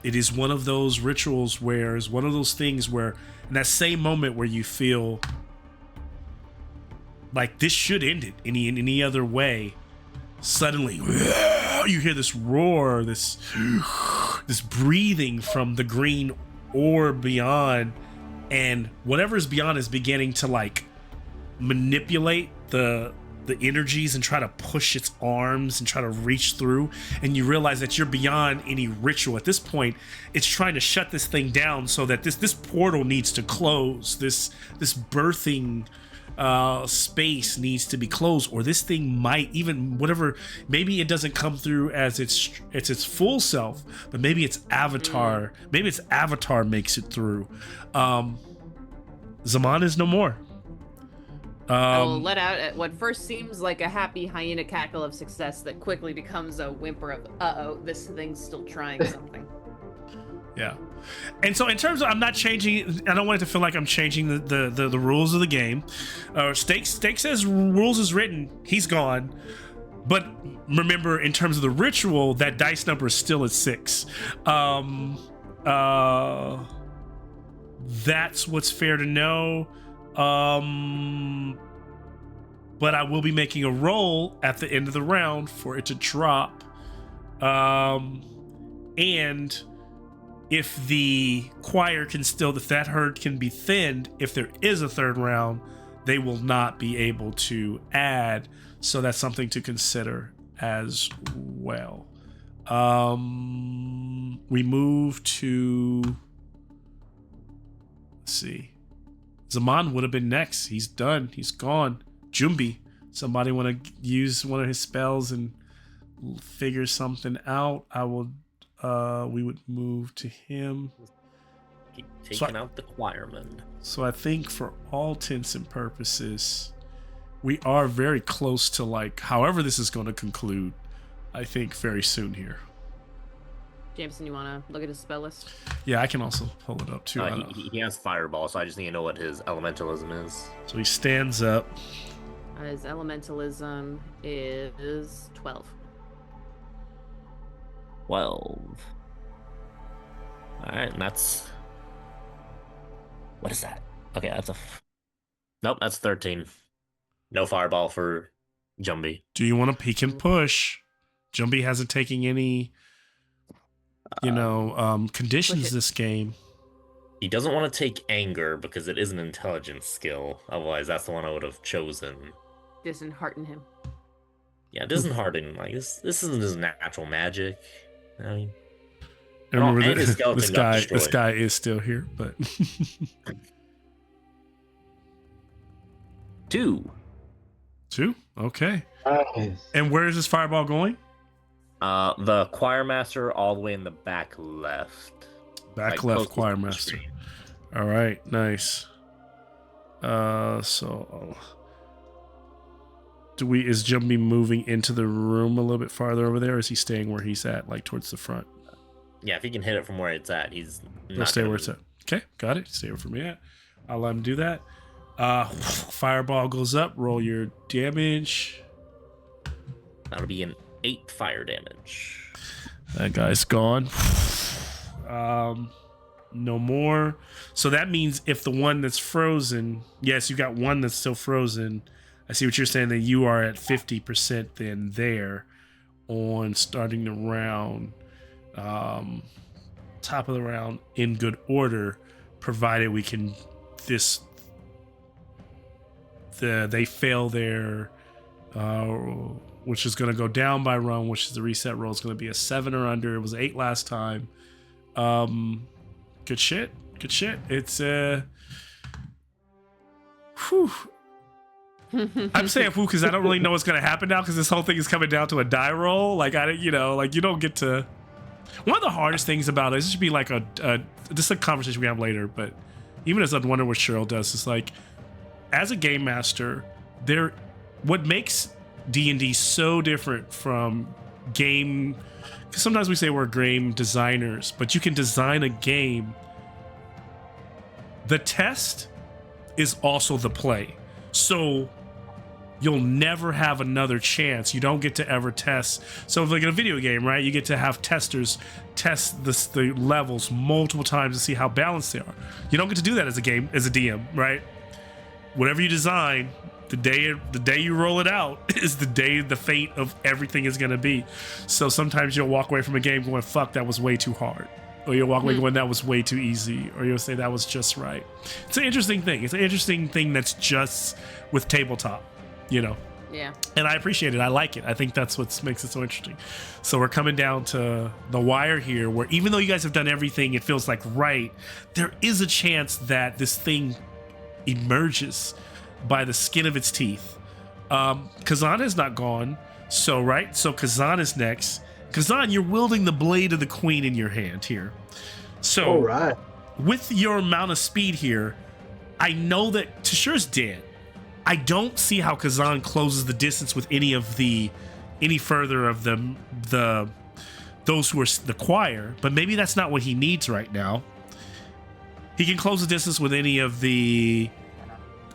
it is one of those rituals where it's one of those things where, in that same moment where you feel like this should end it in any other way, suddenly you hear this roar, this breathing from the green orb beyond, and whatever is beyond is beginning to like manipulate the energies and try to push its arms and try to reach through, and you realize that you're beyond any ritual at this point. It's trying to shut this thing down so that this portal needs to close, this birthing space needs to be closed, or this thing might even, whatever, maybe it doesn't come through as its full self, but maybe its avatar makes it through. Zaman is no more. I will let out what first seems like a happy hyena cackle of success that quickly becomes a whimper of, uh-oh, this thing's still trying something. Yeah. And so in terms of, I'm not changing, I don't want it to feel like I'm changing the rules of the game. Steak says rules is written, he's gone. But remember, in terms of the ritual, that dice number is still at 6. That's what's fair to know. But I will be making a roll at the end of the round for it to drop. And if the choir can still, if that herd can be thinned, if there is a third round, they will not be able to add. So that's something to consider as well. We move to, let's see. Zaman would have been next. He's done. He's gone. Jumbi, somebody want to use one of his spells and figure something out? I will. We would move to him. Keep taking out the choirman. So I think for all intents and purposes, we are very close to, like, however this is going to conclude, I think very soon here. Jameson, you want to look at his spell list? Yeah, I can also pull it up too. He has fireball, so I just need to know what his elementalism is. So he stands up. His elementalism is 12. 12. Alright, and that's... What is that? Okay, that's a... Nope, that's 13. No fireball for Jumbi. Do you want to peek and push? Jumbi hasn't taken any... conditions this game. He doesn't want to take anger because it is an intelligence skill. Otherwise, that's the one I would have chosen. Dishearten him. Yeah, dishearten. Like this isn't his natural magic. I mean, and remember this guy is still here, but 2. Okay. Nice. And where is this fireball going? The choir master all the way in the back left. Back left choir master. All right, nice. So is Jumbi moving into the room a little bit farther over there, or is he staying where he's at, like towards the front? Yeah, if he can hit it from where it's at, he's He'll stay where it's at. Okay, got it. Stay where me at. I'll let him do that. Fireball goes up. Roll your damage. That'll be an 8 fire damage. That guy's gone. No more. So that means if the one that's frozen, yes, you got one that's still frozen. I see what you're saying, that you are at 50% then there on starting the round. Top of the round in good order. provided we can they fail their which is going to go down by run, which is the reset roll. Is going to be a 7 or under. It was 8 last time. Good shit. It's whew. I'm saying whew because I don't really know what's going to happen now because this whole thing is coming down to a die roll. Like you don't get to. One of the hardest things about it, this should be like just a conversation we have later, but even as I wonder what Cheryl does, is like, as a game master, what makes D&D so different from game, because sometimes we say we're game designers, but you can design a game. The test is also the play. So you'll never have another chance. You don't get to ever test. So if like in a video game, right, you get to have testers test the levels multiple times to see how balanced they are. You don't get to do that as a DM, right? Whatever you design, the day you roll it out is the day the fate of everything is going to be. So sometimes you'll walk away from a game going, fuck, that was way too hard. Or you'll walk away going, that was way too easy. Or you'll say that was just right. It's an interesting thing. It's an interesting thing that's just with tabletop, Yeah. And I appreciate it. I like it. I think that's what makes it so interesting. So we're coming down to the wire here, where even though you guys have done everything, it feels like right, there is a chance that this thing emerges by the skin of its teeth. Kazan has not gone. So Kazan is next. Kazan, you're wielding the blade of the queen in your hand here. So all right. With your amount of speed here, I know that Tashur's dead. I don't see how Kazan closes the distance with any further of those who are the choir, but maybe that's not what he needs right now. He can close the distance with any of the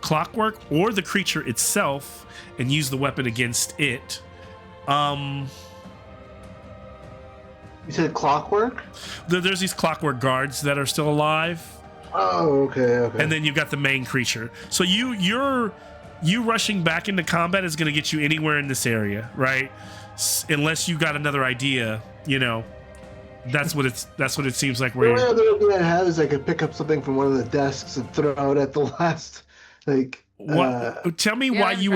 clockwork or the creature itself and use the weapon against it. You said clockwork? There's these clockwork guards that are still alive. Oh, okay. And then you've got the main creature. So you rushing back into combat is going to get you anywhere in this area, right? Unless you got another idea, That's what it seems like. The only other idea I have is I could pick up something from one of the desks and throw it at the last. Tell me why you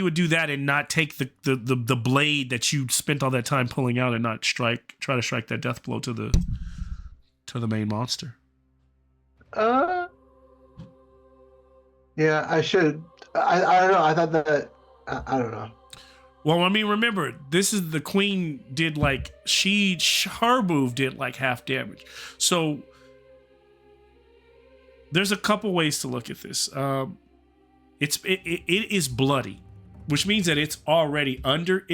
would do that and not take the blade that you spent all that time pulling out and not try to strike that death blow to the main monster. Yeah, I should. I don't know. I thought that. I don't know. Well, I mean, remember, this is the queen did her move did like half damage. So there's a couple ways to look at this. It is bloody, which means that it's already under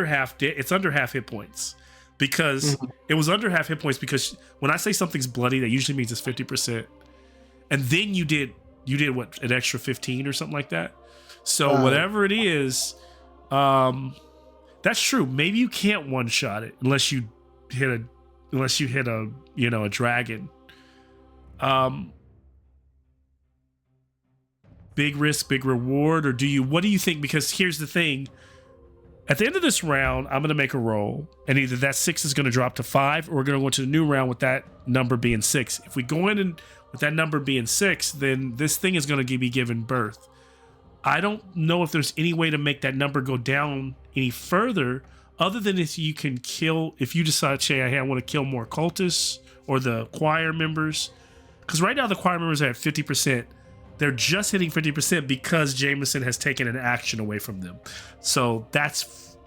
half hit points, because it was under half hit points, because when I say something's bloody, that usually means it's 50%. And then you did what, an extra 15 or something like that. So whatever it is, that's true. Maybe you can't one shot it unless you hit a dragon. Big risk, big reward, or what do you think? Because here's the thing. At the end of this round, I'm going to make a roll, and either that 6 is going to drop to 5, or we're going to go into a new round with that number being 6. If we go in and with that number being 6, then this thing is going to be given birth. I don't know if there's any way to make that number go down any further, other than if you decide, hey, I want to kill more cultists or the choir members. Because right now the choir members are at 50%. They're just hitting 50% because Jameson has taken an action away from them. So that's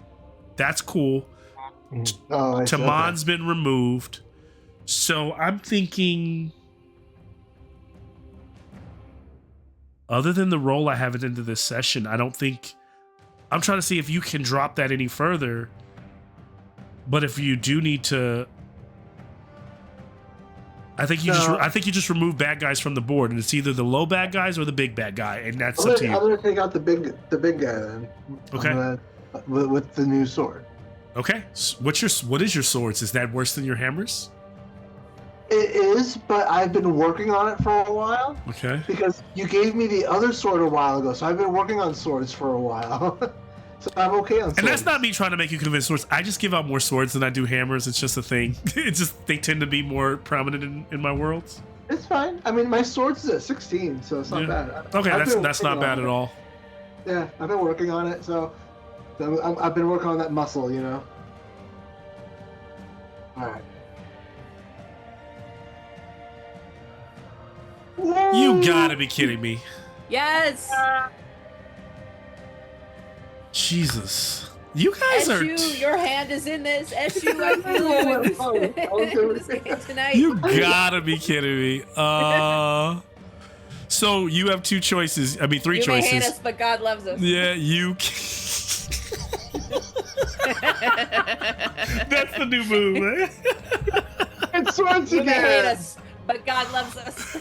cool. Taman's been removed. So I'm thinking, other than the role I have it into this session, I'm trying to see if you can drop that any further. But if you do need to, I think you just remove bad guys from the board, and it's either the low bad guys or the big bad guy, and that's up to you. I'm gonna take out the big guy then. Okay. With the new sword. Okay. What is your swords? Is that worse than your hammers? It is, but I've been working on it for a while. Okay. Because you gave me the other sword a while ago, so I've been working on swords for a while. So I'm okay on swords. And that's not me trying to make you convince swords. I just give out more swords than I do hammers. It's just a thing. It's just they tend to be more prominent in my worlds. It's fine. I mean, my sword's at 16, so it's not bad. Okay, I've been that's not working bad on at it. all. Yeah, I've been working on it, so I've been working on that muscle, you know. All right. You gotta be kidding me. Yes. Jesus. You guys Eshu, your hand is in this. Eshu, I feel you in this game tonight. You gotta be kidding me. So you have two choices. I mean, three you choices. may hate us, but God loves us. Yeah, you. That's the new move, man. It's once You may hate again. us, but God loves us.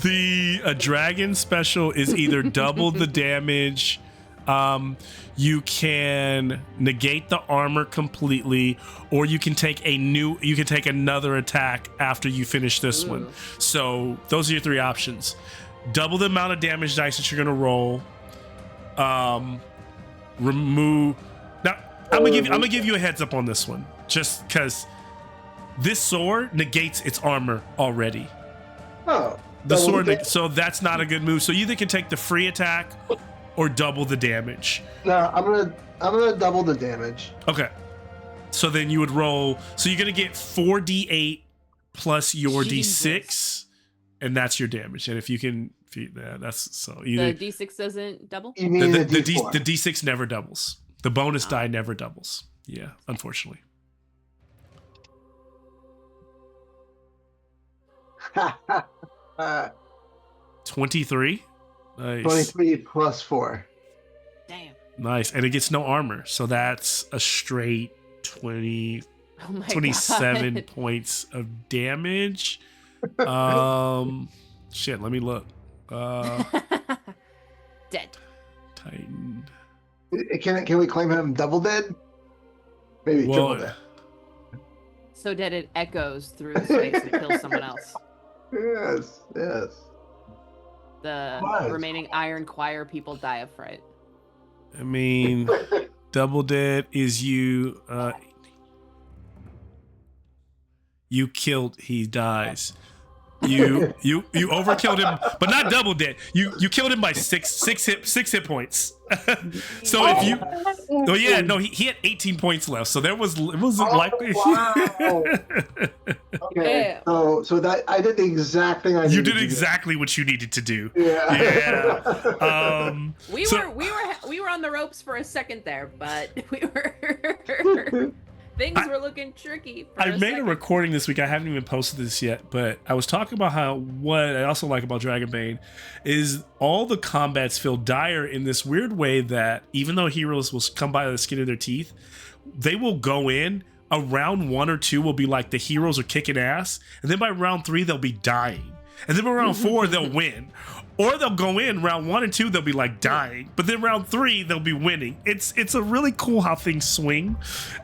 The dragon special is either double the damage. You can negate the armor completely, or you can take another attack after you finish this one. So those are your three options. Double the amount of damage dice that you're gonna roll. Remove. Now I'm gonna give you a heads up on this one, just because this sword negates its armor already. Oh, The double sword, the- so that's not a good move. So you either can take the free attack or double the damage. No, I'm gonna double the damage. Okay. So then you would roll. So you're gonna get 4d8 plus your Jesus. d6, and that's your damage. And if you can, that's so The either D6 doesn't double? You mean the the D4? d6 never doubles. The bonus die never doubles. Yeah, unfortunately. 23. Nice. 23 plus 4. Damn. Nice. And it gets no armor. So that's a straight 20, Oh my 27 God. points of damage. Shit, let me look. Dead. Titan. Can we claim him double dead? Maybe triple dead. So dead it echoes through space and kills someone else. Yes, yes. The Nice. remaining Iron Choir people die of fright. I mean, double dead is you. You killed. He dies. You overkilled him, but not double dead. You killed him by six hit points. So if you, oh yeah, no, he had 18 points left. So it wasn't likely. Wow. Okay, so that I did the exact thing I You needed did to do. exactly what you needed to do. Yeah. We So- were on the ropes for a second there, but things were looking tricky. For I made second. a recording this week. I haven't even posted this yet, but I was talking about how what I also like about Dragonbane is all the combats feel dire in this weird way that even though heroes will come by the skin of their teeth, they will go in. Round 1 or 2 will be like the heroes are kicking ass, and then by round 3 they'll be dying, and then by round 4 they'll win. Or they'll go in round 1 and 2, they'll be like dying, but then round 3 they'll be winning. It's a really cool how things swing,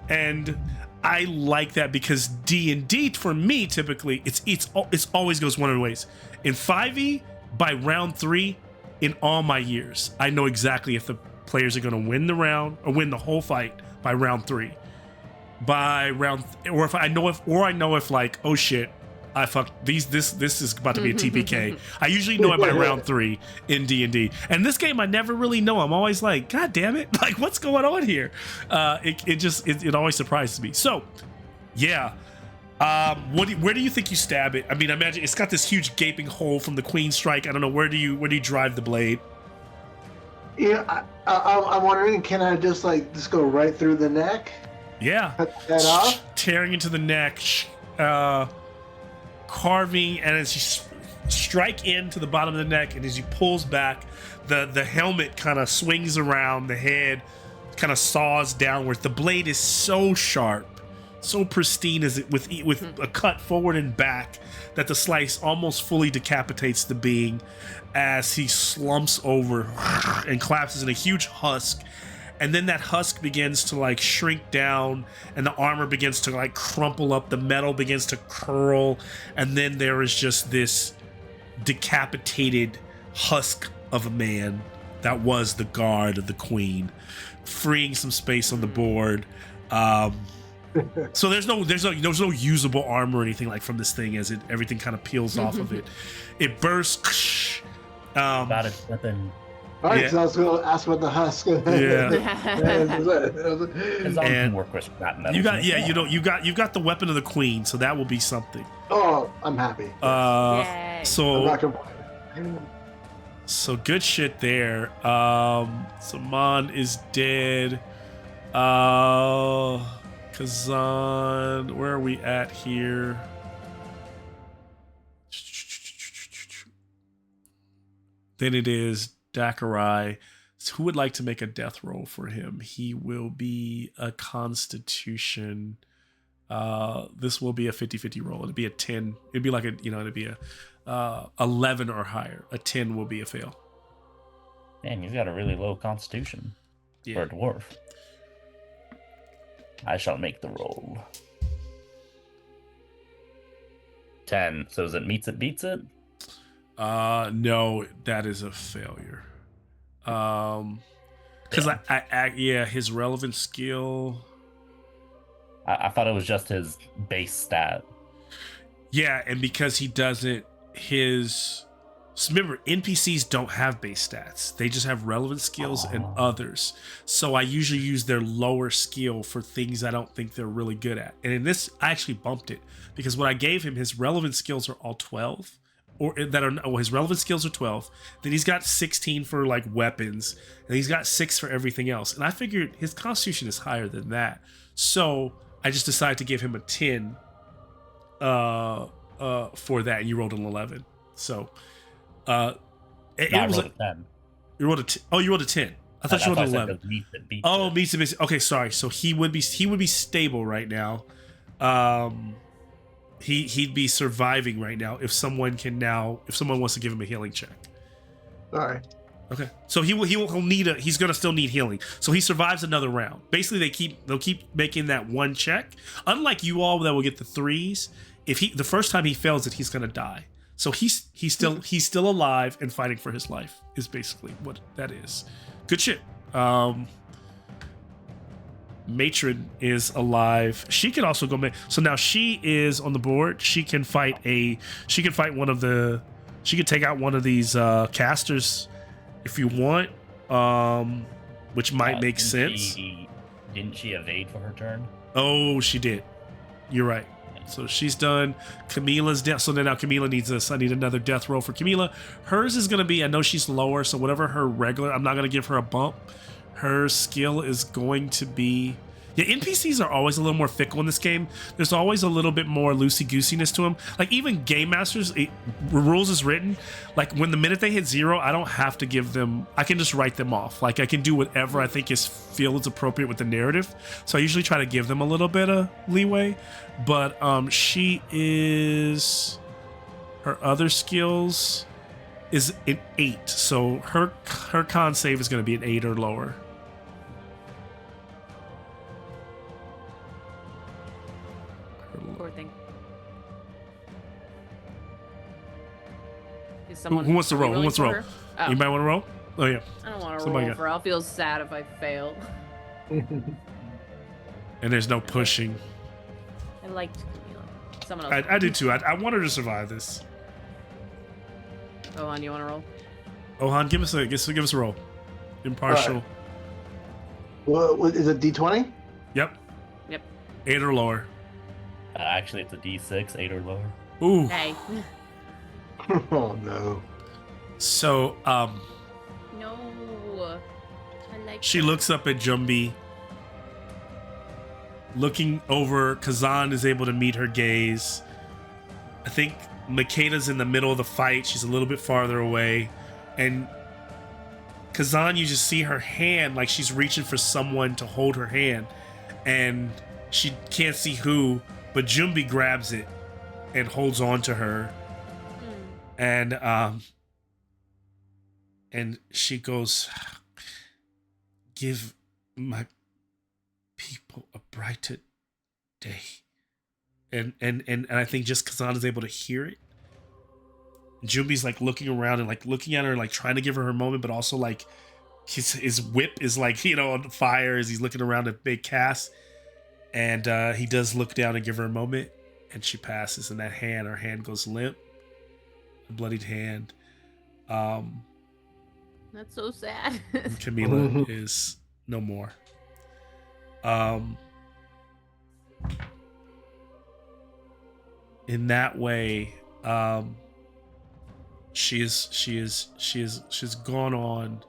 and I like that because D&D for me typically it's always goes one of the ways. In 5e, by round 3, in all my years, I know exactly if the players are going to win the round or win the whole fight by round 3. By round, or I know if like, oh shit, I fucked these. This is about to be a TPK. I usually know it by round 3 in D&D. And this game, I never really know. I'm always like, God damn it! Like, what's going on here? It always surprises me. So, yeah. Where do you think you stab it? I mean, I imagine it's got this huge gaping hole from the Queen Strike. I don't know, where do you drive the blade? Yeah, I'm wondering, can I just go right through the neck? Yeah. Cut that off? Tearing into the neck, carving, and as you strike into the bottom of the neck, and as you pulls back, the helmet kind of swings around, the head kind of saws downwards. The blade is so sharp, so pristine, as it with a cut forward and back, that the slice almost fully decapitates the being as he slumps over and collapses in a huge husk. And then that husk begins to shrink down, and the armor begins to crumple up, the metal begins to curl, and then there is just this decapitated husk of a man that was the guard of the queen, freeing some space on the board. So there's no usable armor or anything like from this thing as everything kind of peels off of it. It bursts. About its weapon. All right, Yeah. so I was going to ask about the husk. Yeah. His arm And can work with scrap metal. You got you've got the weapon of the queen, so that will be something. Oh, I'm happy. Yay. I'm So not complaining. so good shit there. Saman is dead. Kazan, where are we at here? Then it is Dakarai. So who would like to make a death roll for him? He will be a constitution. This will be a 50-50 roll. It'd be a 10. It'd be like it'd be a 11 or higher. A 10 will be a fail. Man, you've got a really low constitution for a dwarf. I shall make the roll. 10. So is it meets it, beats it? No, that is a failure. Because his relevant skill. I thought it was just his base stat. Yeah, and because he doesn't, remember, NPCs don't have base stats. They just have relevant skills and others. So I usually use their lower skill for things I don't think they're really good at. And in this, I actually bumped it because what I gave him, his relevant skills are all 12. His relevant skills are 12. Then he's got 16 for like weapons, and he's got 6 for everything else. And I figured his constitution is higher than that. So I just decided to give him a 10 for that, and you rolled an 11. So I rolled a 10. You rolled you rolled a 10. I thought you rolled an 11. Meets it, beats Oh, it. meets it. Okay, sorry. So he would be stable right now. He'd be surviving right now if someone wants to give him a healing check. All right. Okay. So he's gonna still need healing. So he survives another round. Basically they'll keep making that one check. Unlike you all that will get the 3s, the first time he fails it, he's gonna die. So he's still alive and fighting for his life is basically what that is. Good shit. Matron is alive. She can also go. So now she is on the board. She can fight one of the. She could take out one of these casters if you want, which might make sense. Didn't she evade for her turn? Oh, she did. You're right. So she's done. Camila's death. So then now Camila needs this. I need another death roll for Camila. Hers is going to be, I know she's lower, so whatever her regular, I'm not going to give her a bump. Her skill is going to be... Yeah, NPCs are always a little more fickle in this game. There's always a little bit more loosey-goosiness to them. Like, even Game Masters, rules is written. Like, when the minute they hit 0, I don't have to give them... I can just write them off. Like, I can do whatever I think feel is appropriate with the narrative. So I usually try to give them a little bit of leeway. But she is... Her other skills is an 8. So her con save is going to be an 8 or lower. Poor thing. Is Who someone wants to roll? Who rolling wants to for roll? her? Oh, Anybody want to roll? Oh, yeah. I don't want to Somebody roll got- for her. I'll feel sad if I fail. And there's no pushing. I liked Camila. Someone else. I do too. I want her to survive this. Go on, you want to roll? Ohan, give us a roll. Impartial. What is it? D20? Yep. Yep. 8 or lower. Actually, it's a D6, 8 or lower. Ooh. Hey. Oh no. So, No. I like she that. looks up at Jumbi. Looking over, Kazan is able to meet her gaze. I think Makeda's in the middle of the fight. She's a little bit farther away. And Kazan, you just see her hand, like she's reaching for someone to hold her hand. And she can't see who, but Jumbi grabs it and holds on to her. And she goes, "Give my people a brighter day." And I think just Kazan is able to hear it. Jumbi's like looking around and like looking at her, like trying to give her her moment, but also like his whip is like, on fire as he's looking around at Big Cass. And he does look down and give her a moment, and she passes. And that hand, her hand goes limp, a bloodied hand. That's so sad. And Camila is no more. In that way, she's gone on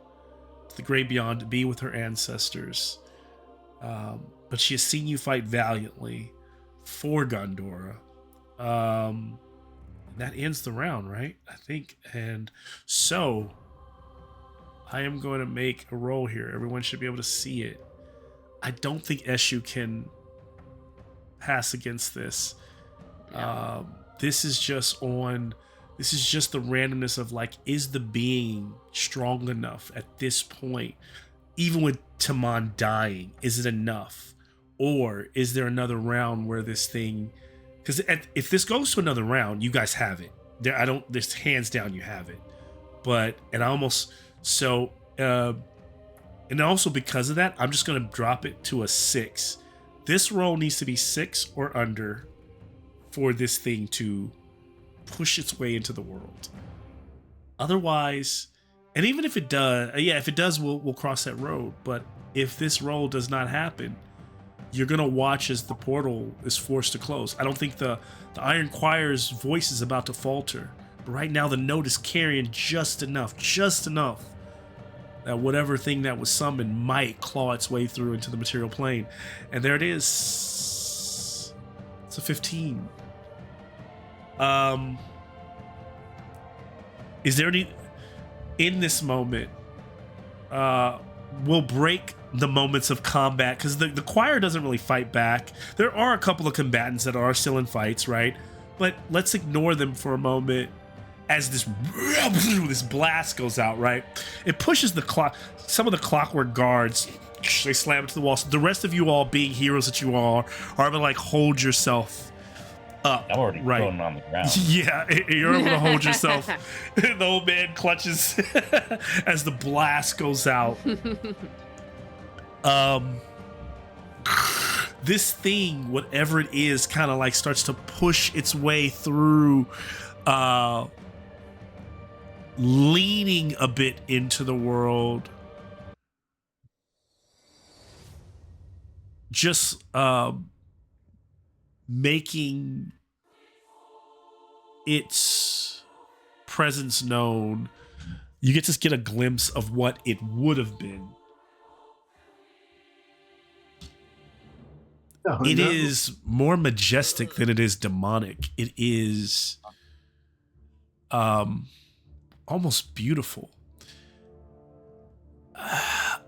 to the great beyond to be with her ancestors. But she has seen you fight valiantly for Gondora. That ends the round, right? I think. And so I am going to make a roll here. Everyone should be able to see it. I don't think Eshu can pass against this. This is just the randomness of like, is the being strong enough at this point? Even with Taman dying, is it enough? Or is there another round where this thing... Because if this goes to another round, you guys have it. There's hands down, you have it. And also because of that, I'm just going to drop it to a 6. This roll needs to be 6 or under for this thing to push its way into the world. Otherwise, and even if it does, we'll cross that road. But if this roll does not happen, you're gonna watch as the portal is forced to close. I don't think the Iron Choir's voice is about to falter. But right now, the note is carrying just enough that whatever thing that was summoned might claw its way through into the material plane. And there it is. It's a 15. Is there any in this moment? We'll break the moments of combat because the choir doesn't really fight back. There are a couple of combatants that are still in fights, right? But let's ignore them for a moment as this blast goes out, right? It pushes the clock. Some of the clockwork guards, they slam into the wall. So the rest of you all, being heroes that you are able to like hold yourself up. I'm already thrown on the ground. Yeah, you're able to hold yourself. The old man clutches as the blast goes out. This thing, whatever it is, kind of like starts to push its way through, leaning a bit into the world. Just making its presence known. You get a glimpse of what it would have been. It is more majestic than it is demonic. It is almost beautiful.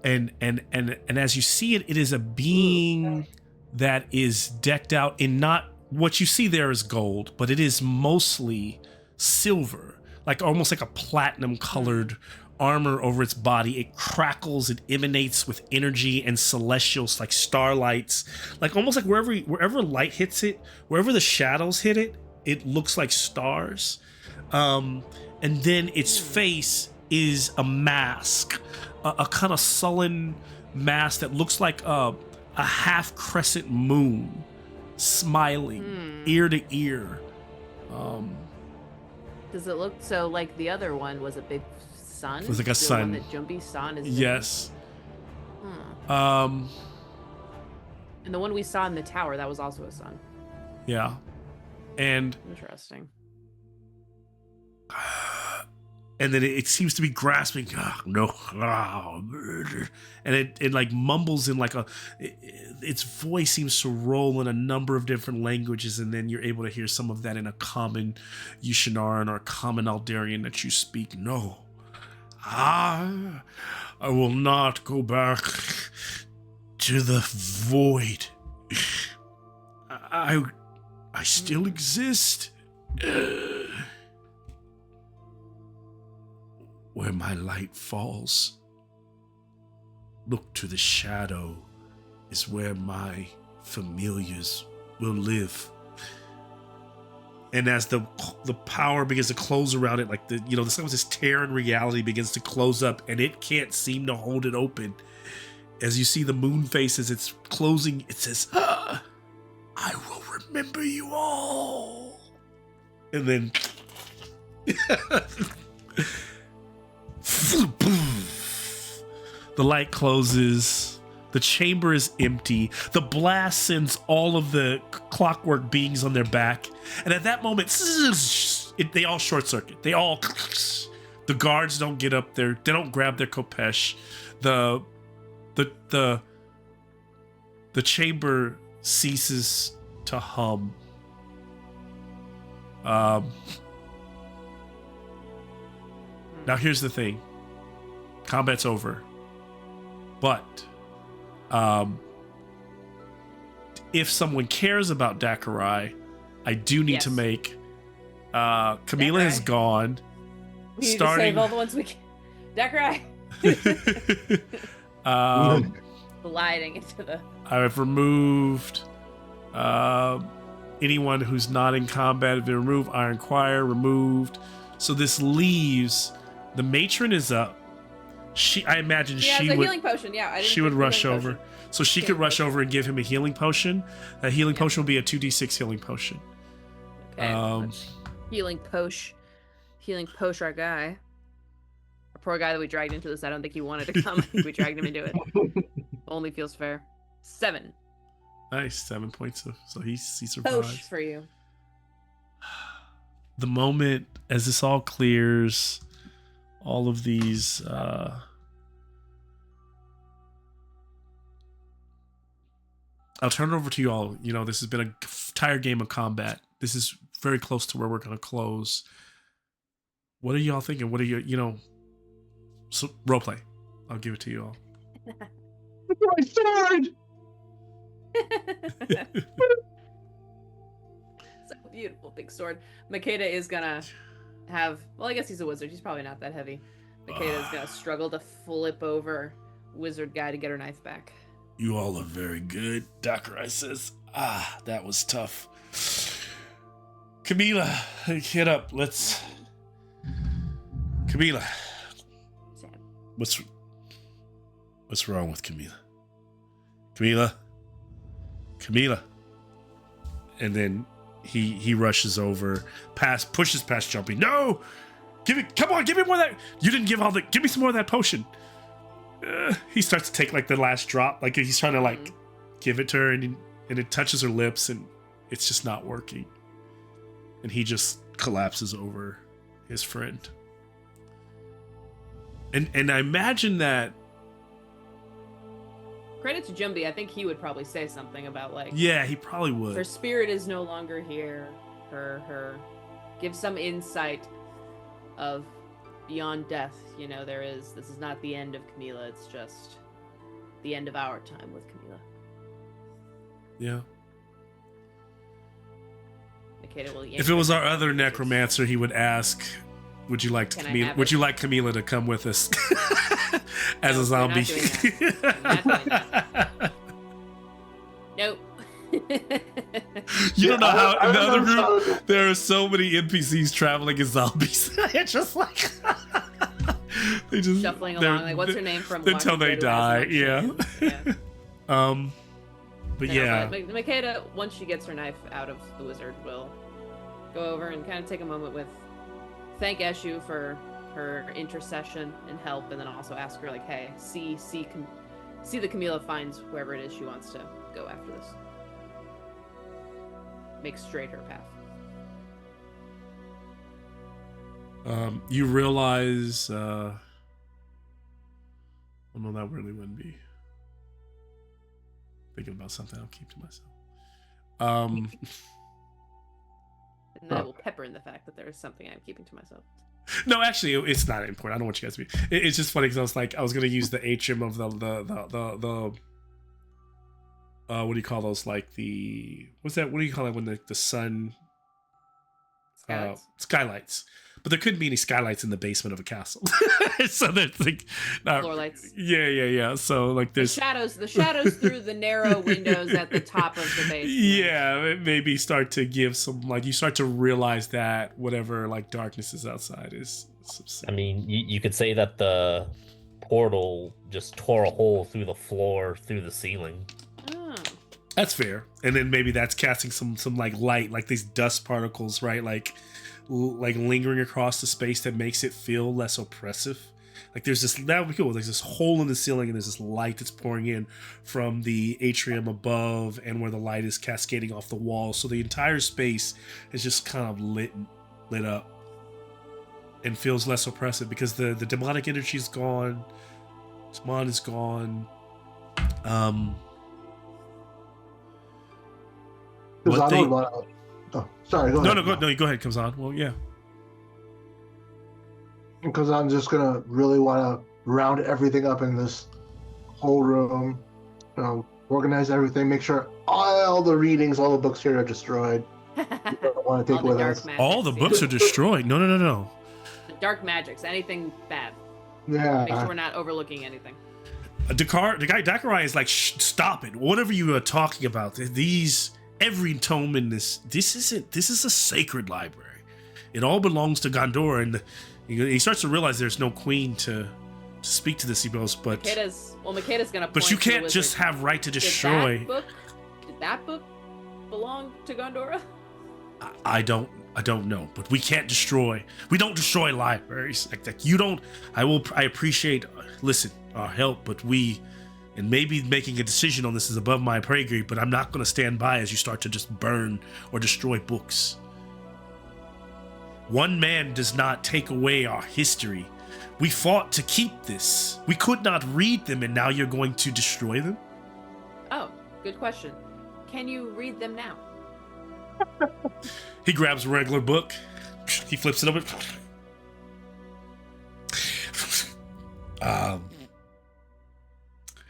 And as you see it, it is a being that is decked out in not what you see there is gold, but it is mostly silver, like almost like a platinum colored armor over its body. It crackles, it emanates with energy and celestials like starlights, like almost like wherever light hits it, wherever the shadows hit it, it looks like stars. And then its face is a mask, a kind of sullen mask that looks like a half crescent moon smiling ear to ear. Does it look so like the other one was a big sun? It was like a the sun. One that Jumbi saw in his Yes. And the one we saw in the tower, that was also a sun. Yeah. And Interesting. and then it seems to be grasping, no, and it like mumbles in like its voice seems to roll in a number of different languages, and then you're able to hear some of that in a common Yushinaran or common Aldarian that you speak. No, I will not go back to the void. I still exist. Where my light falls, look to the shadow is where my familiars will live. And as the power begins to close around it, like this tearing reality begins to close up, and it can't seem to hold it open. As you see the moon face as it's closing, it says, I will remember you all. And then the light closes. The chamber is empty. The blast sends all of the clockwork beings on their back. And at that moment, they all short circuit. The guards don't get up there. They don't grab their Kopesh. The chamber ceases to hum. Now here's the thing. Combat's over. But if someone cares about Dakarai, I do need to make Camila has gone. We need to save all the ones we can. Dakarai. Gliding into the... I've removed anyone who's not in combat has been removed. Iron Choir removed. So this leaves the matron is up. I imagine she would. Healing potion. Yeah, she would rush over, so she could rush over and give him a healing potion. That healing potion will be a 2d6 healing potion. Okay. Healing potion our guy. Our poor guy that we dragged into this. I don't think he wanted to come. I think we dragged him into it. Only feels fair. 7. Nice, 7 points of. So he survives. Potion for you. The moment as this all clears, all of these. I'll turn it over to you all. You know, this has been a entire game of combat. This is very close to where we're going to close. What are y'all thinking? What are so role play. I'll give it to you all. My sword! So beautiful, big sword. Makeda is gonna have... Well, I guess he's a wizard. He's probably not that heavy. Makeda is gonna struggle to flip over wizard guy to get her knife back. You all are very good, Dakarai says. That was tough. Camila, get up. Let's... Camila. Sam. What's wrong with Camila? Camila. And then he rushes over, pushes past Jumpy. No! Come on, give me more of that. You didn't give give me some more of that potion. He starts to take like the last drop, like he's trying to give it to her, and it touches her lips, and it's just not working. And he just collapses over his friend. And I imagine that. Credit to Jumbie, I think he would probably say something about yeah, he probably would. Her spirit is no longer here. Her give some insight of beyond death. You know, this is not the end of Camila, it's just the end of our time with Camila. Yeah. Makeda will if it was our other necromancer, he would ask, would you like Camila to come with us as a zombie? Not doing that. Nope. You don't know how in the other group there are so many NPCs traveling as zombies. It's just like they just shuffling along. What's her name from? Until they die. Yeah. But yeah. Makeda, once she gets her knife out of the wizard, will go over and kind of take a moment thank Eshu for her intercession and help, and then also ask her hey, see that Camila finds wherever it is she wants to go after this. Make straight her path. You realize well, no, that really wouldn't be thinking about something I'll keep to myself. And I will pepper in the fact that there is something I'm keeping to myself. No, actually, it's not important. I don't want you guys to be. It's just funny because I was going to use the atrium of the what do you call those? What do you call it when the sun skylights? But there couldn't be any skylights in the basement of a castle. So there's floor lights. Yeah. So there's the shadows through the narrow windows at the top of the basement. Yeah, maybe start to give some you start to realize that whatever darkness is outside is subsiding. I mean, you could say that the portal just tore a hole through the floor, through the ceiling. That's fair. And then maybe that's casting some like light, like these dust particles, right? Like lingering across the space that makes it feel less oppressive. Like there's this, that would be cool. There's this hole in the ceiling and there's this light that's pouring in from the atrium above and where the light is cascading off the wall. So the entire space is just kind of lit up and feels less oppressive because the demonic energy is gone. Saman is gone. What they... Oh, sorry. Go ahead. No, go ahead, Kazan. Well, yeah. Because I'm just gonna really want to round everything up in this whole room, organize everything, make sure all the readings, all the books here are destroyed. Don't want to take with us. All the books are destroyed. No. The dark magics, anything bad. Yeah. Make sure we're not overlooking anything. The guy Dakarai is like, stop it. Whatever you are talking about, every tome in this is a sacred library. It all belongs to Gondor, and he starts to realize there's no queen to speak to this. He goes, but Makeda's gonna. But you can't just have right to destroy. Did that book belong to Gondora? I don't know, but we can't destroy. We don't destroy libraries. Like you don't. I appreciate. Listen, our help, but and maybe making a decision on this is above my pay grade. But I'm not going to stand by as you start to just burn or destroy books. One man does not take away our history. We fought to keep this. We could not read them, and now you're going to destroy them? Oh, good question. Can you read them now? He grabs a regular book. He flips it open.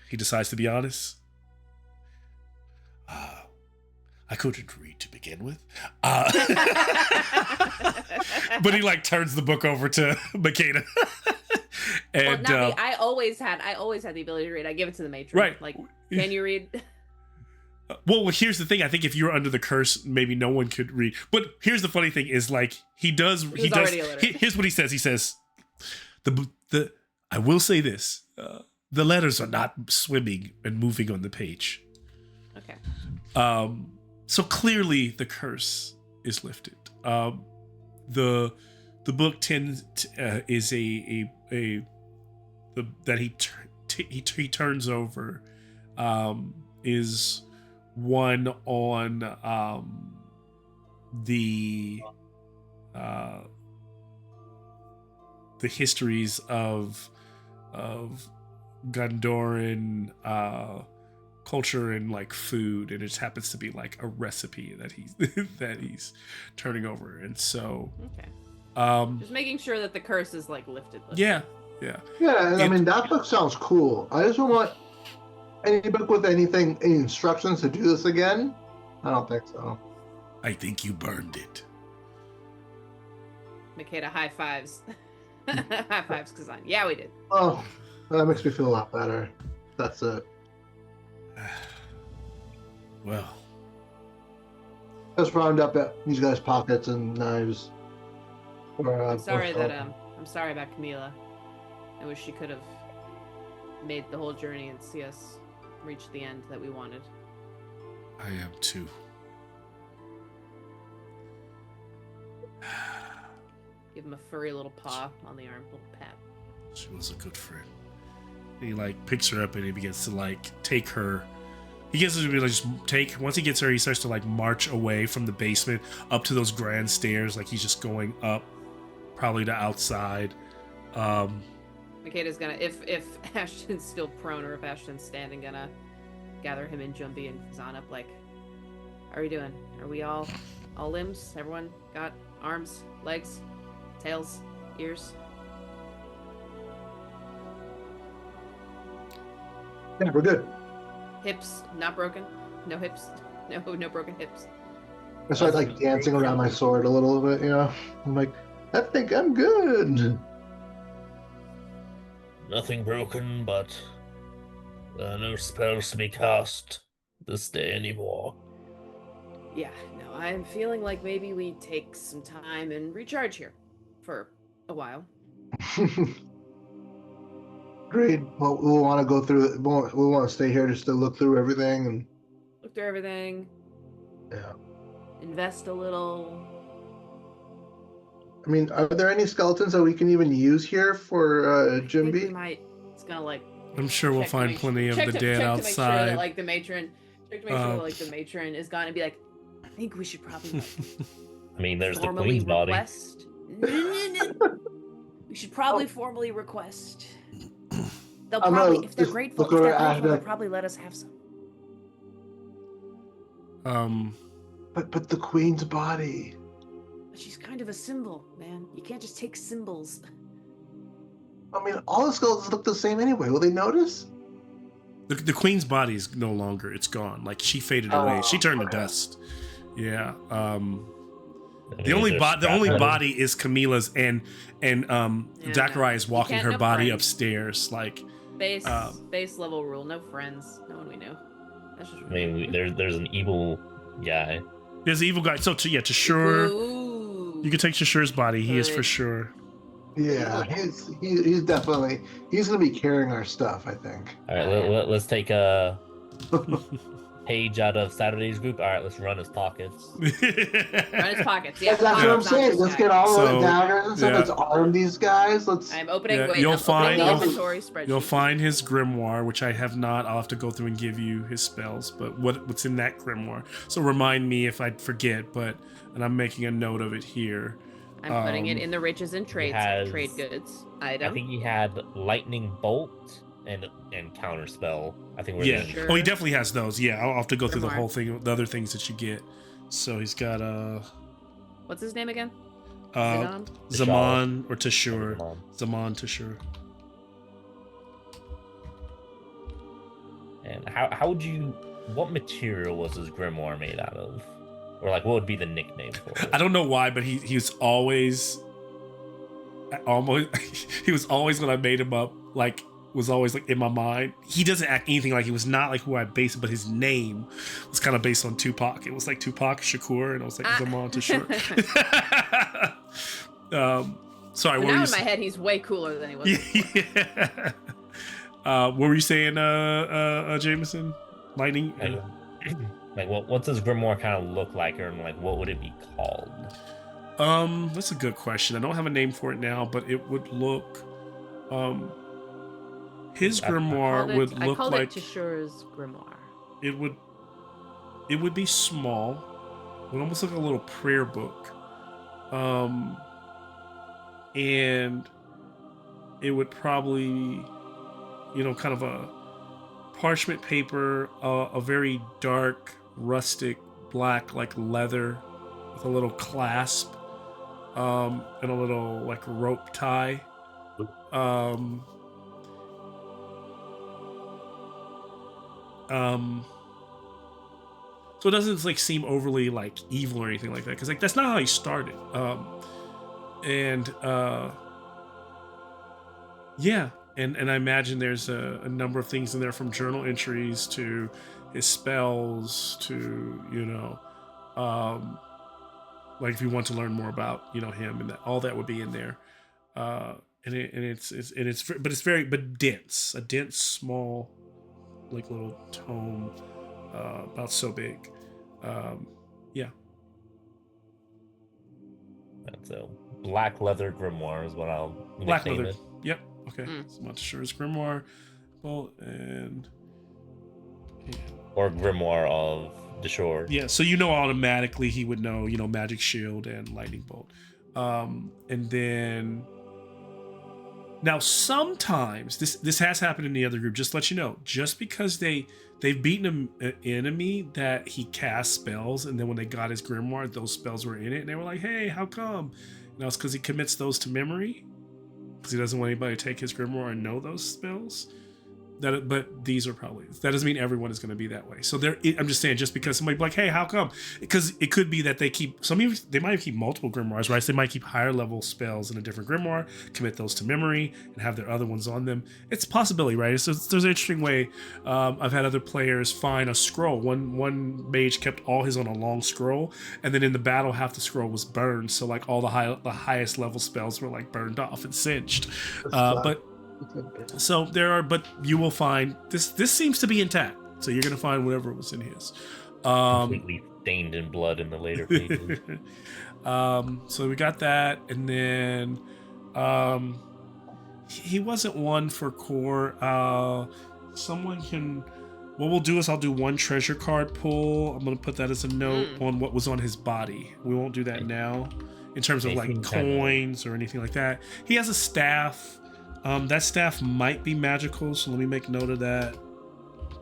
He decides to be honest. I couldn't read to begin with. But he like turns the book over to Makeda. And I always had the ability to read. I give it to the matron. Right. Like, can you read? Well, here's the thing. I think if you're under the curse, maybe no one could read. But here's the funny thing: is like he does. Here's what he says. He says, "The I will say this: the letters are not swimming and moving on the page." Okay. So clearly the curse is lifted. The book is that he turns over is one on the histories of Gondoran culture and like food, and it just happens to be like a recipe that he's turning over. And so just making sure that the curse is like lifted. Yeah. I mean, that book sounds cool. I just don't want any book with any instructions to do this again. I don't think so. I think you burned it. Makeda high fives. High fives, Kazan. Yeah, we did. Oh, that makes me feel a lot better. That's it. Well, just round up at these guys' pockets and knives. I'm sorry about Camila. I wish she could have made the whole journey and see us reach the end that we wanted. I am too. Give him a furry little paw on the arm, little pat. She was a good friend. He like picks her up and he begins to like take her. He gets to really just take. Once he gets her, he starts to like march away from the basement up to those grand stairs. Like he's just going up, probably to outside. Makeda's gonna, if Ashton's still prone or if Ashton's standing, gonna gather him and Jumpy and Kazan up. Like, how are we doing? Are we all limbs? Everyone got arms, legs, tails, ears? Yeah, we're good. Hips not broken? No hips? No broken hips. I start like dancing around my sword a little bit, you know. I'm like, I think I'm good. Nothing broken, but no spells to be cast this day anymore. Yeah, no, I'm feeling like maybe we take some time and recharge here for a while. Agreed. Well, we'll want to go through it. We want to stay here just to look through everything and look through everything, Yeah. invest a little. I mean, are there any skeletons that we can even use here for I think we Jimby? might. It's gonna like. I'm sure we'll check to find make plenty sure, of the check dead to make sure outside. that like the matron. Check to make sure that, like the Um, matron is gonna be like. I think we should probably like, I mean, there's the formally queen's body. request. We should probably formally request. They'll I'm probably, gonna if they're just grateful, look over at they'll Ashland. probably let us have some. But the queen's body. But she's kind of a symbol, man. You can't just take symbols. I mean, all the skeletons look the same anyway. Will they notice? the queen's body is no longer. It's gone. Like she faded away. She turned to okay. dust. Yeah. The There's only scrap- body is Camila's, and Zachariah is walking can't her have body friends. upstairs. Like Base level rule. No friends. No one we know. That's just I mean, there's an evil guy. there's an evil guy. So to sure, Ooh. you can take Shashure's body. He is for Good. sure. Yeah, he's definitely gonna be carrying our stuff. I think. All right, let's take a page out of Saturday's group. All right, let's run his pockets. Run his pockets. Yeah, That's what I'm pockets on saying. this Let's guy. get all So, the daggers and stuff. yeah. Let's arm these guys. Let's. I'm opening. Yeah, wait, you'll I'm find- opening the you'll- inventory spreadsheet. You'll find his grimoire, which I have not. I'll have to go through and give you his spells. But what's in that grimoire? So remind me if I forget. And I'm making a note of it here. I'm putting it in the riches and trades has- trade goods I item. think he had lightning bolt and counter spell. I think we're Yeah. in. Sure. Oh, he definitely has those. Yeah, I'll have to go through the Grimoire. whole thing, the other things that you get. So he's got What's his name again? uh Zidane? Zaman or Tashur. Come on. Zaman Tashur. And how would you? What material was his grimoire made out of? Or like, what would be the nickname for it? I don't know why, but he was always almost he was always when I made him up, like was always like in my mind. He doesn't act anything like he was not like who I based it, but his name was kind of based on Tupac. It was like Tupac Shakur, and I was like Zaman Tashur. Sorry, But what were now you in my head, he's way cooler than he was. before. yeah. What were you saying, Jameson? Lightning? Like, what's his grimoire kind of look like, or like, what would it be called? That's a good question. I don't have a name for it now, but it would look, his grimoire would I look called like it Tashure's grimoire. it would be small. It would almost look like a little prayer book. And it would probably, kind of a parchment paper, a very dark, rustic black, like leather with a little clasp, and a little like rope tie. So it doesn't like seem overly like evil or anything like that, because like that's not how he started. Yeah, and I imagine there's a number of things in there, from journal entries to his spells to like if you want to learn more about him, and that all that would be in there. But dense, a dense, small, like little tome, about so big. Yeah. That's a black leather grimoire is what I'll Black nickname leather. it. Yep. Okay. So I'm not sure it's grimoire, bolt, and Or grimoire of the shore. yeah. So automatically he would know, magic shield and lightning bolt, and then. Now, sometimes this has happened in the other group. Just to let you know, just because they've beaten an enemy that he cast spells, and then when they got his grimoire, those spells were in it, and they were like, "Hey, how come?" And it's because he commits those to memory, because he doesn't want anybody to take his grimoire and know those spells. But these are probably, that doesn't mean everyone is going to be that way. So I'm just saying, just because somebody be like, hey, how come? Because it could be that they might keep multiple grimoires, right? So they might keep higher level spells in a different grimoire, commit those to memory, and have their other ones on them. It's a possibility, right? So there's an interesting way. I've had other players find a scroll. One mage kept all his on a long scroll, and then in the battle, half the scroll was burned. So like all the highest level spells were like burned off and singed. But you will find this seems to be intact. So you're gonna find whatever was in his. Completely stained in blood in the later pages. So we got that, and then he wasn't one for core. Someone can. What we'll do is I'll do one treasure card pull. I'm gonna put that as a note on what was on his body. We won't do that now, in terms of like coins or anything like that. He has a staff. That staff might be magical, so let me make note of that.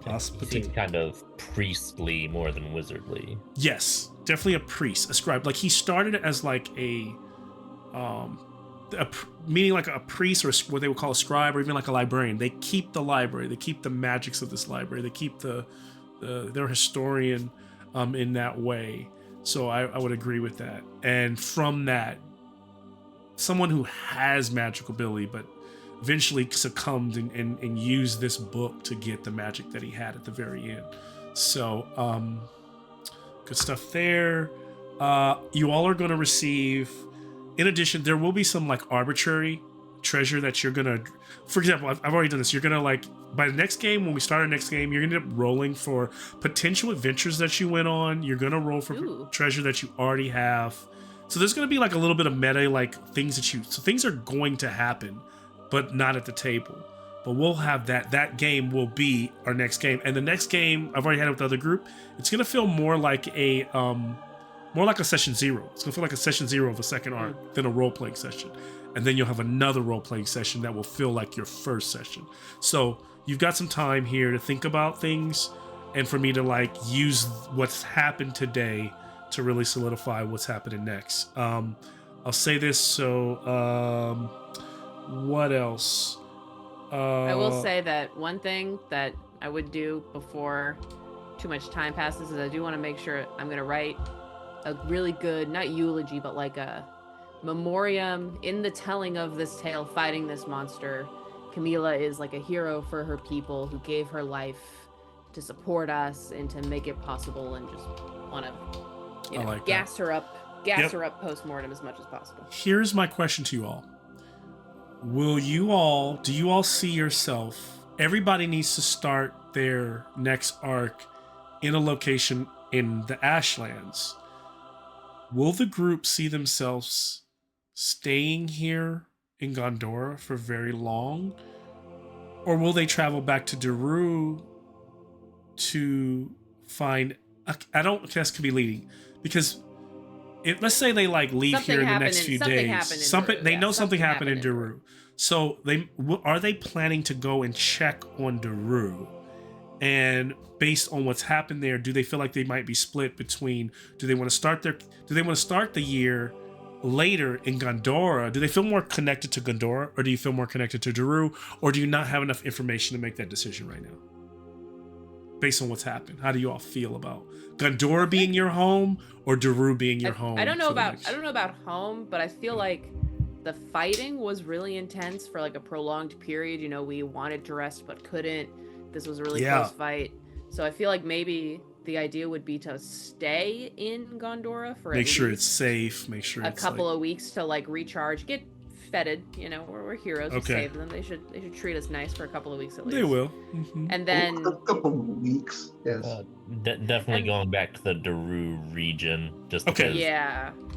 He seems kind of priestly more than wizardly. Yes, definitely a priest, a scribe. Like he started as like meaning like a priest or what they would call a scribe, or even like a librarian. They keep the library. They keep the magics of this library. They keep their historian in that way. So I would agree with that. And from that, someone who has magical ability, but eventually succumbed and used this book to get the magic that he had at the very end. So good stuff there. You all are going to receive, in addition, there will be some like arbitrary treasure that you're gonna, for example, I've already done this. You're gonna like, by the next game, when we start our next game, you're gonna end up rolling for potential adventures that you went on. You're gonna roll for treasure that you already have. So there's gonna be like a little bit of meta, like things things are going to happen, but not at the table. But we'll have that. That game will be our next game, and the next game I've already had it with the other group. It's gonna feel more like a session 0. It's gonna feel like a session 0 of a second arc than a role playing session, and then you'll have another role playing session that will feel like your first session. So you've got some time here to think about things, and for me to like use what's happened today to really solidify what's happening next. I'll say this. So what else? I will say that one thing that I would do before too much time passes is I do want to make sure I'm going to write a really good, not eulogy, but like a memoriam in the telling of this tale, fighting this monster. Camila is like a hero for her people who gave her life to support us and to make it possible, and just want to gas her up post-mortem as much as possible. Here's my question to you all. Do you all see yourself, everybody needs to start their next arc in a location in the Ashlands. Will the group see themselves staying here in Gondora for very long? Or will they travel back to Daru to find... I don't guess could be leading, because let's say they like leave here in the next few days. They know something happened in Daru. So are they planning to go and check on Daru? And based on what's happened there, do they feel like they might be split between, do they want to start the year later in Gondora? Do they feel more connected to Gondora, or do you feel more connected to Daru, or do you not have enough information to make that decision right now? Based on what's happened, how do you all feel about Gondora being your home or Daru being your home? I don't know about home, but I feel like the fighting was really intense for like a prolonged period. You know, we wanted to rest but couldn't. This was a really close fight. So I feel like maybe the idea would be to stay in Gondora for make sure it's safe, make sure a couple of weeks to like recharge, get feted. You know, we're heroes. We save them. They should treat us nice for a couple of weeks at least. They will. And then a couple of weeks. Yes. Definitely going back to the Daru region. Just because,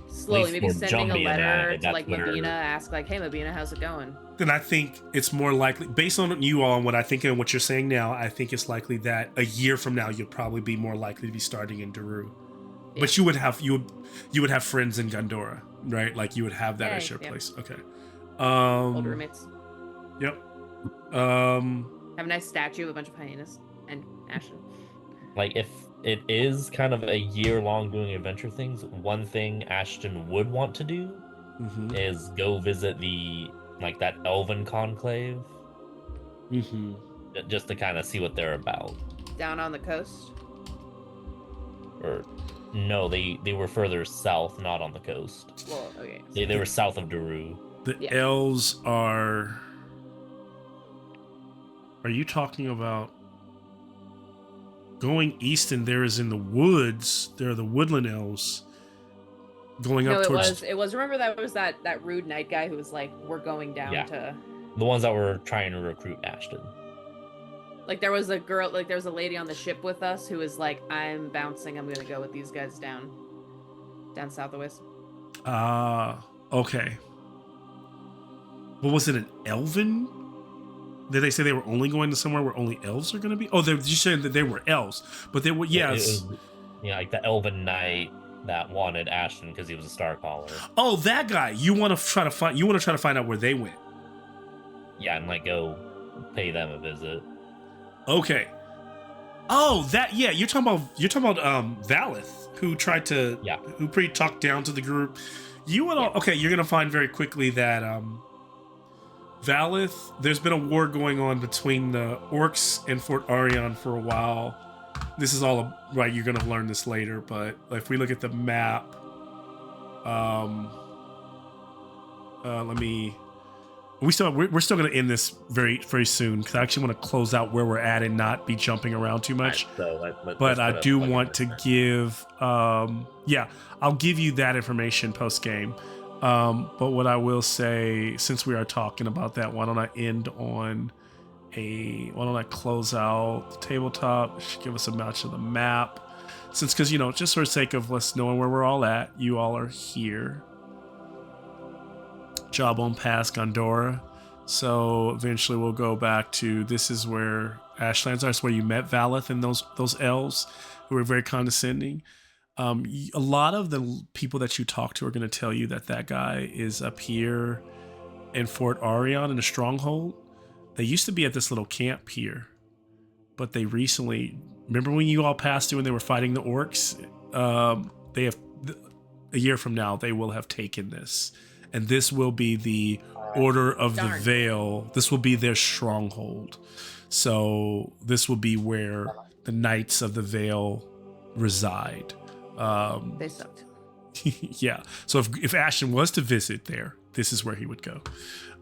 slowly, maybe sending a letter to like where... Mabina, ask like, hey Mabina, how's it going? Then I think it's more likely, based on you all and what I think and what you're saying now, I think it's likely that a year from now you'll probably be more likely to be starting in Daru. Yeah. But you would have friends in Gondora, right? Like you would have that as your place. Okay. Old roommates. Yep. Have a nice statue of a bunch of hyenas and Ashton. Like if it is kind of a year-long doing adventure things, one thing Ashton would want to do is go visit that elven conclave, just to kind of see what they're about. Down on the coast? Or no, they were further south, not on the coast. Well, okay. They were south of Daru. The elves are you talking about going east? And there is in the woods, there are the woodland elves going up towards... it was remember that was that rude knight guy who was like, we're going down to the ones that were trying to recruit Ashton. Like there was a girl, like there was a lady on the ship with us who was like, "I'm bouncing. I'm gonna go with these guys down south of us." Okay. But was it an elven? Did they say they were only going to somewhere where only elves are going to be? Oh, you said that they were elves, but they were, yes. Yeah, like the elven knight that wanted Ashton because he was a star caller. Oh, that guy. You want to try to find out where they went. Yeah, and like go pay them a visit. Okay. Oh, that, yeah, you're talking about Valith, who tried to, who pretty talked down to the group. You want to, okay, you're going to find very quickly that Valith, there's been a war going on between the orcs and Fort Arion for a while. This is all right, you're going to learn this later, but if we look at the map, we're still going to end this very, very soon because I actually want to close out where we're at and not be jumping around too much. But I do want to give, I'll give you that information post game. But what I will say, since we are talking about that, why don't I close out the tabletop? Give us a match of the map. Because, just for the sake of us knowing where we're all at, you all are here. Jawbone Pass, Gondora. So eventually we'll go back to, this is where Ashlands are. It's where you met Valith and those elves who were very condescending. A lot of the people that you talk to are going to tell you that guy is up here in Fort Arion in a stronghold. They used to be at this little camp here, but they recently, remember when you all passed through and they were fighting the orcs? They have, a year from now, they will have taken this. And this will be the Order of the Veil. This will be their stronghold. So this will be where the Knights of the Veil reside. They sucked. Yeah. So if Ashton was to visit there, this is where he would go.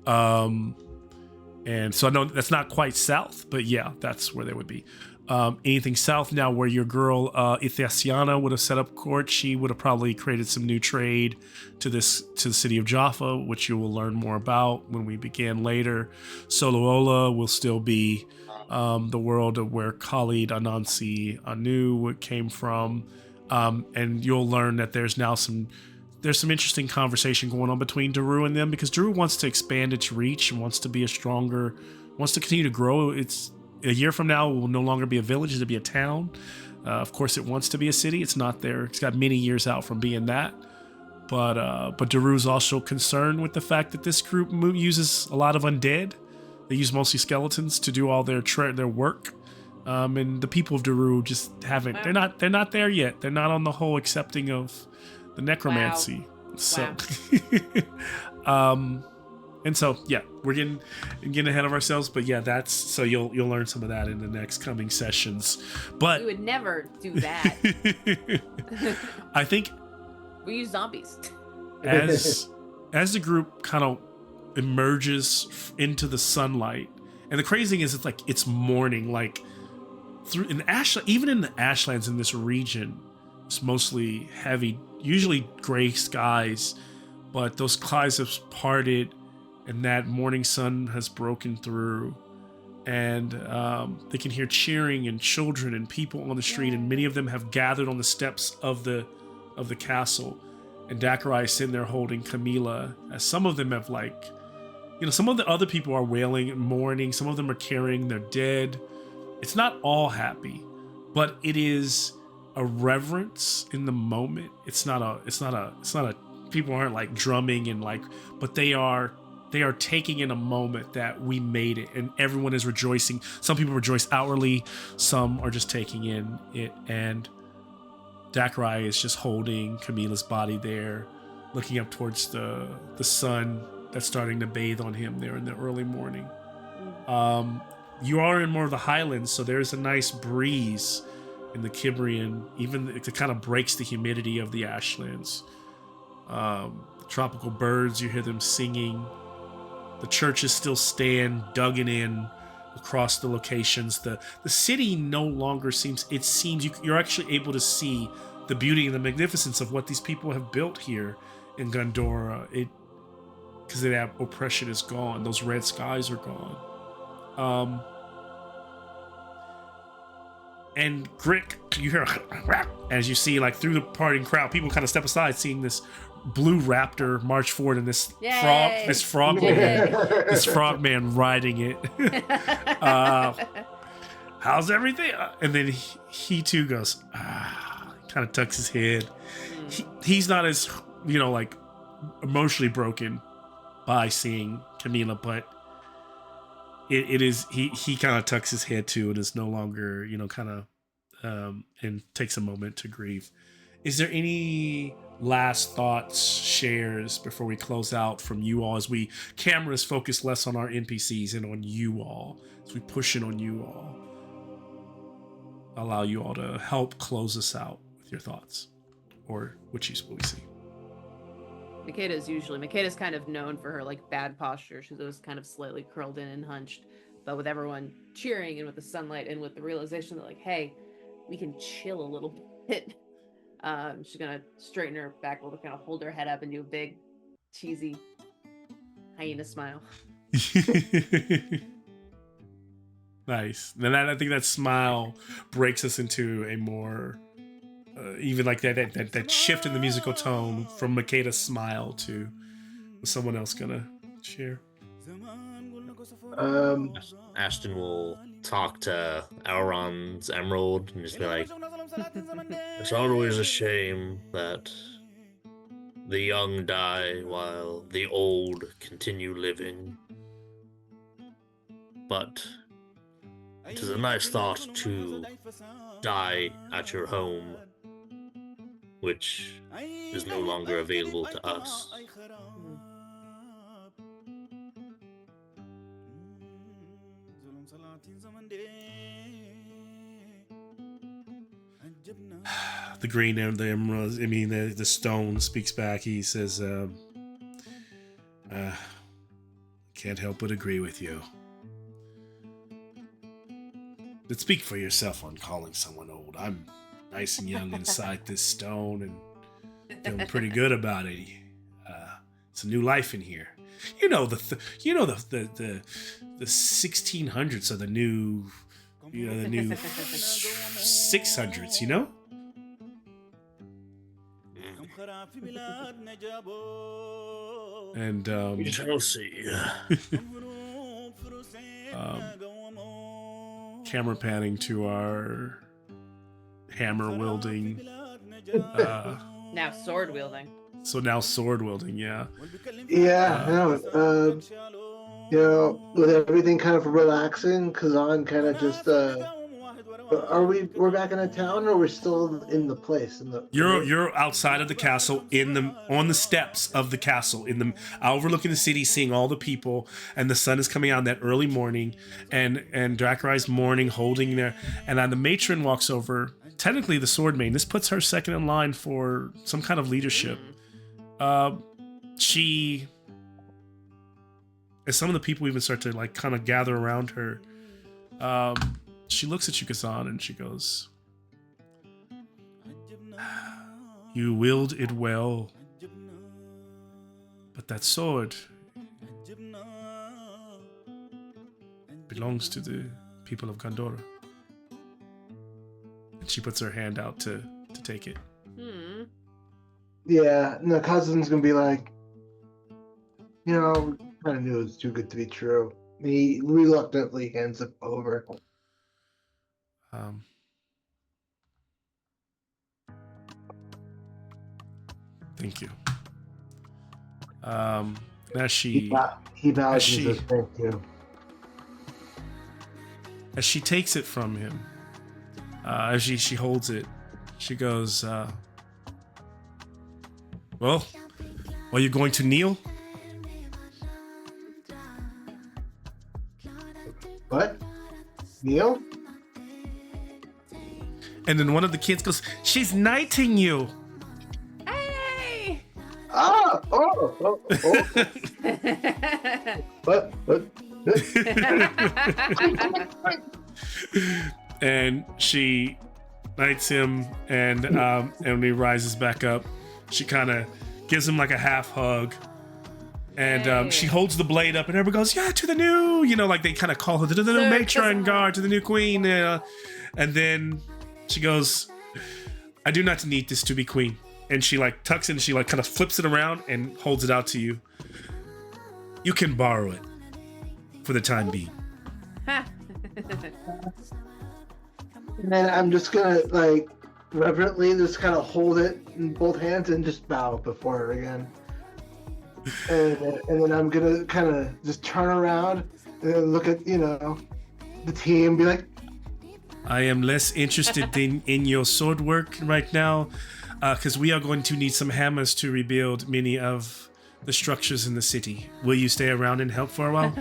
And so I know that's not quite south, but yeah, that's where they would be. Anything south now where your girl Ithasiana would have set up court, she would have probably created some new trade to the city of Jaffa, which you will learn more about when we begin later. Solola will still be the world of where Khalid Anansi Anu came from. And you'll learn that there's some interesting conversation going on between Daru and them, because Daru wants to expand its reach and wants to continue to grow. It's a year from now, it will no longer be a village, it'll be a town. Of course, it wants to be a city. It's not there. It's got many years out from being that. But Daru's also concerned with the fact that this group uses a lot of undead. They use mostly skeletons to do all their work. And the people of Daru just haven't. Wow. They're not there yet. They're not on the whole accepting of the necromancy. Wow. So, and so yeah, we're getting ahead of ourselves. But yeah, that's so you'll learn some of that in the next coming sessions. But we would never do that. I think we use zombies. As the group kind of emerges into the sunlight, and the crazy thing is, it's morning, like. Even in the Ashlands in this region, it's mostly heavy, usually gray skies, but those clouds have parted and that morning sun has broken through, and they can hear cheering and children and people on the street, and many of them have gathered on the steps of the castle, and Dakarai is sitting there holding Camila, as some of them have some of the other people are wailing and mourning, some of them are carrying their dead. It's not all happy, but it is a reverence in the moment. It's not a people aren't like drumming and but they are taking in a moment that we made it, and everyone is rejoicing. Some people rejoice outwardly, some are just taking in it, and Dakarai is just holding Camila's body there, looking up towards the sun that's starting to bathe on him there in the early morning. You are in more of the highlands, so there's a nice breeze in the Kibrian, even it kind of breaks the humidity of the Ashlands. The tropical birds, you hear them singing. The churches still stand dug in across the locations. The city no longer seems you're actually able to see the beauty and the magnificence of what these people have built here in Gondora. Because that oppression is gone. Those red skies are gone. And Grick, you hear as you see like through the partying crowd, people kind of step aside, seeing this blue raptor march forward, and this frogman riding it. How's everything? And then he too goes, kind of tucks his head. He's not as, like emotionally broken by seeing Camila, but it is, he kind of tucks his head too and is no longer, and takes a moment to grieve. Is there any last thoughts, shares before we close out from you all, as we cameras focus less on our NPCs and on you all, as we push in on you all? Allow you all to help close us out with your thoughts, or what we see. Makeda's kind of known for her like bad posture. She's always kind of slightly curled in and hunched, but with everyone cheering and with the sunlight and with the realization that like, hey, we can chill a little bit. She's gonna straighten her back a little, kind of hold her head up and do a big, cheesy hyena smile. Nice. And I think that smile breaks us into a more, even like that shift in the musical tone from Makeda's smile to someone else gonna share. Ashton will talk to Elrond's Emerald and just be like, it's always a shame that the young die while the old continue living. But it is a nice thought to die at your home, which is no longer available to us. The green and the emerald, the stone speaks back. He says, can't help but agree with you. But speak for yourself on calling someone old. I'm nice and young inside this stone and feeling pretty good about it. It's a new life in here. The 1600s are the new, the new 600s, And We shall see. Camera panning to our hammer wielding. Now sword wielding. So now sword wielding, yeah. Yeah, with everything kind of relaxing, Kazan kind of just we're back in the town, or we're still in the place? You're outside of the castle, on the steps of the castle, overlooking the city, seeing all the people, and the sun is coming out in that early morning, and Dracarai's mourning, holding there, and then the matron walks over. Technically, the sword maiden. This puts her second in line for some kind of leadership. She, as some of the people even start to like kind of gather around her, she looks at you, Kazan, and she goes, "You wield it well, but that sword belongs to the people of Gondora." And she puts her hand out to take it. Yeah, no, Kazan's gonna be like, kind of knew it was too good to be true. He reluctantly hands it over. Thank you. As she He bows and says thank you. As she takes it from him, as she holds it, she goes, well, are you going to kneel? What? Kneel? And then one of the kids goes, "She's knighting you." Hey! Oh. What? And she knights him, and when he rises back up, she kind of gives him like a half hug, and she holds the blade up, and everybody goes, "Yeah, to the new," like they kind of call her to the new matron guard, to the new queen, And then she goes, I do not need this to be queen. And she like tucks it and she like kind of flips it around and holds it out to you. You can borrow it for the time being. And then I'm just gonna like reverently just kind of hold it in both hands and just bow before her again. And then I'm gonna kind of just turn around and then look at the team and be like, I am less interested in your sword work right now, because we are going to need some hammers to rebuild many of the structures in the city. Will you stay around and help for a while?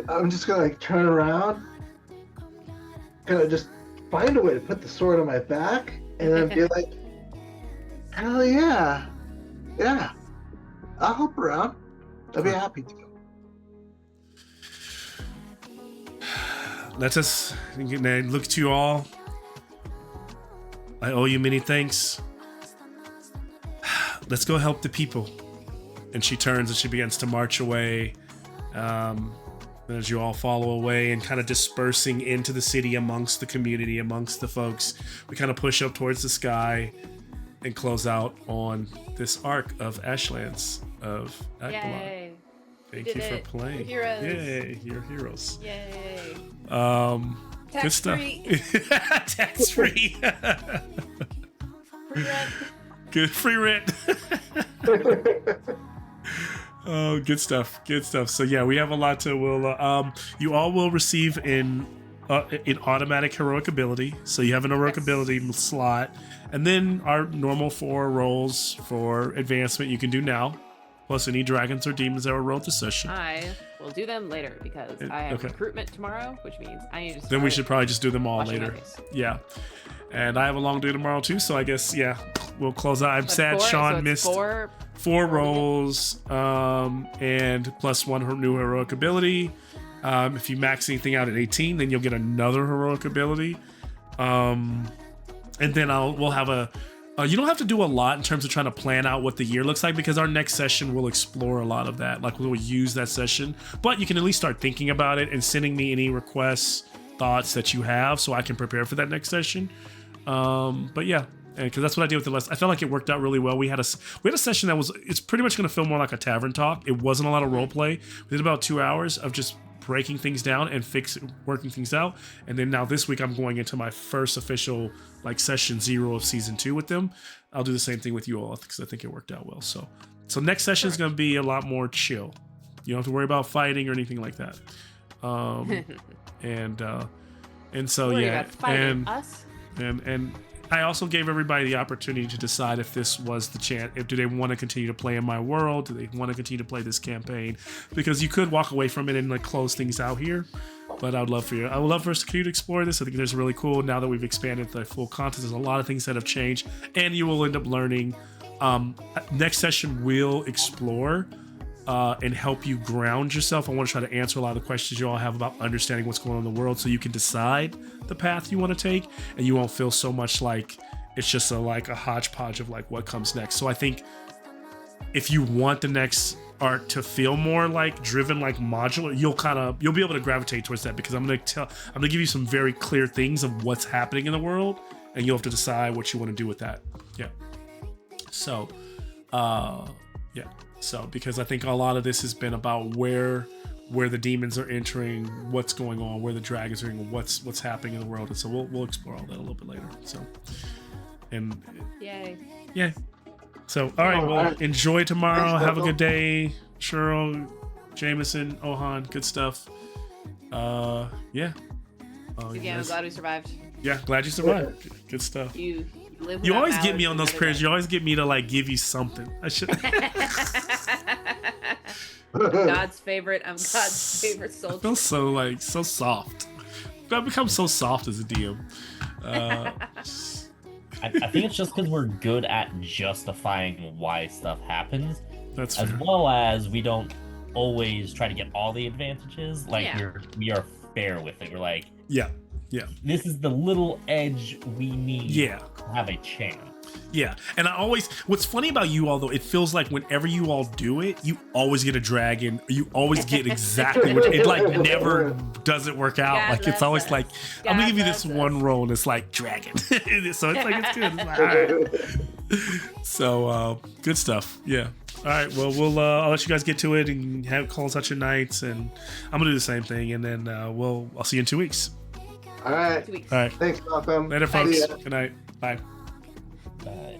I'm just gonna like turn around, kind of just find a way to put the sword on my back, and then be like, hell yeah, I'll help around. I'll be happy to. Let us look to you all. I owe you many thanks. Let's go help the people. And she turns and she begins to march away. As you all follow away and kind of dispersing into the city amongst the community, amongst the folks, we kind of push up towards the sky and close out on this arc of Ashlands of Aqualon. Yay. Thank did you for it. playing. We're heroes. Yay, you're heroes. Yay. Good stuff. Tax free. Free rent. Good free rent. Oh, good stuff. Good stuff. So yeah, we have a lot to. You all will receive an automatic heroic ability. So you have an heroic ability slot, and then our normal 4 rolls for advancement you can do now, plus any dragons or demons that were rolled this session. I will do them later because I have recruitment tomorrow, which means I need to start. Then we should probably just do them all washing later. my face. Yeah. And I have a long day tomorrow too, so I guess we'll close out. I'm sad Sean missed 4 rolls, and plus 1 new heroic ability. If you max anything out at 18, then you'll get another heroic ability. And then we'll have you don't have to do a lot in terms of trying to plan out what the year looks like, because our next session will explore a lot of that. Like we'll use that session, but you can at least start thinking about it and sending me any requests, thoughts that you have, so I can prepare for that next session. But yeah, because that's what I did with the last. I felt like it worked out really well. We had a session that it's pretty much going to feel more like a tavern talk. It wasn't a lot of role play. We did about 2 hours of just breaking things down and working things out. And then now this week I'm going into my first official like session 0 of season 2 with them. I'll do the same thing with you all because I think it worked out well. So next session is going to be a lot more chill. You don't have to worry about fighting or anything like that. And so Worry yeah, about fighting us. and I also gave everybody the opportunity to decide if this was the chance. Do they want to continue to play in my world? Do they want to continue to play this campaign? Because you could walk away from it and like close things out here. But I would love for us to continue to explore this. I think there's really cool now that we've expanded the full content. There's a lot of things that have changed, and you will end up learning. Next session will explore and help you ground yourself. I want to try to answer a lot of the questions you all have about understanding what's going on in the world, so you can decide the path you want to take, and you won't feel so much like it's just a hodgepodge of like what comes next. So I think if you want the next arc to feel more like driven, like modular, you'll be able to gravitate towards that, because I'm gonna give you some very clear things of what's happening in the world, and you'll have to decide what you want to do with that. Yeah. So, yeah. So, because I think a lot of this has been about where the demons are entering, what's going on, where the dragons are entering, what's happening in the world, and so we'll explore all that a little bit later. So, and Yay. Yeah. So, all right. Well, enjoy tomorrow. Have a good day, Cheryl, Jameson, Ohan. Good stuff. Yeah. Again, I'm glad we survived. Yeah, glad you survived. Good stuff. You live. You without always get knowledge me on those another prayers. day. You always get me to like give you something. I should. God's favorite. I'm God's favorite I soldier. feel so soft. I've become so soft as a DM. I think it's just because we're good at justifying why stuff happens, That's as fair. well as we don't always try to get all the advantages. Like Yeah. we are fair with it. We're like, Yeah. this is the little edge we need Yeah. to have a chance. Yeah, and what's funny about you all though, it feels like whenever you all do it, you always get a dragon. You always get exactly what it like never doesn't work out. God Like it's bless always us. like I'm gonna God give you this bless one us. roll, and it's like dragon. So it's like it's good. It's like, all right. So good stuff. Yeah. All right. Well, I'll let you guys get to it and have calls out your nights, and I'm gonna do the same thing, and then I'll see you in 2 weeks. All right. 2 weeks. All right. Thanks, Malcolm. Later, See folks. ya. Good night. Bye. Bye.